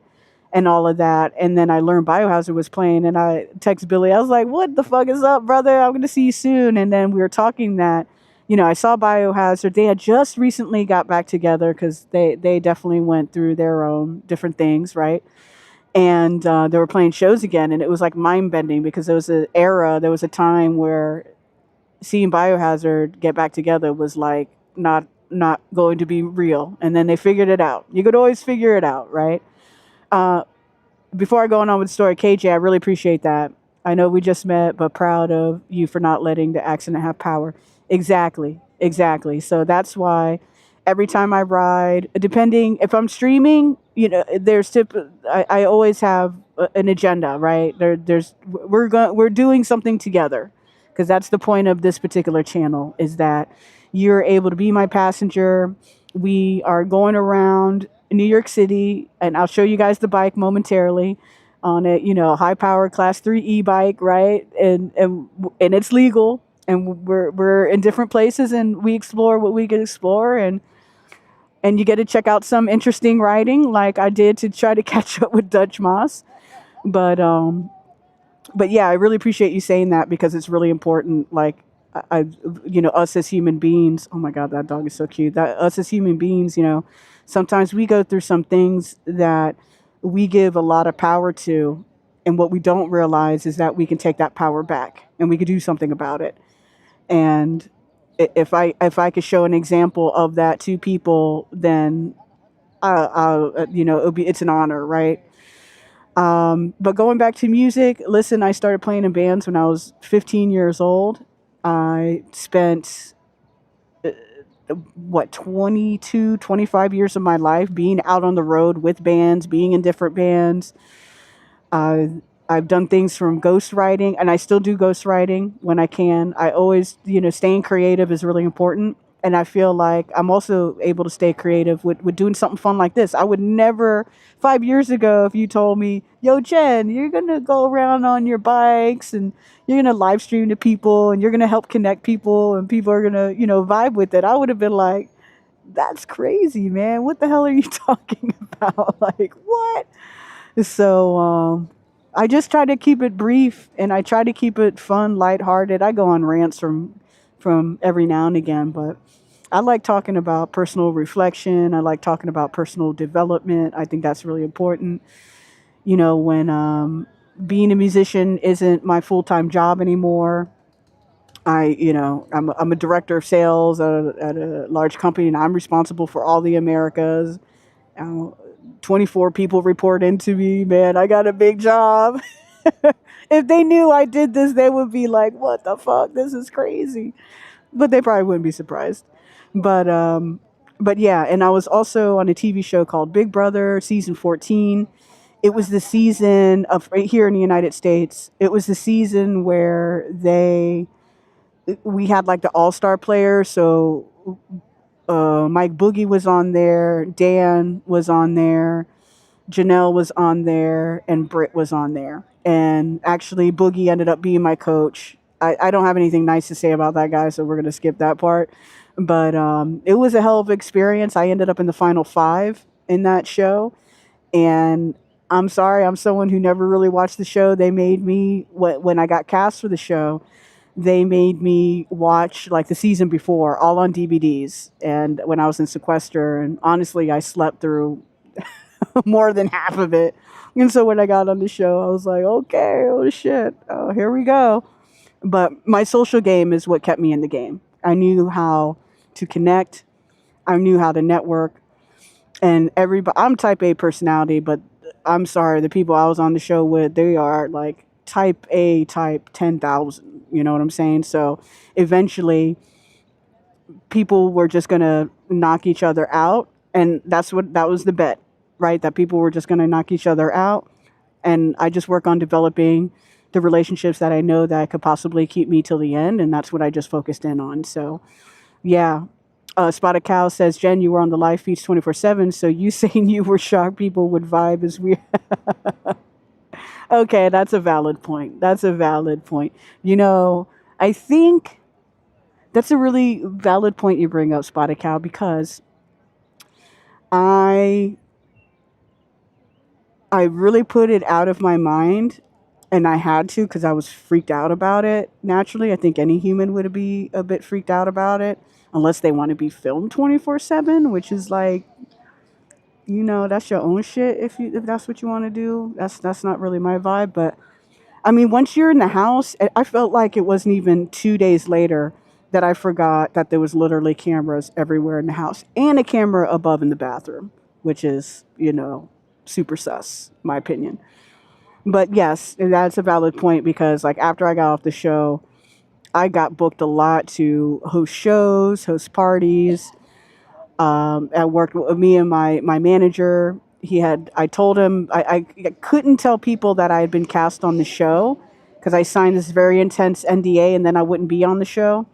and all of that. And then I learned Biohazard was playing, and I text Billy. I was like, "What the fuck is up, brother? I'm gonna see you soon." And then we were talking that, I saw Biohazard. They had just recently got back together because they definitely went through their own different things, right? And they were playing shows again, and it was like mind bending because there was a time where seeing Biohazard get back together was like not going to be real, and then they figured it out. You could always figure it out, right? Uh, Before I go on with the story, KJ, I really appreciate that. I know we just met, but proud of you for not letting the accident have power. Exactly, exactly. So that's why every time I ride, depending if I'm streaming, I always have an agenda, right? We're doing something together, because that's the point of this particular channel, is that you're able to be my passenger. We are going around New York City, and I'll show you guys the bike momentarily on a high power class 3 e-bike, right? And it's legal, and we're in different places, and we explore what we can explore, and you get to check out some interesting riding like I did to try to catch up with Dutchmazz. But yeah, I really appreciate you saying that, because it's really important. Like us as human beings. Oh my God, that dog is so cute. That us as human beings, sometimes we go through some things that we give a lot of power to, and what we don't realize is that we can take that power back and we can do something about it. And If I could show an example of that to people, then it's an honor, right? But going back to music, listen, I started playing in bands when I was 15 years old. I spent what 22, 25 years of my life being out on the road with bands, being in different bands. uh, I've done things from ghostwriting, and I still do ghostwriting when I can. I always, staying creative is really important. And I feel like I'm also able to stay creative with doing something fun like this. I would never, 5 years ago, if you told me, yo, Jen, you're going to go around on your bikes and you're going to live stream to people and you're going to help connect people and people are going to, vibe with it, I would have been like, that's crazy, man. What the hell are you talking about? Like, what? So I just try to keep it brief and I try to keep it fun, lighthearted. I go on rants from every now and again, but I like talking about personal reflection. I like talking about personal development. I think that's really important. When being a musician isn't my full time job anymore. I'm a director of sales at a large company, and I'm responsible for all the Americas. Uh, 24 people report into me, man. I got a big job. If they knew I did this, they would be like, what the fuck? This is crazy. But they probably wouldn't be surprised. But but yeah, and I was also on a TV show called Big Brother, season 14. It was the season of right here in the United States. It was the season where we had like the all-star players. So Mike Boogie was on there, Dan was on there, Janelle was on there, and Britt was on there. And actually, Boogie ended up being my coach. I don't have anything nice to say about that guy, so we're going to skip that part. But it was a hell of an experience. I ended up in the final five in that show. And I'm sorry, I'm someone who never really watched the show. They made me, when I got cast for the show, they made me watch like the season before, all on DVDs. And when I was in sequester, and honestly, I slept through more than half of it. And so when I got on the show, I was like, okay, oh shit, oh, here we go. But my social game is what kept me in the game. I knew how to connect, I knew how to network, and everybody. I'm type A personality, but I'm sorry, the people I was on the show with, they are like type A, type 10,000. You know what I'm saying? So eventually, people were just gonna knock each other out, and that was the bet, right? That people were just gonna knock each other out, and I just work on developing the relationships that I know that could possibly keep me till the end, and that's what I just focused in on. So yeah. Spotted Cow says, Jen, you were on the live feeds 24/7, so you saying you were shocked people would vibe is weird. Okay, that's a valid point. That's a valid point. I think that's a really valid point you bring up, Spotted Cow, because I I really put it out of my mind, and I had to because I was freaked out about it. Naturally, I think any human would be a bit freaked out about it, unless they want to be filmed 24/7, which is like, that's your own shit. If that's what you want to do, that's not really my vibe. But I mean, once you're in the house, I felt like it wasn't even 2 days later that I forgot that there was literally cameras everywhere in the house and a camera above in the bathroom, which is, super sus, my opinion. But yes, that's a valid point because like after I got off the show, I got booked a lot to host shows, host parties. I worked with me and my manager. I told him I couldn't tell people that I had been cast on the show because I signed this very intense NDA and then I wouldn't be on the show.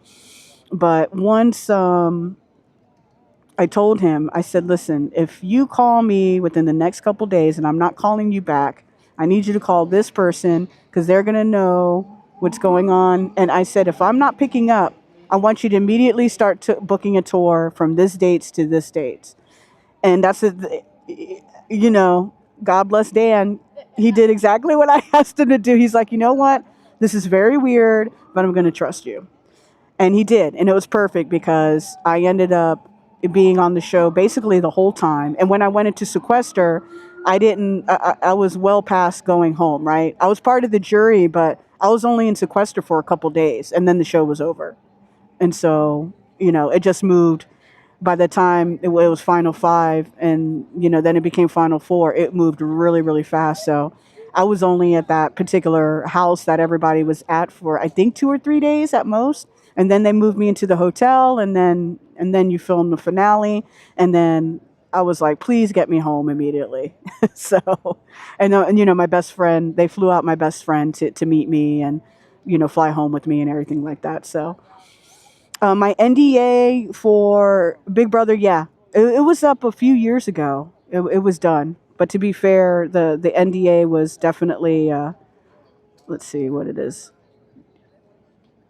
But once I told him, I said, listen, if you call me within the next couple days and I'm not calling you back, I need you to call this person because they're going to know what's going on. And I said, if I'm not picking up, I want you to immediately start booking a tour from this dates to this dates. And God bless Dan. He did exactly what I asked him to do. He's like, you know what? This is very weird, but I'm going to trust you. And he did. And it was perfect because I ended up being on the show basically the whole time. And when I went into sequester, I was well past going home, right? I was part of the jury, but I was only in sequester for a couple days and then the show was over. And so it just moved. By the time it was Final Five, and then it became Final Four, it moved really, really fast. So I was only at that particular house that everybody was at for, I think, 2 or 3 days at most, and then they moved me into the hotel, and then you film the finale, and then I was like, please get me home immediately. So, and my best friend, they flew out my best friend to meet me and fly home with me and everything like that. So my NDA for Big Brother, yeah, it was up a few years ago. It was done. But to be fair, the NDA was definitely, let's see what it is.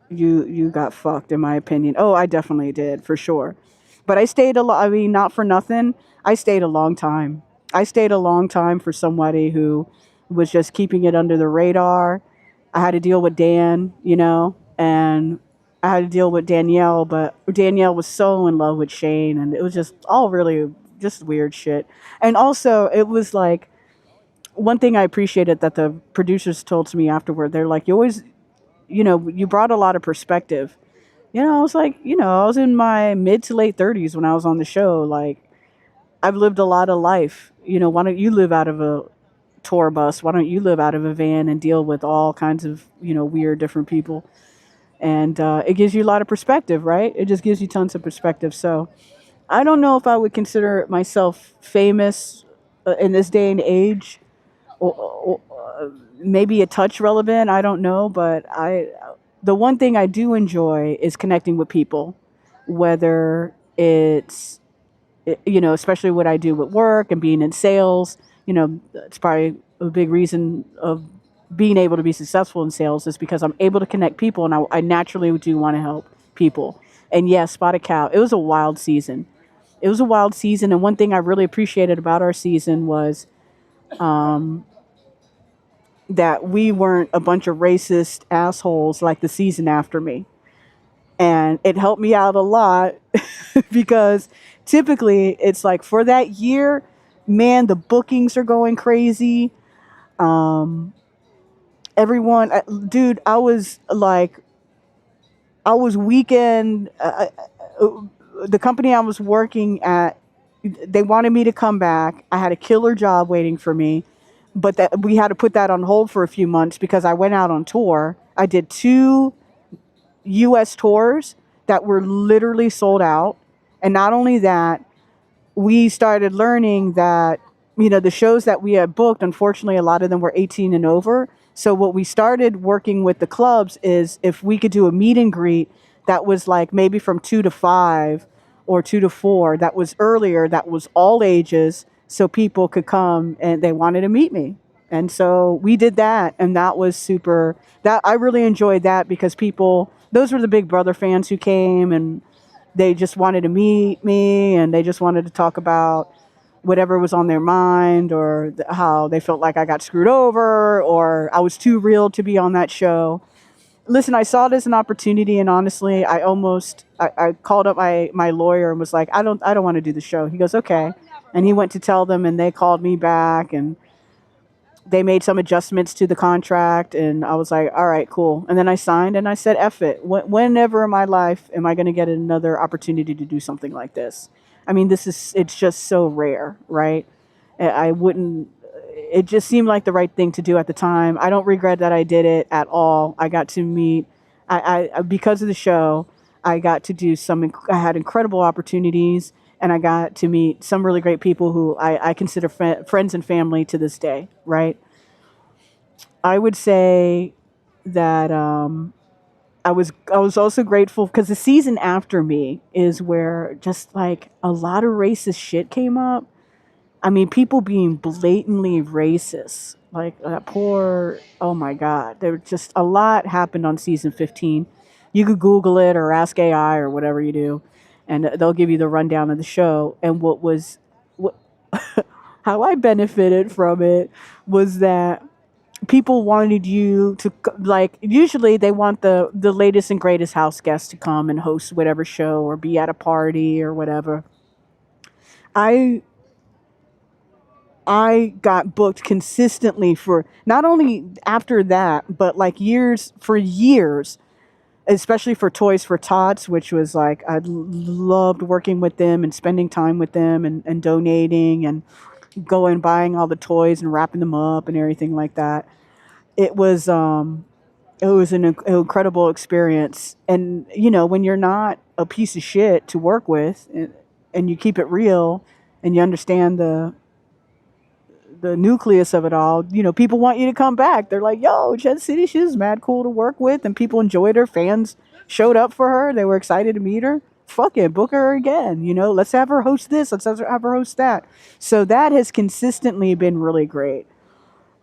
You got fucked, in my opinion. Oh, I definitely did, for sure. But I stayed a lot. I mean, not for nothing. I stayed a long time. I stayed a long time for somebody who was just keeping it under the radar. I had to deal with Dan, and I had to deal with Danielle, but Danielle was so in love with Shane, and it was just all really just weird shit. And also, it was like one thing I appreciated that the producers told to me afterward. They're like, you always, you brought a lot of perspective. I was like, I was in my mid to late 30s when I was on the show. Like, I've lived a lot of life. Why don't you live out of a tour bus? Why don't you live out of a van and deal with all kinds of, weird, different people? And it gives you a lot of perspective, right? It just gives you tons of perspective. So I don't know if I would consider myself famous in this day and age, or maybe a touch relevant. I don't know, but the one thing I do enjoy is connecting with people, whether it's especially what I do with work and being in sales. It's probably a big reason of being able to be successful in sales is because I'm able to connect people, and I naturally do want to help people. And yes, Spotted Cow, it was a wild season. It was a wild season, and one thing I really appreciated about our season was that we weren't a bunch of racist assholes like the season after me. And it helped me out a lot because typically it's like for that year, man, the bookings are going crazy. Um, Everyone, dude, I was weekend. The company I was working at, they wanted me to come back. I had a killer job waiting for me, but that we had to put that on hold for a few months because I went out on tour. I did 2 U.S. tours that were literally sold out, and not only that, we started learning that the shows that we had booked, unfortunately a lot of them were 18 and over. So what we started working with the clubs is if we could do a meet and greet that was like maybe from 2 to 5 or 2 to 4, that was earlier, that was all ages, so people could come and they wanted to meet me. And so we did that, and that was super. That I really enjoyed that because people, those were the Big Brother fans who came, and they just wanted to meet me, and they just wanted to talk about whatever was on their mind, or how they felt like I got screwed over or I was too real to be on that show. Listen, I saw it as an opportunity, and honestly, I called up my lawyer and was like, I don't want to do the show. He goes, okay. And he went to tell them, and they called me back, and they made some adjustments to the contract, and I was like, all right, cool. And then I signed, and I said, F it. Whenever in my life am I going to get another opportunity to do something like this? I mean, it's just so rare, right? I wouldn't, it just seemed like the right thing to do at the time. I don't regret that I did it at all. I got to meet, because of the show, I got to do I had incredible opportunities, and I got to meet some really great people who I consider friends and family to this day, right? I would say that I was also grateful because the season after me is where just like a lot of racist shit came up. I mean, people being blatantly racist, like that poor. Oh my God, there was just a lot happened on season 15. You could Google it or ask AI or whatever you do, and they'll give you the rundown of the show. And what how I benefited from it was that people wanted you to, like, usually they want the latest and greatest house guests to come and host whatever show or be at a party or whatever. I i got booked consistently for not only after that, but like years, for years, especially for Toys for Tots, which was like loved working with them and spending time with them and donating and going buying all the toys and wrapping them up and everything like that. It was incredible experience. And when you're not a piece of shit to work with, and you keep it real, and you understand the nucleus of it all, people want you to come back. They're like, yo, Jet City, she was mad cool to work with, and people enjoyed her. Fans showed up for her. They were excited to meet her. Fuck it, book her again. Let's have her host this. Let's have her host that. So that has consistently been really great.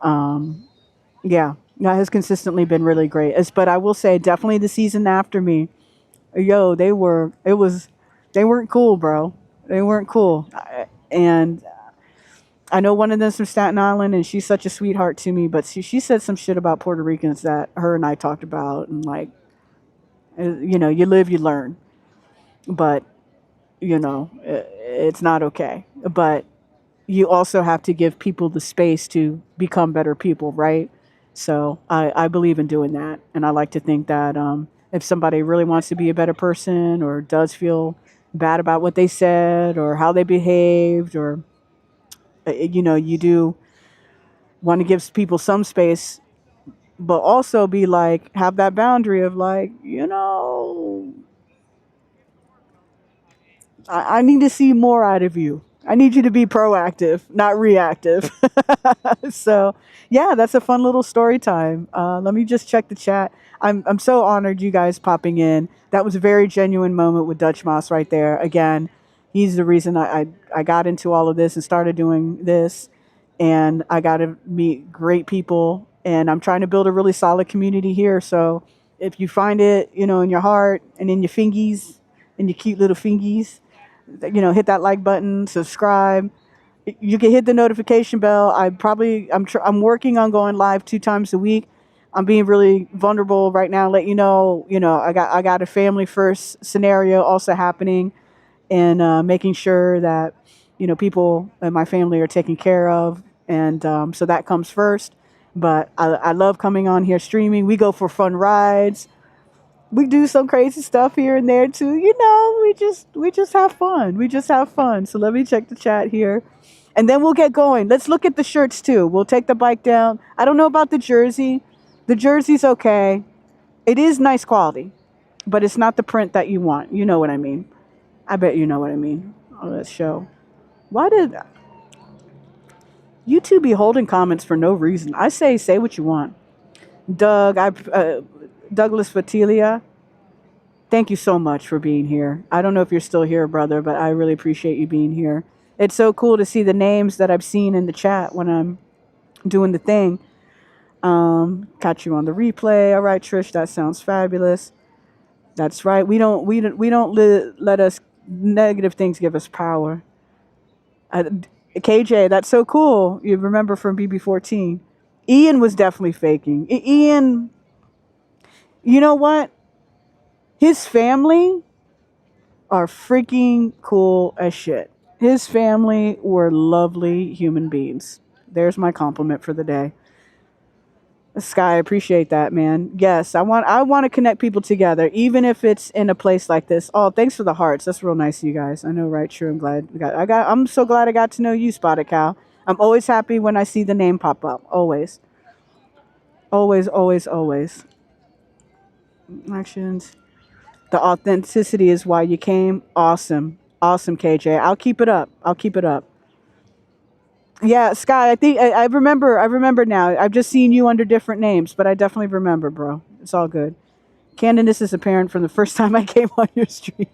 Yeah, that has consistently been really great. But I will say, definitely the season after me, yo, they weren't cool, bro. They weren't cool. And I know one of them's from Staten Island, and she's such a sweetheart to me. But she said some shit about Puerto Ricans that her and I talked about, and like, you live, you learn. But it's not okay. But you also have to give people the space to become better people, right? So I believe in doing that, and I like to think that if somebody really wants to be a better person, or does feel bad about what they said or how they behaved, or you do want to give people some space, but also be like, have that boundary of like, I need to see more out of you. I need you to be proactive, not reactive. So, yeah, that's a fun little story time. Let me just check the chat. I'm so honored you guys popping in. That was a very genuine moment with Dutchmazz right there. Again, he's the reason I got into all of this and started doing this. And I got to meet great people. And I'm trying to build a really solid community here. So if you find it, in your heart and in your fingies, in your cute little fingies, hit that like button, subscribe. You can hit the notification bell. I'm working on going live 2 times a week. I'm being really vulnerable right now. Let you know, I got a family first scenario also happening, and making sure that people in my family are taken care of, and so that comes first. But I love coming on here streaming. We go for fun rides. We do some crazy stuff here and there too. We just have fun. We just have fun. So let me check the chat here. And then we'll get going. Let's look at the shirts too. We'll take the bike down. I don't know about the jersey. The jersey's okay. It is nice quality, but it's not the print that you want. You know what I mean. I bet you know what I mean. Oh, let's show. Why did you two be holding comments for no reason? I say what you want. Douglas Fatilia, thank you so much for being here. I don't know if you're still here, brother, but I really appreciate you being here. It's so cool to see the names that I've seen in the chat when I'm doing the thing. Got you on the replay. All right, Trish, that sounds fabulous. That's right. We don't let us negative things give us power. KJ, that's so cool. You remember from BB14. Ian was definitely faking. Ian, you know what? His family are freaking cool as shit. His family were lovely human beings. There's my compliment for the day. Sky, I appreciate that, man. Yes, I want to connect people together, even if it's in a place like this. Oh, thanks for the hearts. That's real nice of you guys. I know, right? Sure, I'm so glad I got to know you, Spotted Cow. I'm always happy when I see the name pop up. Always. Always, always, always. Actions. The authenticity is why you came. Awesome. Awesome, KJ. I'll keep it up. I'll keep it up. Yeah, Sky, I think I remember now. I've just seen you under different names, but I definitely remember, bro. It's all good. Candidness is apparent from the first time I came on your stream.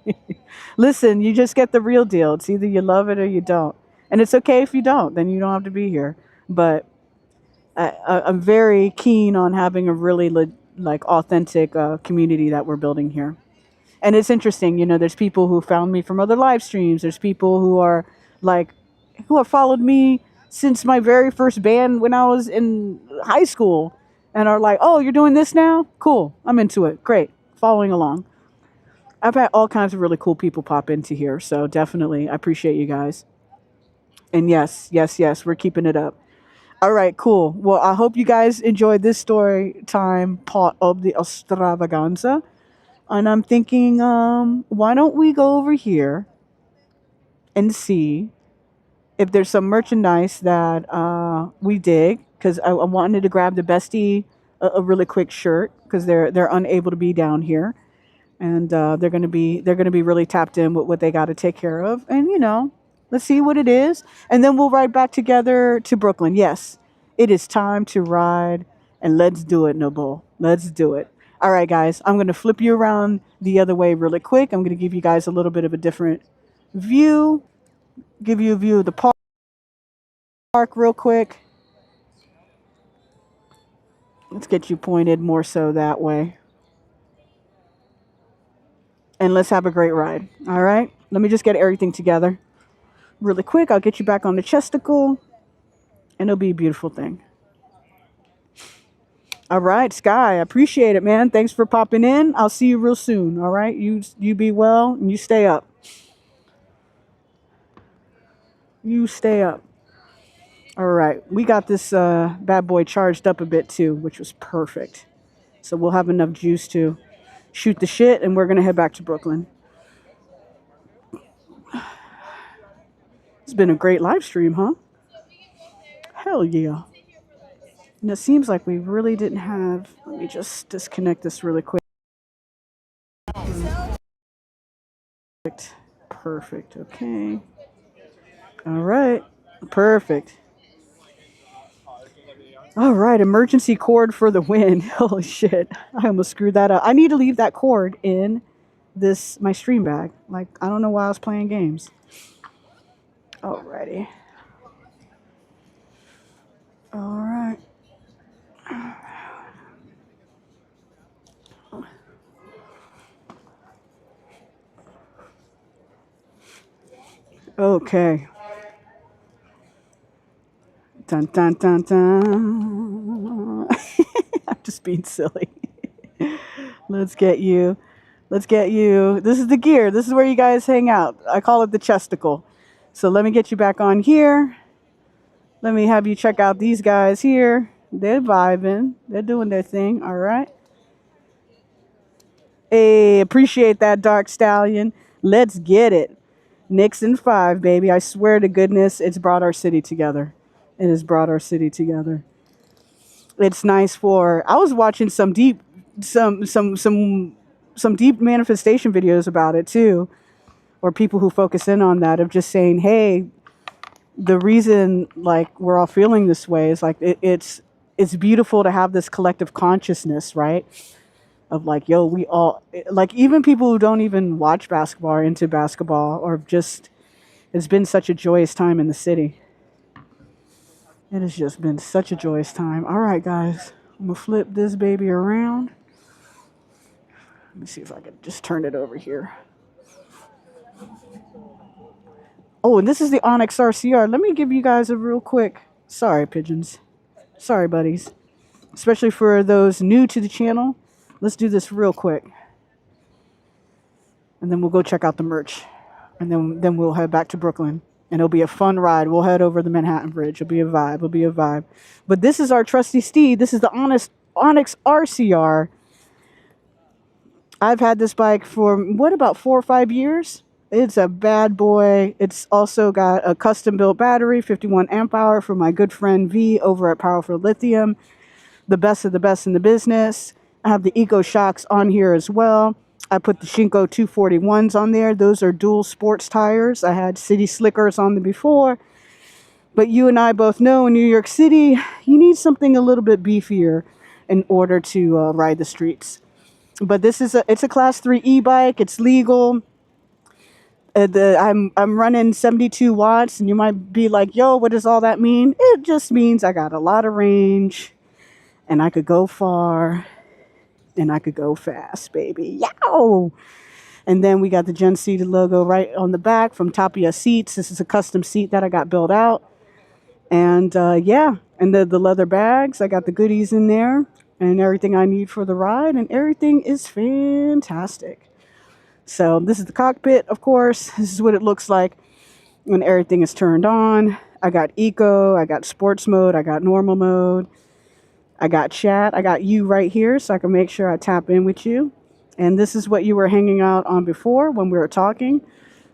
Listen, you just get the real deal. It's either you love it or you don't. And it's okay if you don't, then you don't have to be here. But I'm very keen on having a really authentic community that we're building here. And it's interesting, there's people who found me from other live streams. There's people who are who have followed me since my very first band when I was in high school, and are like, oh, you're doing this now? Cool. I'm into it. Great. Following along. I've had all kinds of really cool people pop into here. So definitely, I appreciate you guys. And yes, we're keeping it up. All right, cool. Well, I hope you guys enjoyed this story time part of the extravaganza. And I'm thinking, why don't we go over here and see if there's some merchandise that we dig? Because I wanted to grab the bestie a really quick shirt because they're unable to be down here, and they're gonna be really tapped in with what they got to take care of, and let's see what it is, and then we'll ride back together to Brooklyn. Yes, it is time to ride, and let's do it, Noble. Let's do it. All right, guys, I'm gonna flip you around the other way really quick. I'm gonna give you guys a little bit of a different view. Give you a view of the park real quick. Let's get you pointed more so that way. And let's have a great ride. All right? Let me just get everything together really quick. I'll get you back on the chesticle, and it'll be a beautiful thing. All right, Sky, I appreciate it, man. Thanks for popping in. I'll see you real soon. All right? You be well, and you stay up. You stay up. All right. We got this bad boy charged up a bit, too, which was perfect. So we'll have enough juice to shoot the shit, and we're going to head back to Brooklyn. It's been a great live stream, huh? Hell yeah. And it seems like we really didn't have... Let me just disconnect this really quick. Perfect. Okay. All right. Perfect. All right. Emergency cord for the win. Holy shit. I almost screwed that up. I need to leave that cord in my stream bag. Like, I don't know why I was playing games. Alrighty. All right. Okay. Dun dun dun dun. I'm just being silly. Let's get you. Let's get you. This is the gear. This is where you guys hang out. I call it the chesticle. So let me get you back on here. Let me have you check out these guys here. They're vibing. They're doing their thing. All right. Hey, appreciate that, Dark Stallion. Let's get it. Knicks in 5, baby. I swear to goodness, it's brought our city together. It has brought our city together. It's nice I was watching some deep manifestation videos about it too, or people who focus in on that, of just saying, hey, the reason like we're all feeling this way is like it's beautiful to have this collective consciousness, right? Of like, yo, we all, like, even people who don't even watch basketball or into basketball, or just, it's been such a joyous time in the city. It has just been such a joyous time. All right, guys, I'm gonna flip this baby around. Let me see if I can just turn it over here. Oh, and this is the Onyx RCR. Let me give you guys a real quick, sorry, pigeons. Sorry, buddies. Especially for those new to the channel. Let's do this real quick. And then we'll go check out the merch. And then we'll head back to Brooklyn. And it'll be a fun ride. We'll head over the Manhattan Bridge. It'll be a vibe. It'll be a vibe. But this is our trusty steed. This is the Onyx RCR. I've had this bike for, about 4 or 5 years? It's a bad boy. It's also got a custom-built battery, 51 amp hour, from my good friend V over at Powerful Lithium. The best of the best in the business. I have the Eco Shocks on here as well. I put the Shinko 241s on there. Those are dual sports tires. I had City Slickers on them before. But you and I both know in New York City, you need something a little bit beefier in order to ride the streets. But this is it's a class 3 e-bike. It's legal. I'm running 72 watts, and you might be like, yo, what does all that mean? It just means I got a lot of range, and I could go far, and I could go fast, baby. Yow! And then we got the Gen Seated logo right on the back from Tapia Seats. This is a custom seat that I got built out. And yeah, and the leather bags, I got the goodies in there and everything I need for the ride, and everything is fantastic. So this is the cockpit, of course. This is what it looks like when everything is turned on. I got eco, I got sports mode, I got normal mode, I got chat, I got you right here so I can make sure I tap in with you. And this is what you were hanging out on before when we were talking.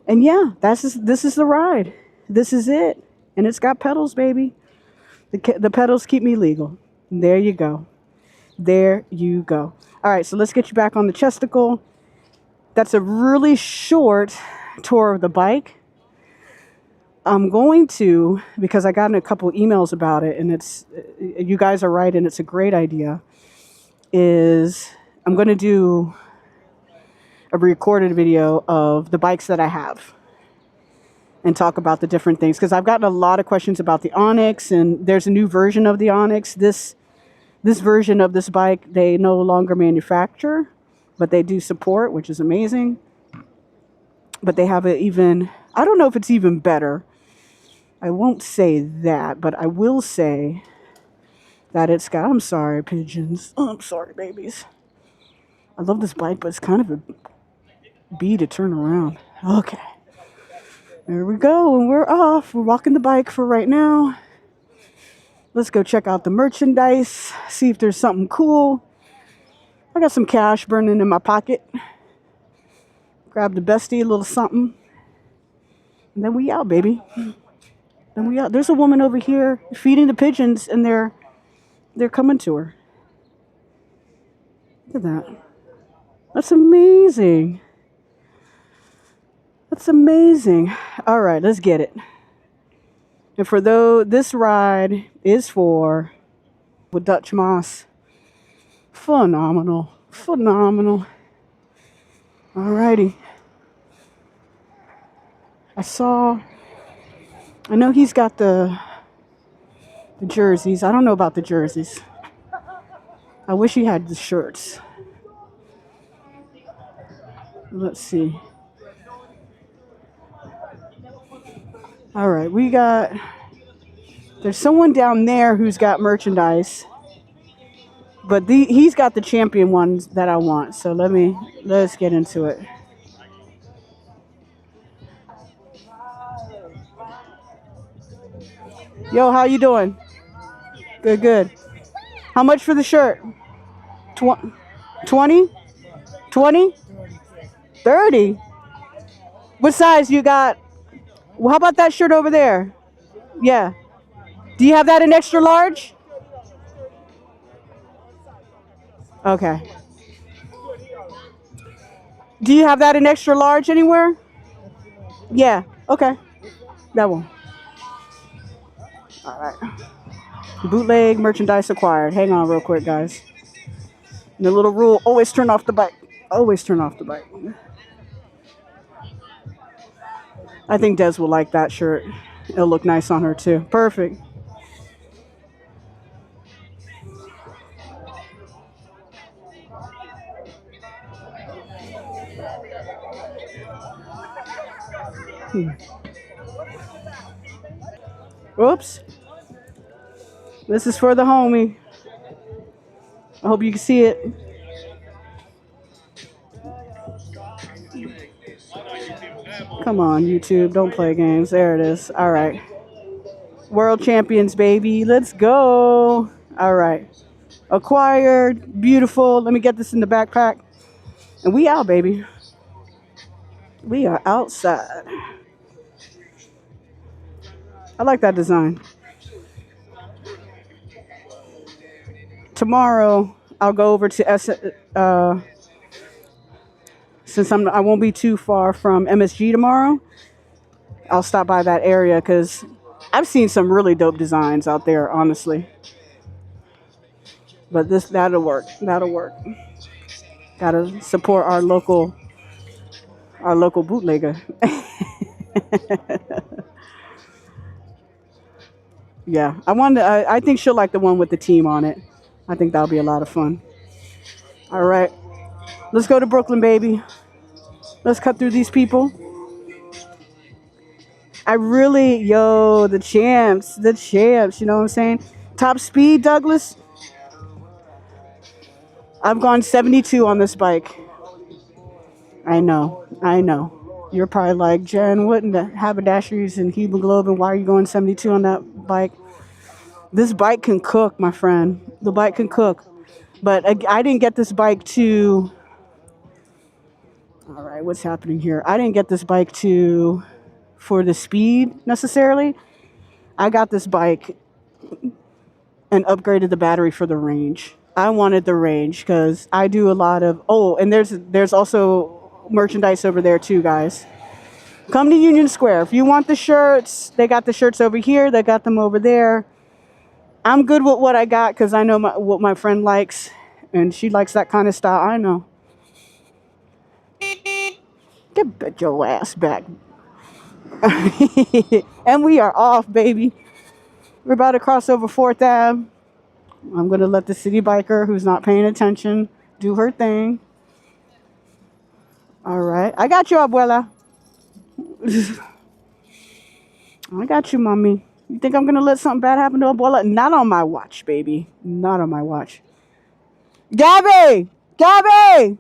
And yeah, this is the ride. This is it. And it's got pedals, baby. The pedals keep me legal. There you go. There you go. All right, so let's get you back on the chesticle. That's a really short tour of the bike. I'm going to, because I got in a couple emails about it, and you guys are right, and it's a great idea, I'm going to do a recorded video of the bikes that I have and talk about the different things, because I've gotten a lot of questions about the Onyx, and there's a new version of the Onyx. This version of this bike, they no longer manufacture, but they do support, which is amazing. But they have I don't know if it's even better. I won't say that, but I will say that it's got, I'm sorry, pigeons. Oh, I'm sorry, babies. I love this bike, but it's kind of a bee to turn around. Okay. There we go, and we're off. We're walking the bike for right now. Let's go check out the merchandise, see if there's something cool. I got some cash burning in my pocket. Grab the bestie, a little something. And then we out, baby. Then we out. There's a woman over here feeding the pigeons, and they're coming to her. Look at that. That's amazing. That's amazing. All right, let's get it. And for this ride is for with Dutchmazz. Phenomenal. Phenomenal. Alrighty. I know he's got the jerseys. I don't know about the jerseys. I wish he had the shirts. Let's see. All right, there's someone down there who's got merchandise, but he's got the champion ones that I want. So let's get into it. Yo, how you doing? Good, good. How much for the shirt? 20? 20? 30? What size you got? Well, how about that shirt over there? Yeah. Do you have that in extra large? Okay. Do you have that in extra large anywhere? Yeah. Okay. That one. All right. Bootleg merchandise acquired. Hang on real quick, guys. And the little rule, always turn off the bike. Always turn off the bike. I think Des will like that shirt. It'll look nice on her too. Perfect. Whoops. This is for the homie. I hope you can see it. Come on, YouTube. Don't play games. There it is. All right. World champions, baby. Let's go. All right. Acquired. Beautiful. Let me get this in the backpack. And we out, baby. We are outside. I like that design. Tomorrow, I'll go over to since I won't be too far from MSG tomorrow. I'll stop by that area because I've seen some really dope designs out there, honestly. But that'll work. That'll work. Gotta support our local bootlegger. Yeah, I think she'll like the one with the team on it. I think that'll be a lot of fun. All right, let's go to Brooklyn, baby. Let's cut through these people. The champs, you know what I'm saying? Top speed, Douglas. I've gone 72 on this bike. I know. You're probably like, Jen, what in the haberdasheries and hemoglobin? Why are you going 72 on that bike? This bike can cook, my friend. The bike can cook. But I didn't get this bike to All right, what's happening here? I didn't get this bike for the speed necessarily. I got this bike and upgraded the battery for the range. I wanted the range because I do a lot of. Oh, and there's also merchandise over there too, guys. Come to Union Square if you want the shirts. They got the shirts over here. They got them over there. I'm good with what I got because I know what my friend likes, and she likes that kind of style. I know. Get your ass back. And we are off, baby. We're about to cross over 4th Ave. I'm going to let the city biker who's not paying attention do her thing. All right. I got you, abuela. I got you, mommy. You think I'm going to let something bad happen to abuela? Not on my watch, baby. Not on my watch. Gabby! Gabby!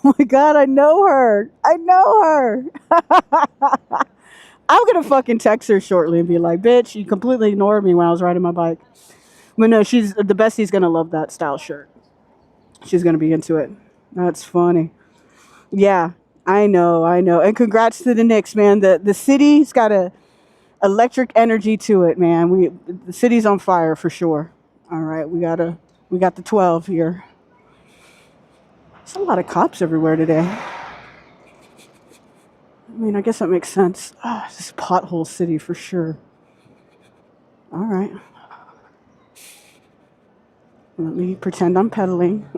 Oh my God, I know her. I know her. I'm going to fucking text her shortly and be like, bitch, you completely ignored me when I was riding my bike. But no, the bestie's going to love that style shirt. She's going to be into it. That's funny. Yeah, I know. And congrats to the Knicks, man. The city's got a electric energy to it, man. The city's on fire for sure. All right, we got the 12 here. There's a lot of cops everywhere today. I mean, I guess that makes sense. Oh, this is pothole city for sure. All right. Let me pretend I'm pedaling.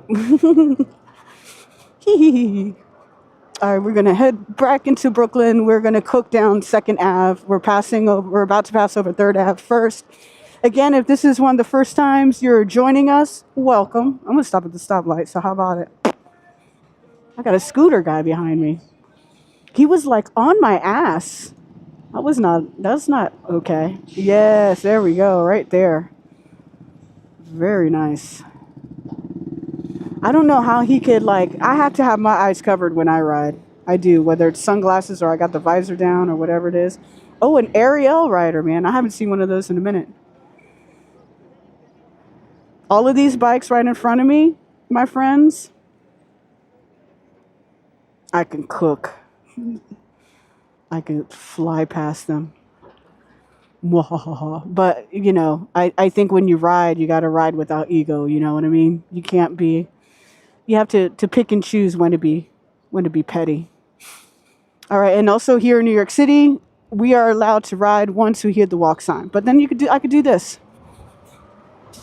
All right, we're going to head back into Brooklyn. We're going to cook down 2nd Ave. We're about to pass over 3rd Ave first. Again, if this is one of the first times you're joining us, welcome. I'm going to stop at the stoplight, so how about it? I got a scooter guy behind me. He was like on my ass. That's not okay. Yes, there we go, right there. Very nice. I don't know how he could, I have to have my eyes covered when I ride. I do, whether it's sunglasses or I got the visor down or whatever it is. Oh, an IRL rider, man. I haven't seen one of those in a minute. All of these bikes right in front of me, my friends, I can cook. I can fly past them. But, I think when you ride, you got to ride without ego. You know what I mean? You have to pick and choose when to be petty. All right. And also here in New York City, we are allowed to ride once we hit the walk sign. But then I could do this.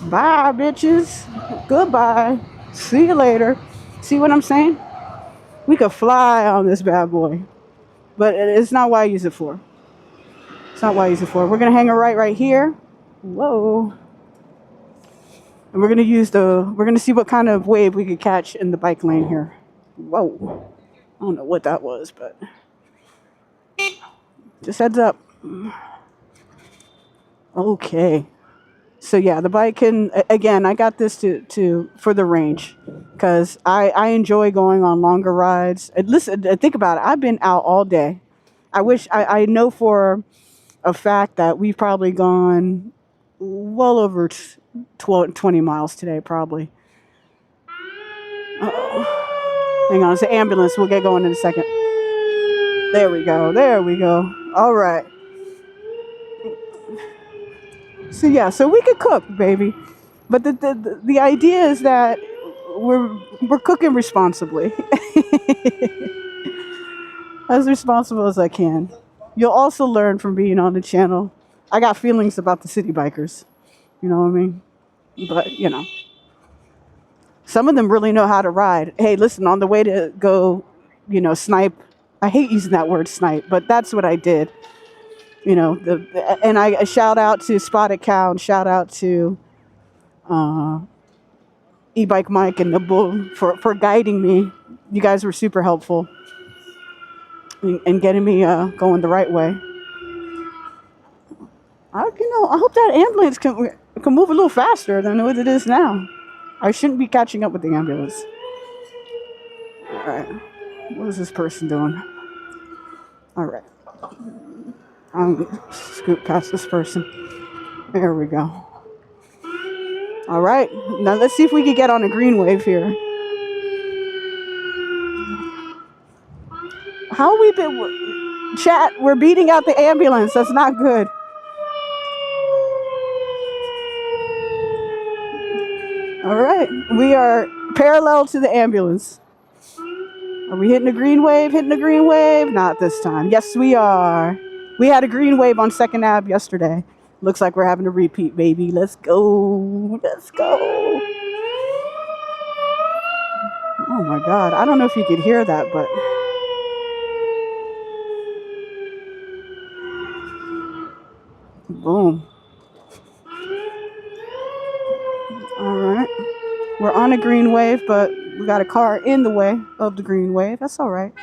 Bye, bitches. Goodbye. See you later. See what I'm saying? We could fly on this bad boy. But it's not what I use it for. It's not what I use it for. We're going to hang a right here. Whoa. And we're going to see what kind of wave we could catch in the bike lane here. Whoa. I don't know what that was, but just heads up. Okay. So yeah, the bike can, again, I got this for the range because I enjoy going on longer rides. And listen, think about it. I've been out all day. I know for a fact that we've probably gone well over 20 miles today, probably. Uh-oh. Hang on, it's an ambulance. We'll get going in a second. There we go. All right. So yeah, so we could cook, baby. But the idea is that we're cooking responsibly. As responsible as I can. You'll also learn from being on the channel. I got feelings about the city bikers. You know what I mean? But, some of them really know how to ride. Hey, listen, on the way to go, snipe. I hate using that word snipe, but that's what I did. And I shout out to Spotted Cow and shout out to E-Bike Mike and the Bull for guiding me. You guys were super helpful in getting me going the right way. I hope that ambulance can move a little faster than what it is now. I shouldn't be catching up with the ambulance. All right. What is this person doing? All right. I'm going to scoot past this person. There we go. All right. Now let's see if we can get on a green wave here. How we been? Chat, we're beating out the ambulance. That's not good. All right. We are parallel to the ambulance. Are we hitting a green wave? Hitting a green wave? Not this time. Yes, we are. We had a green wave on 2nd Ave yesterday. Looks like we're having a repeat, baby. Let's go. Let's go. Oh my God. I don't know if you could hear that, but. Boom. All right. We're on a green wave, but we got a car in the way of the green wave. That's all right.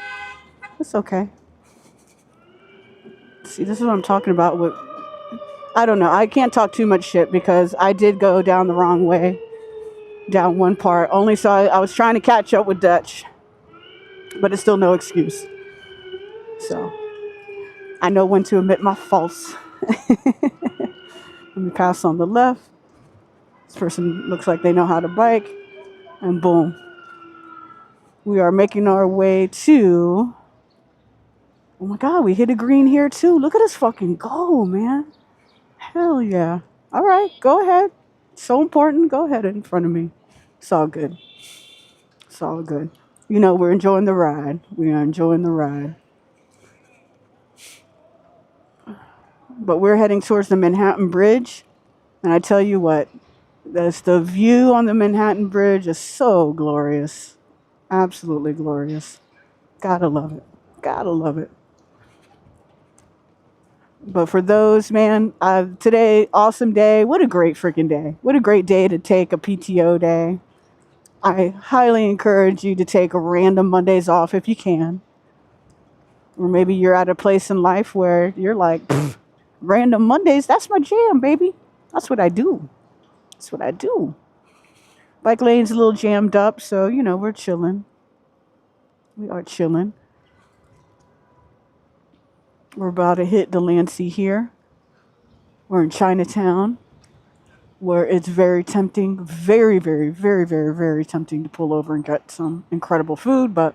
It's okay. See, this is what I'm talking about with. I don't know. I can't talk too much shit because I did go down the wrong way. Down one part. Only so I was trying to catch up with Dutch. But it's still no excuse. So I know when to admit my faults. Let me pass on the left. This person looks like they know how to bike. And boom. We are making our way to. Oh my God, we hit a green here too. Look at us fucking go, man. Hell yeah. All right, go ahead. So important. Go ahead in front of me. It's all good. It's all good. You know, we're enjoying the ride. We are enjoying the ride. But we're heading towards the Manhattan Bridge. And I tell you what, the view on the Manhattan Bridge is so glorious. Absolutely glorious. Gotta love it. Gotta love it. But for those, man, today, awesome day. What a great freaking day. What a great day to take a PTO day. I highly encourage you to take a random Mondays off if you can. Or maybe you're at a place in life where you're like, random Mondays, that's my jam, baby. That's what I do. That's what I do. Bike lane's a little jammed up, so, you know, we're chilling. We are chilling. We're about to hit Delancey here. We're in Chinatown, where it's very tempting, very, very, very, very, very tempting to pull over and get some incredible food, but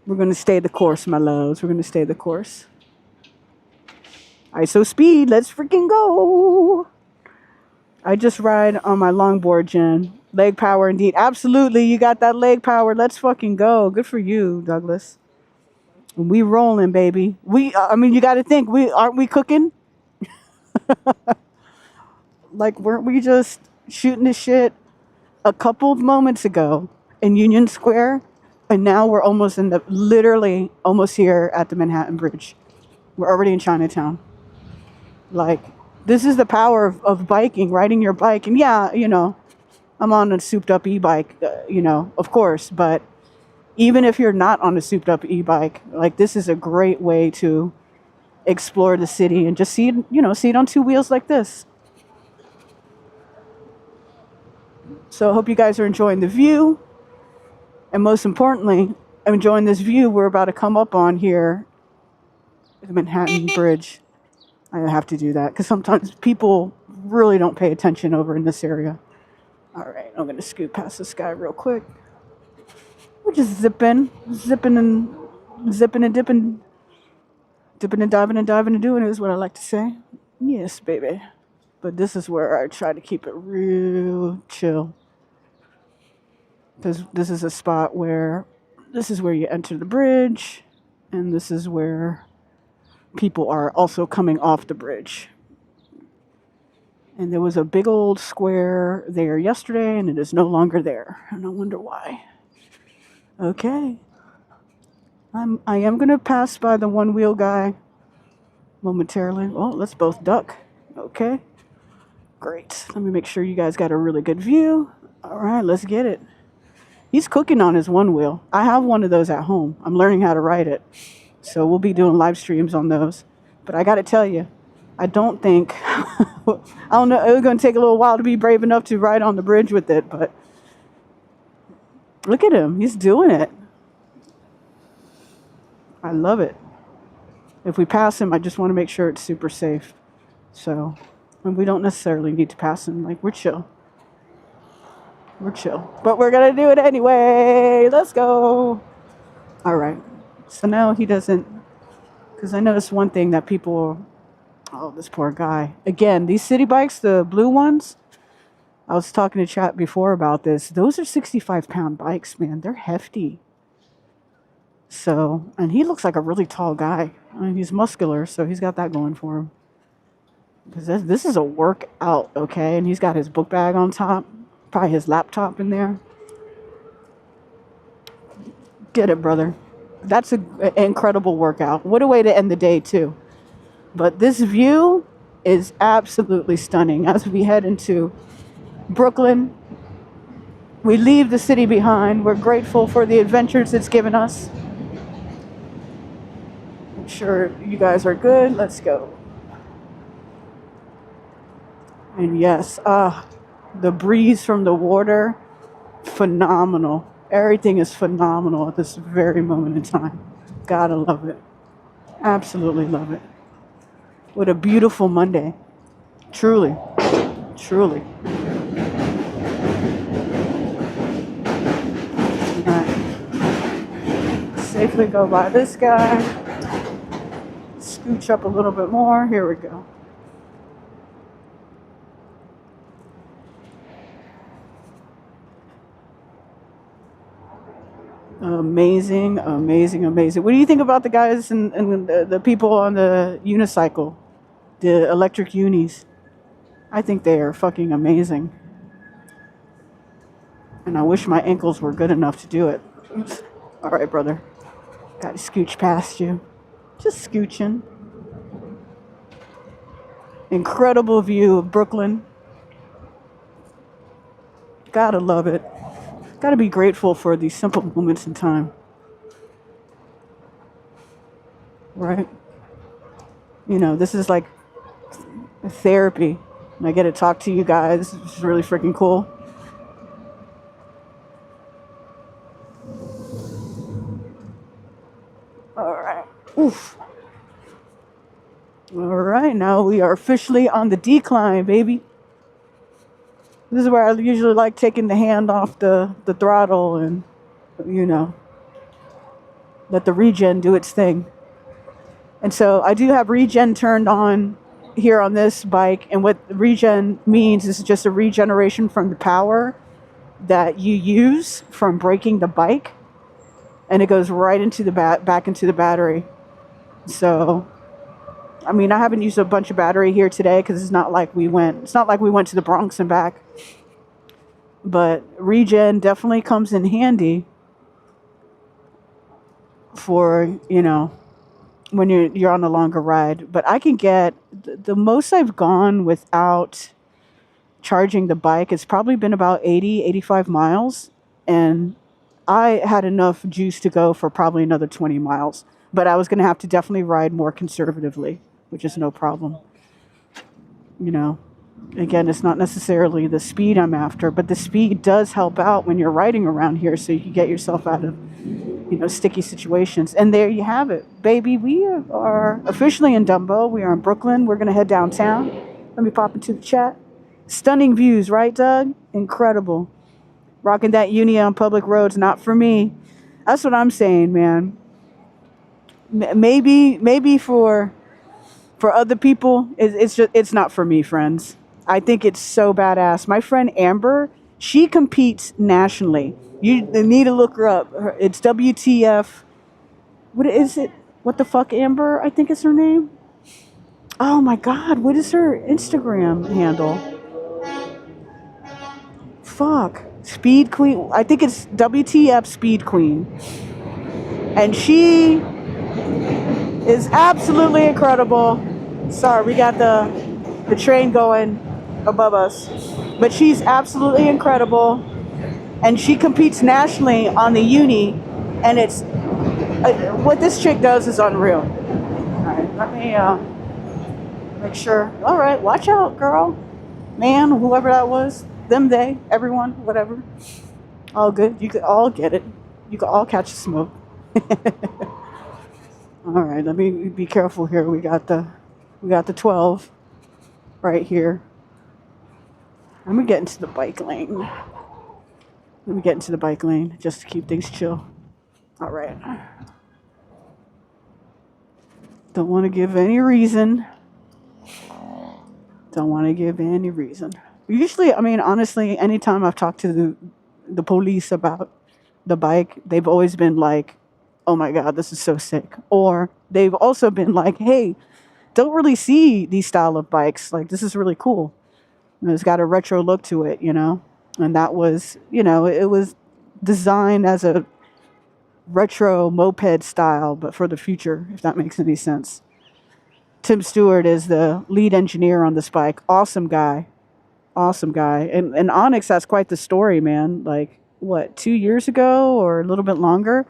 we're going to stay the course, my loves. We're going to stay the course. ISO speed, let's freaking go. I just ride on my longboard, Jen. Leg power indeed. Absolutely, you got that leg power. Let's fucking go. Good for you, Douglas. We rolling, baby. I mean, you got to think, aren't we cooking? Like, weren't we just shooting the shit a couple of moments ago in Union Square? And now we're almost literally almost here at the Manhattan Bridge. We're already in Chinatown. Like, this is the power of biking, riding your bike. And yeah, you know, I'm on a souped up e-bike, you know, of course. But even if you're not on a souped up e-bike, like, this is a great way to explore the city and just see it on two wheels like this. So I hope you guys are enjoying the view. And most importantly, I'm enjoying this view we're about to come up on here, the Manhattan Bridge. I have to do that because sometimes people really don't pay attention over in this area. All right, I'm going to scoot past this guy real quick. We're just zipping and dipping and diving and doing it is what I like to say. Yes, baby. But this is where I try to keep it real chill. Because this is a spot where this is where you enter the bridge, and this is where people are also coming off the bridge. And there was a big old square there yesterday, and it is no longer there. And I wonder why. Okay. I am going to pass by the one-wheel guy momentarily. Oh, let's both duck. Okay. Great. Let me make sure you guys got a really good view. All right, let's get it. He's cooking on his one wheel. I have one of those at home. I'm learning how to ride it. So we'll be doing live streams on those. But I got to tell you, I don't think, I don't know, it's going to take a little while to be brave enough to ride on the bridge with it. But look at him. He's doing it. I love it. If we pass him, I just want to make sure it's super safe. So, and we don't necessarily need to pass him. Like, we're chill. We're chill. But we're going to do it anyway. Let's go. All right. So now he doesn't, because I noticed one thing that people, oh, this poor guy. Again, these city bikes, the blue ones, I was talking to chat before about this. Those are 65-pound bikes, man. They're hefty. So, and he looks like a really tall guy. I mean, he's muscular, so he's got that going for him. Because this is a workout, okay? And he's got his book bag on top, probably his laptop in there. Get it, brother. That's an incredible workout. What a way to end the day, too. But this view is absolutely stunning. As we head into Brooklyn, we leave the city behind. We're grateful for the adventures it's given us. I'm sure you guys are good. Let's go. And yes, the breeze from the water, phenomenal. Everything is phenomenal at this very moment in time. Gotta love it. Absolutely love it. What a beautiful Monday. Truly. Truly. All right. Safely go by this guy. Scooch up a little bit more. Here we go. Amazing, amazing, amazing. What do you think about the guys and the people on the unicycle, the electric unis? I think they are fucking amazing. And I wish my ankles were good enough to do it. Oops. All right, brother. Got to scooch past you. Just scooching. Incredible view of Brooklyn. Gotta love it. Gotta be grateful for these simple moments in time. Right? You know, this is like therapy. And I get to talk to you guys. It's really freaking cool. All right. Oof. All right. Now we are officially on the decline, baby. This is where I usually like taking the hand off the throttle and, you know, let the regen do its thing. And so I do have regen turned on here on this bike. And what regen means is just a regeneration from the power that you use from braking the bike. And it goes right into the back into the battery. So, I mean, I haven't used a bunch of battery here today because it's not like we went to the Bronx and back. But regen definitely comes in handy for, you know, when you're on a longer ride. But I can get the most I've gone without charging the bike. It's probably been about 80, 85 miles. And I had enough juice to go for probably another 20 miles. But I was going to have to definitely ride more conservatively, which is no problem. You know, again, it's not necessarily the speed I'm after, but the speed does help out when you're riding around here so you can get yourself out of, you know, sticky situations. And there you have it, baby. We are officially in Dumbo. We are in Brooklyn. We're going to head downtown. Let me pop into the chat. Stunning views, right, Doug? Incredible. Rocking that uni on public roads, not for me. That's what I'm saying, man. Maybe for other people, it's not for me, friends. I think it's so badass. My friend Amber, she competes nationally. You need to look her up. It's WTF. What is it? What the fuck, Amber? I think is her name. Oh my God, what is her Instagram handle? Fuck. Speed Queen. I think it's WTF Speed Queen. And she is absolutely incredible. Sorry, we got the train going above us. But she's absolutely incredible. And she competes nationally on the uni. And it's what this chick does is unreal. All right, let me make sure. All right, watch out, girl. Man, whoever that was. Them, they, everyone, whatever. All good. You could all get it. You could all catch the smoke. All right, let me be careful here. We got the 12 right here. Let me get into the bike lane. Let me get into the bike lane just to keep things chill. All right. Don't want to give any reason. Don't want to give any reason. Usually, I mean, honestly, anytime I've talked to the police about the bike, they've always been like, oh my God, this is so sick. Or they've also been like, hey, don't really see these style of bikes. Like, this is really cool. And it's got a retro look to it, you know? And that was, you know, it was designed as a retro moped style, but for the future, if that makes any sense. Tim Stewart is the lead engineer on this bike. Awesome guy. Awesome guy. And Onyx has quite the story, man. Like, what, 2 years ago or a little bit longer?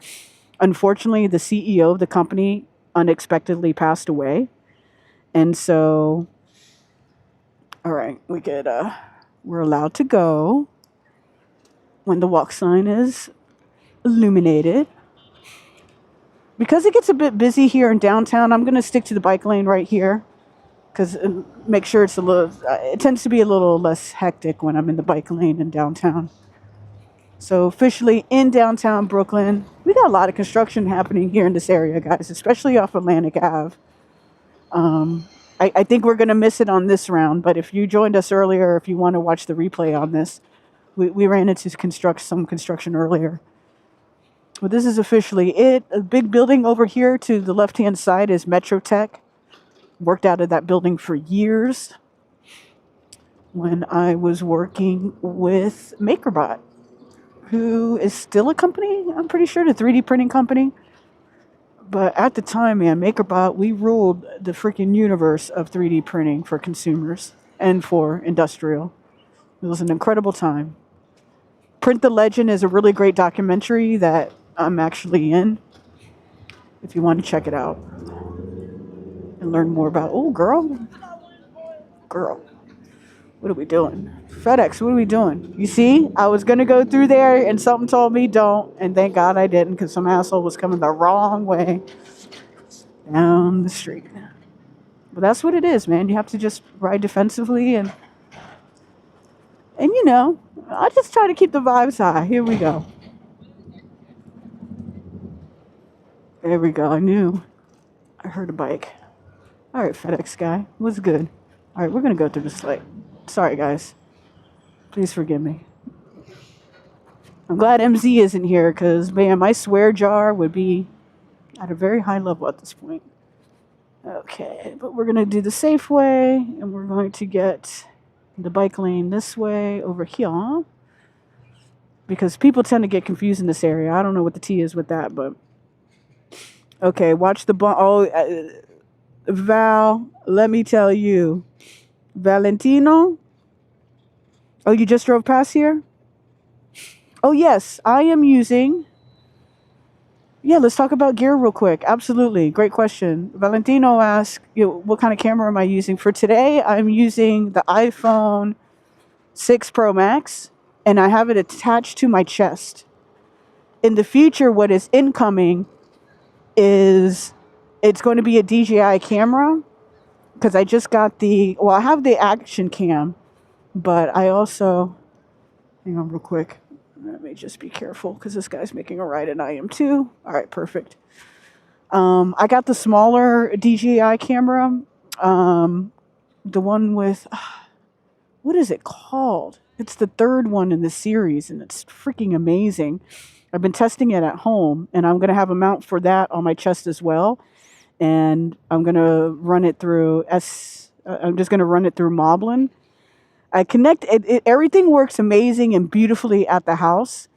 Unfortunately, the CEO of the company unexpectedly passed away. And so, all right, we're allowed to go when the walk sign is illuminated. Because it gets a bit busy here in downtown, I'm going to stick to the bike lane right here. Because make sure it's it tends to be a little less hectic when I'm in the bike lane in downtown. So officially in downtown Brooklyn, we got a lot of construction happening here in this area, guys, especially off Atlantic Ave. I think we're going to miss it on this round, but if you joined us earlier, if you want to watch the replay on this, we ran into some construction earlier. But this is officially it. A big building over here to the left-hand side is Metrotech. Worked out of that building for years when I was working with MakerBot, who is still a company, I'm pretty sure, the 3D printing company. But at the time, man, MakerBot, we ruled the freaking universe of 3D printing for consumers and for industrial. It was an incredible time. Print the Legend is a really great documentary that I'm actually in, if you want to check it out and learn more about, oh, girl, what are we doing? FedEx, what are we doing? You see, I was going to go through there and something told me don't, and thank God I didn't, because some asshole was coming the wrong way down the street. But that's what it is, man. You have to just ride defensively, and you know, I just try to keep the vibes high. Here we go. There we go. I knew. I heard a bike. All right, FedEx guy. What's good? All right, we're going to go through this light. Sorry, guys. Please forgive me. I'm glad MZ isn't here because, man, my swear jar would be at a very high level at this point. Okay, but we're going to do the safe way, and we're going to get the bike lane this way over here because people tend to get confused in this area. I don't know what the T is with that, but okay, watch the Val, let me tell you. Valentino? Oh, you just drove past here? Oh, yes, I am using... Yeah, let's talk about gear real quick. Absolutely. Great question. Valentino asked, what kind of camera am I using? For today, I'm using the iPhone 6 Pro Max, and I have it attached to my chest. In the future, what is incoming is it's going to be a DJI camera, because I just got I have the action cam, but I also, hang on real quick. Let me just be careful because this guy's making a right and I am too. All right, perfect. I got the smaller DJI camera, the one with, what is it called? It's the third one in the series, and it's freaking amazing. I've been testing it at home, and I'm going to have a mount for that on my chest as well. And I'm going to run it through I'm just going to run it through Moblin. I connect everything works amazing and beautifully at the house.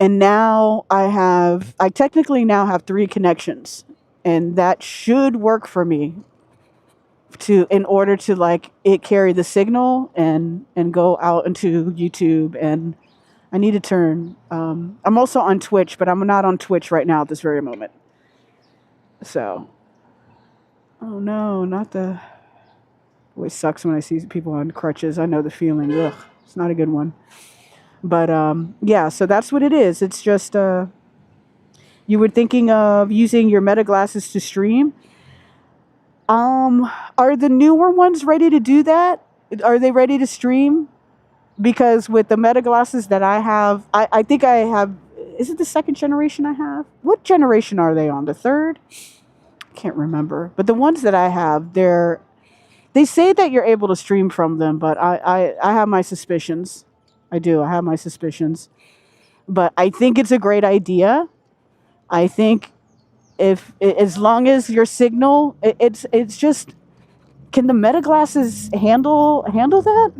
And now I technically now have 3 connections, and that should work for me in order to like it carry the signal and go out into YouTube. And I need to turn, I'm also on Twitch, but I'm not on Twitch right now at this very moment. So, oh no, not the... Always sucks when I see people on crutches. I know the feeling. Ugh, it's not a good one. But yeah, so that's what it is. It's just you were thinking of using your Meta glasses to stream. Are the newer ones ready to do that? Are they ready to stream? Because with the Meta glasses that I have, I think I have. Is it the second generation I have? What generation are they on? The third? can't remember. But the ones that I have, they say that you're able to stream from them, but I have my suspicions. I do. I have my suspicions. But I think it's a great idea. I think if as long as your signal, it's just, can the meta glasses handle that?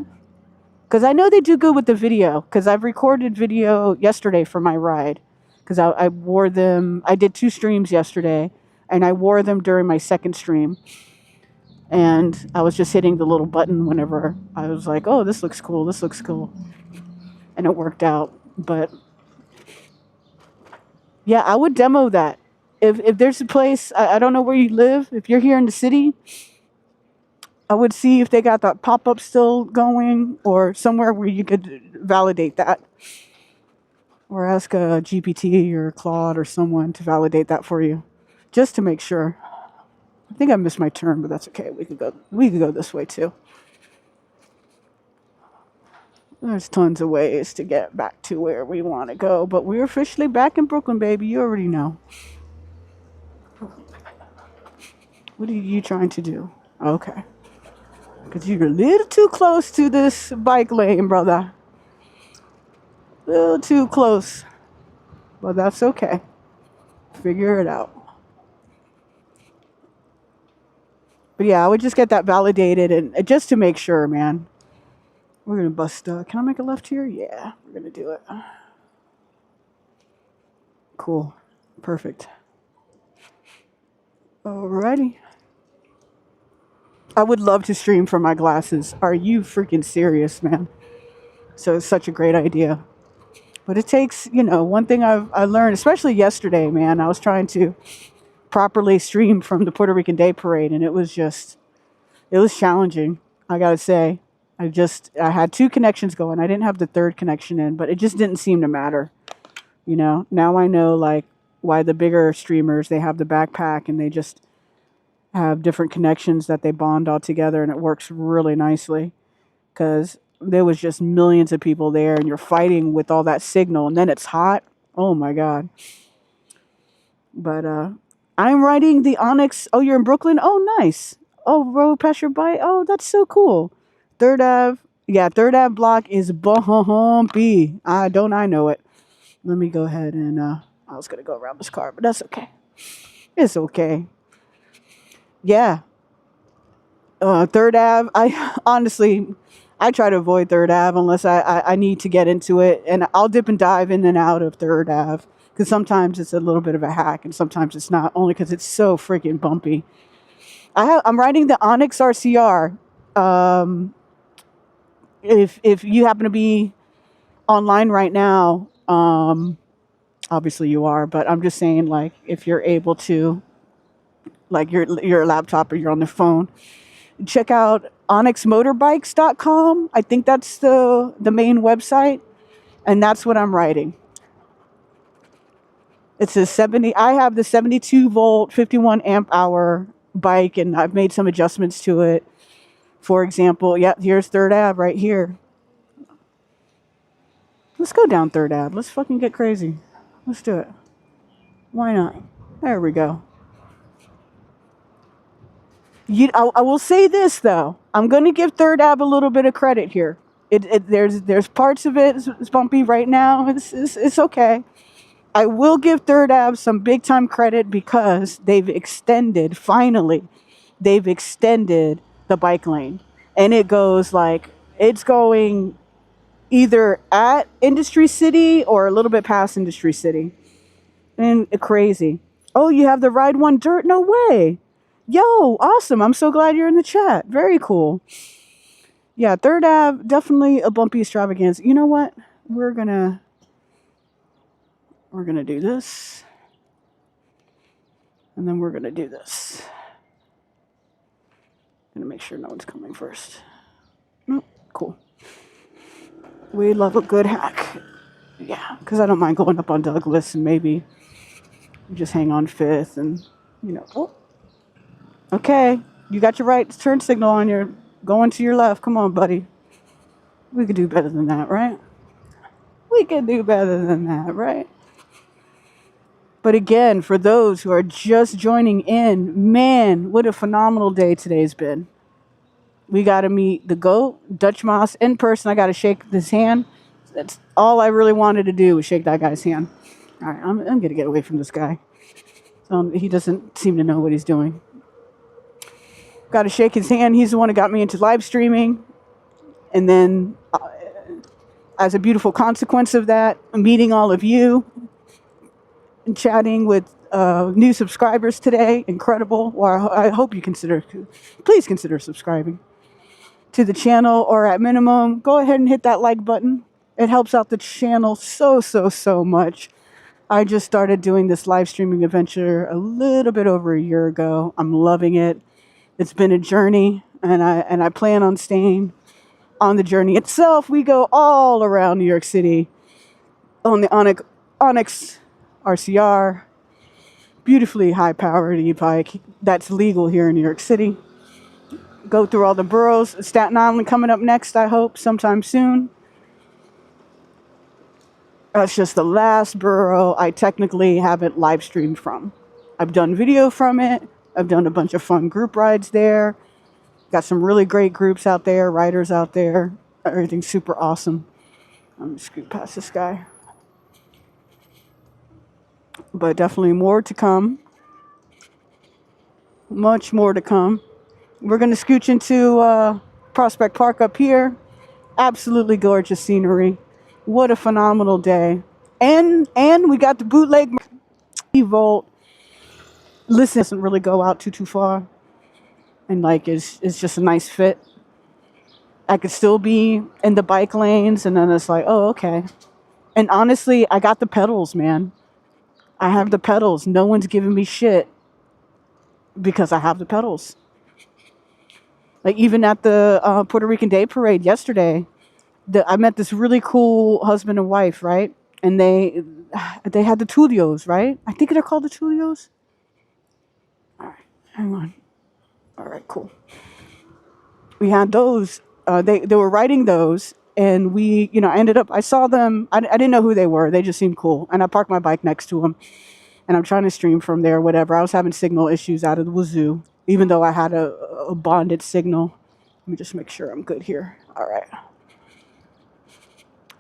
Because I know they do good with the video. Because I've recorded video yesterday for my ride. Because I wore them. I did 2 streams yesterday, and I wore them during my second stream. And I was just hitting the little button whenever I was like, "Oh, this looks cool. This looks cool," and it worked out. But yeah, I would demo that. If there's a place, I don't know where you live. If you're here in the city, I would see if they got that pop-up still going or somewhere where you could validate that. Or ask a GPT or Claude or someone to validate that for you. Just to make sure. I think I missed my turn, but that's okay. We could go this way too. There's tons of ways to get back to where we want to go, but we're officially back in Brooklyn, baby. You already know. What are you trying to do? Okay. Because you're a little too close to this bike lane, brother. A little too close. But that's okay. Figure it out. But yeah, I would just get that validated and just to make sure, man. We're going to bust. Can I make a left here? Yeah, we're going to do it. Cool. Perfect. Alrighty. I would love to stream from my glasses. Are you freaking serious, man? So it's such a great idea. But it takes, one thing I learned, especially yesterday, man. I was trying to properly stream from the Puerto Rican Day Parade, and it was challenging, I gotta say. I had 2 connections going. I didn't have the 3rd connection in, but it just didn't seem to matter. Now I know, like, why the bigger streamers, they have the backpack and they just have different connections that they bond all together, and it works really nicely. Because there was just millions of people there, and you're fighting with all that signal, and then it's hot. Oh my God. But I'm riding the Onyx. Oh, you're in Brooklyn? Oh, nice. Oh, road past your bike. Oh, that's so cool. 3rd Ave. Yeah, 3rd Ave block is bumpy. Don't I know it. Let me go ahead and, I was going to go around this car, but that's okay. It's okay. Yeah. 3rd Ave. I try to avoid 3rd Ave unless I need to get into it. And I'll dip and dive in and out of 3rd Ave. Because sometimes it's a little bit of a hack and sometimes it's not. Only because it's so freaking bumpy. I'm riding the Onyx RCR. If you happen to be online right now, obviously you are, but I'm just saying, like, if you're able to, like, your laptop or you're on the phone, check out onyxmotorbikes.com. I think that's the main website, and that's what I'm riding. It's I have the 72 volt 51 amp hour bike, and I've made some adjustments to it. For example, here's 3rd Ave right here. Let's go down 3rd Ave. Let's fucking get crazy. Let's do it. Why not? There we go. I will say this, though. I'm going to give 3rd Ave a little bit of credit here. There's parts of it it's bumpy right now. It's okay. I will give 3rd Ave some big time credit because finally, they've extended the bike lane. And it goes it's going either at Industry City or a little bit past Industry City. And crazy. Oh, you have the Ride One Dirt? No way. Yo, awesome. I'm so glad you're in the chat. Very cool. Yeah, 3rd Ave, definitely a bumpy extravaganza. You know what? We're gonna do this. And then we're gonna do this. Gonna make sure no one's coming first. Nope, cool. We love a good hack. Yeah, because I don't mind going up on Douglas and maybe just hang on 5th and, oh. Okay, you got your right turn signal on. You're going to your left. Come on, buddy. We could do better than that, right? We could do better than that, right? But again, for those who are just joining in, man, what a phenomenal day today's been. We got to meet the GOAT, Dutchmazz, in person. I got to shake his hand. That's all I really wanted to do was shake that guy's hand. All right, I'm going to get away from this guy. He doesn't seem to know what he's doing. Got to shake his hand. He's the one who got me into live streaming. And then, as a beautiful consequence of that, meeting all of you and chatting with new subscribers today. Incredible. Well, I hope you please consider subscribing to the channel, or at minimum, go ahead and hit that like button. It helps out the channel so much. I just started doing this live streaming adventure a little bit over a year ago. I'm loving it. It's been a journey, and I plan on staying on the journey itself. We go all around New York City on the Onyx RCR, beautifully high-powered e-bike that's legal here in New York City. Go through all the boroughs. Staten Island coming up next, I hope, sometime soon. That's just the last borough I technically haven't live streamed from. I've done video from it. I've done a bunch of fun group rides there. Got some really great groups out there, riders out there. Everything's super awesome. I'm going to scoot past this guy. But definitely more to come. Much more to come. We're going to scooch into Prospect Park up here. Absolutely gorgeous scenery. What a phenomenal day. And we got the bootleg Volt. Listen, doesn't really go out too far. And like it's just a nice fit. I could still be in the bike lanes, and then it's like, oh, okay. And honestly, I got the pedals, man. I have the pedals. No one's giving me shit because I have the pedals. Like even at the Puerto Rican Day Parade yesterday, I met this really cool husband and wife, right? And they had the Tulios, right? I think they're called the Tulios. All right, hang on. All right, cool. We had those. They were riding those, and I saw them. I didn't know who they were. They just seemed cool, and I parked my bike next to them, and I'm trying to stream from there. Whatever. I was having signal issues out of the wazoo, even though I had a bonded signal. Let me just make sure I'm good here. All right.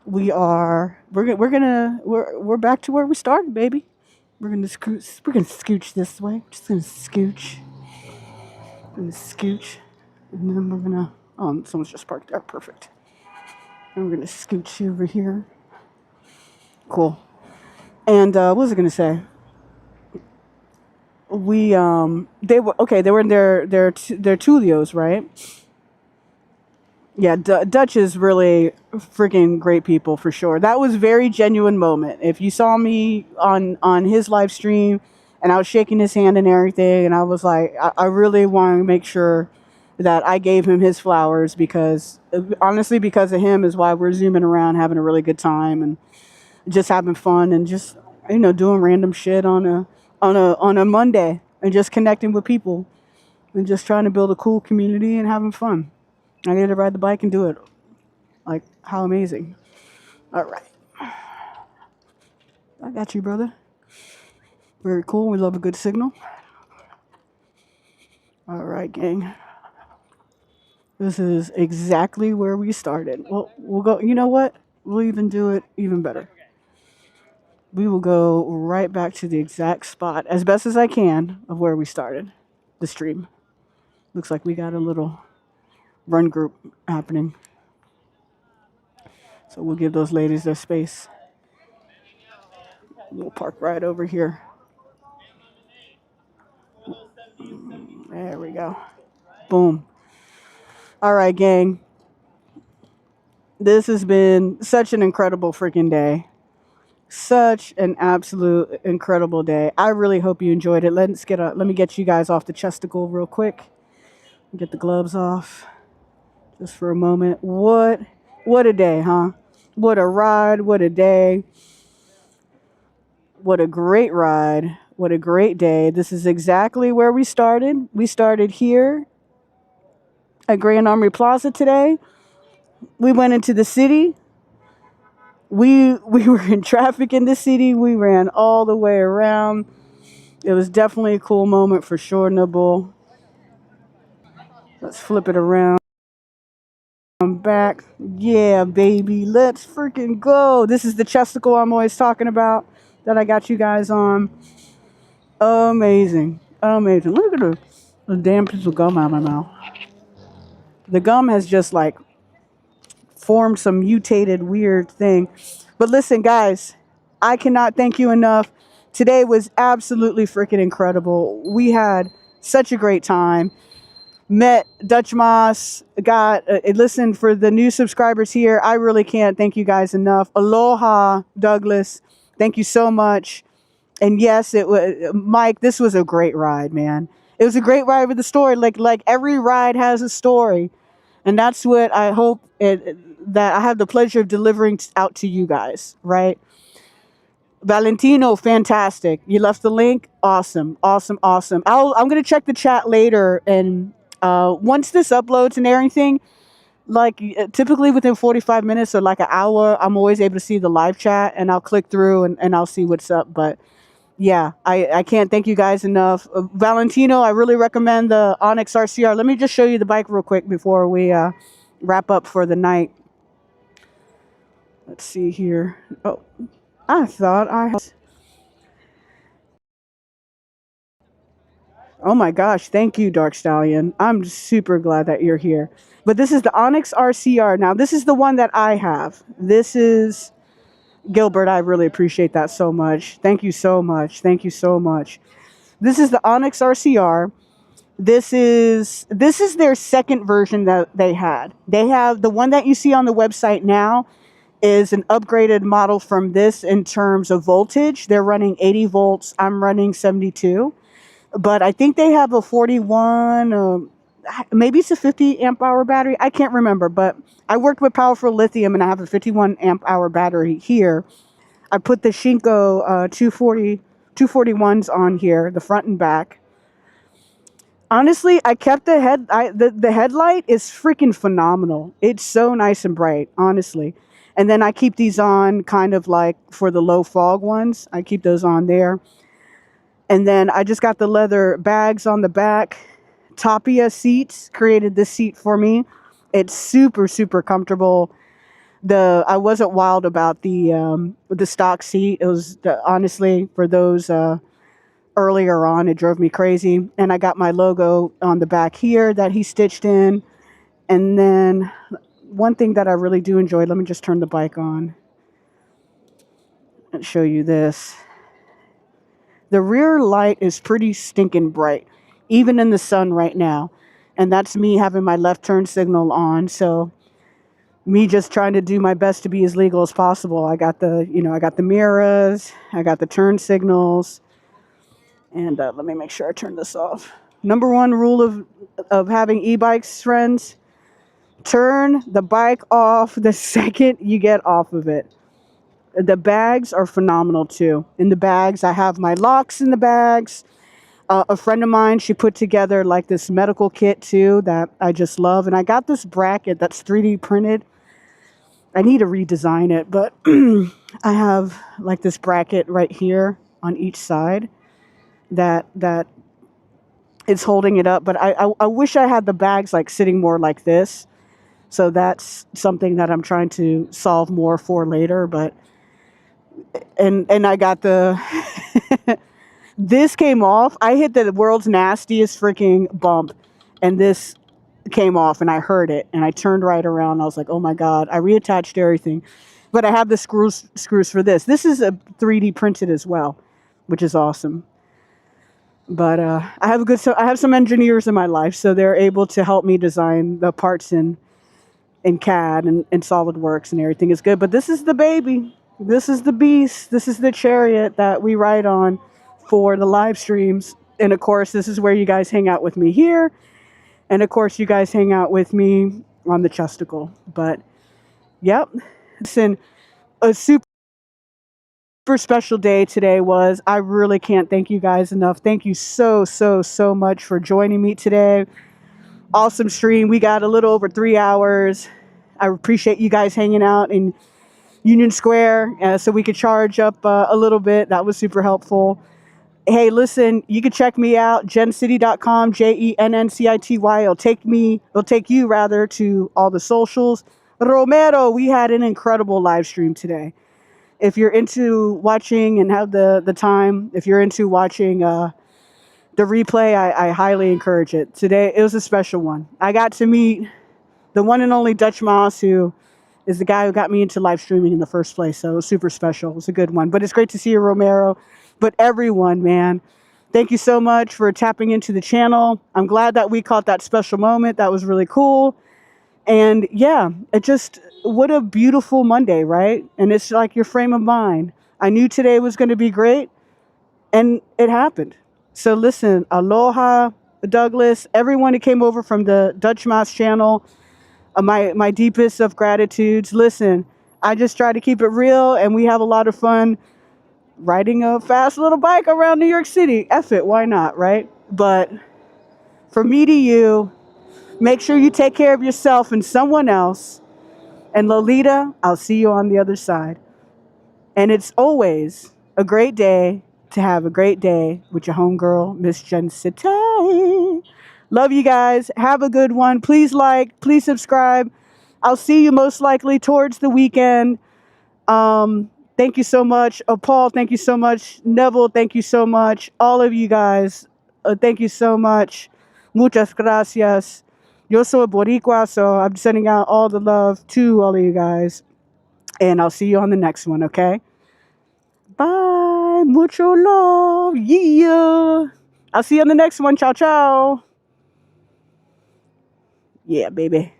We're back to where we started, baby. We're gonna scooch this way. Just gonna scooch. And then we're gonna someone's just parked there. Perfect. And we're gonna scooch over here. Cool. And what was I gonna say? They were in their Tulios, right? Yeah, Dutch is really freaking great people for sure. That was a very genuine moment. If you saw me on his live stream and I was shaking his hand and everything, and I was like, I really want to make sure that I gave him his flowers, because honestly, because of him is why we're zooming around having a really good time and just having fun and just doing random shit on a Monday and just connecting with people and just trying to build a cool community and having fun. I get to ride the bike and do it. Like, how amazing. All right. I got you, brother. Very cool. We love a good signal. All right, gang. This is exactly where we started. Well, we'll go, you know what? We'll even do it even better. We will go right back to the exact spot, as best as I can, of where we started the stream. Looks like we got a little run group happening. So we'll give those ladies their space. We'll park right over here. There we go. Boom. All right, gang. This has been such an incredible freaking day. Such an absolute incredible day. I really hope you enjoyed it. Let me get you guys off the chesticle real quick. Get the gloves off. Just for a moment. What a day, huh? What a ride. What a day. What a great ride. What a great day. This is exactly where we started. We started here at Grand Armory Plaza today. We went into the city. we were in traffic in the city. We ran all the way around. It was definitely a cool moment for sure, Nibble. Let's flip it around. I'm back. Yeah, baby. Let's freaking go. This is the chesticle I'm always talking about that I got you guys on. Amazing. Amazing. Look at the damn piece of gum out of my mouth. The gum has just like formed some mutated weird thing. But listen, guys, I cannot thank you enough. Today was absolutely freaking incredible. We had such a great time. Met Dutchmazz, got listen, for the new subscribers here, I really can't thank you guys enough. Aloha, Douglas. Thank you so much. And yes, it was Mike, this was a great ride, man. It was a great ride with the story. Like every ride has a story. And that's what I hope that I have the pleasure of delivering out to you guys, right? Valentino, fantastic. You left the link. Awesome, awesome, awesome. I'm gonna check the chat later, and once this uploads and everything, like typically within 45 minutes or like an hour, I'm always able to see the live chat, and I'll click through and I'll see what's up. But yeah, I can't thank you guys enough. Valentino, I really recommend the Onyx RCR. Let me just show you the bike real quick before we wrap up for the night. Let's see here. Oh, I thought I had... Oh my gosh, thank you, Dark Stallion. I'm super glad that you're here. But this is the Onyx RCR. Now, this is the one that I have. This is Gilbert. I really appreciate that so much. Thank you so much. Thank you so much. This is the Onyx RCR. This is their second version that they had. They have the one that you see on the website now is an upgraded model from this in terms of voltage. They're running 80 volts. I'm running 72. But I think they have a 41, maybe it's a 50 amp hour battery. I can't remember, but I worked with Powerful Lithium and I have a 51 amp hour battery here. I put the Shinko 241s on here, the front and back. Honestly, I kept the the headlight is freaking phenomenal. It's so nice and bright, honestly. And then I keep these on kind of like for the low fog ones. I keep those on there. And then I just got the leather bags on the back. Tapia seats created this seat for me. It's super, super comfortable. I wasn't wild about the stock seat. It was honestly for those earlier on, it drove me crazy. And I got my logo on the back here that he stitched in. And then one thing that I really do enjoy, let me just turn the bike on and show you this. The rear light is pretty stinking bright, even in the sun right now. And that's me having my left turn signal on. So me just trying to do my best to be as legal as possible. I got the mirrors, I got the turn signals. And let me make sure I turn this off. Number one rule of having e-bikes, friends, turn the bike off the second you get off of it. The bags are phenomenal too. In the bags, I have my locks in the bags. A friend of mine, she put together like this medical kit too that I just love. And I got this bracket that's 3D printed. I need to redesign it, but I have like this bracket right here on each side that is holding it up. But I wish I had the bags like sitting more like this. So that's something that I'm trying to solve more for later. But and I got the this came off. I hit the world's nastiest freaking bump, and this came off, and I heard it, and I turned right around. I was like, oh my god! I reattached everything, but I have the screws for this. This is a 3D printed as well, which is awesome. But I have some engineers in my life, so they're able to help me design the parts in CAD and SolidWorks, and everything is good. But this is the baby. This is the beast. This is the chariot that we ride on for the live streams. And of course, this is where you guys hang out with me here. And of course, you guys hang out with me on the chesticle. But yep, listen, a super special day today was. I really can't thank you guys enough. Thank you so much for joining me today. Awesome stream. We got a little over 3 hours. I appreciate you guys hanging out and Union Square, so we could charge up a little bit. That was super helpful. Hey, listen, you can check me out, jenncity.com, JENNCITY. It'll take you rather to all the socials. Romero, we had an incredible live stream today. If you're into watching and have the time, if you're into watching the replay, I highly encourage it. Today, it was a special one. I got to meet the one and only Dutchmazz, who is the guy who got me into live streaming in the first place. So it was super special. It was a good one. But it's great to see you, Romero. But everyone, man, thank you so much for tapping into the channel. I'm glad that we caught that special moment. That was really cool. And yeah, what a beautiful Monday, right? And it's like your frame of mind. I knew today was going to be great, and it happened. So listen, aloha, Douglas, everyone who came over from the Dutchmazz channel, my deepest of gratitudes. Listen, I just try to keep it real, and we have a lot of fun riding a fast little bike around New York City. F it, why not, right? But for me to you, make sure you take care of yourself and someone else. And Lolita, I'll see you on the other side. And it's always a great day to have a great day with your homegirl, Miss Jen City. Love you guys. Have a good one. Please like, please subscribe. I'll see you most likely towards the weekend. Thank you so much. Paul, thank you so much. Neville, thank you so much. All of you guys, thank you so much. Muchas gracias. Yo soy Boricua, so I'm sending out all the love to all of you guys. And I'll see you on the next one, okay? Bye. Mucho love. Yeah. I'll see you on the next one. Ciao, ciao. Yeah, baby.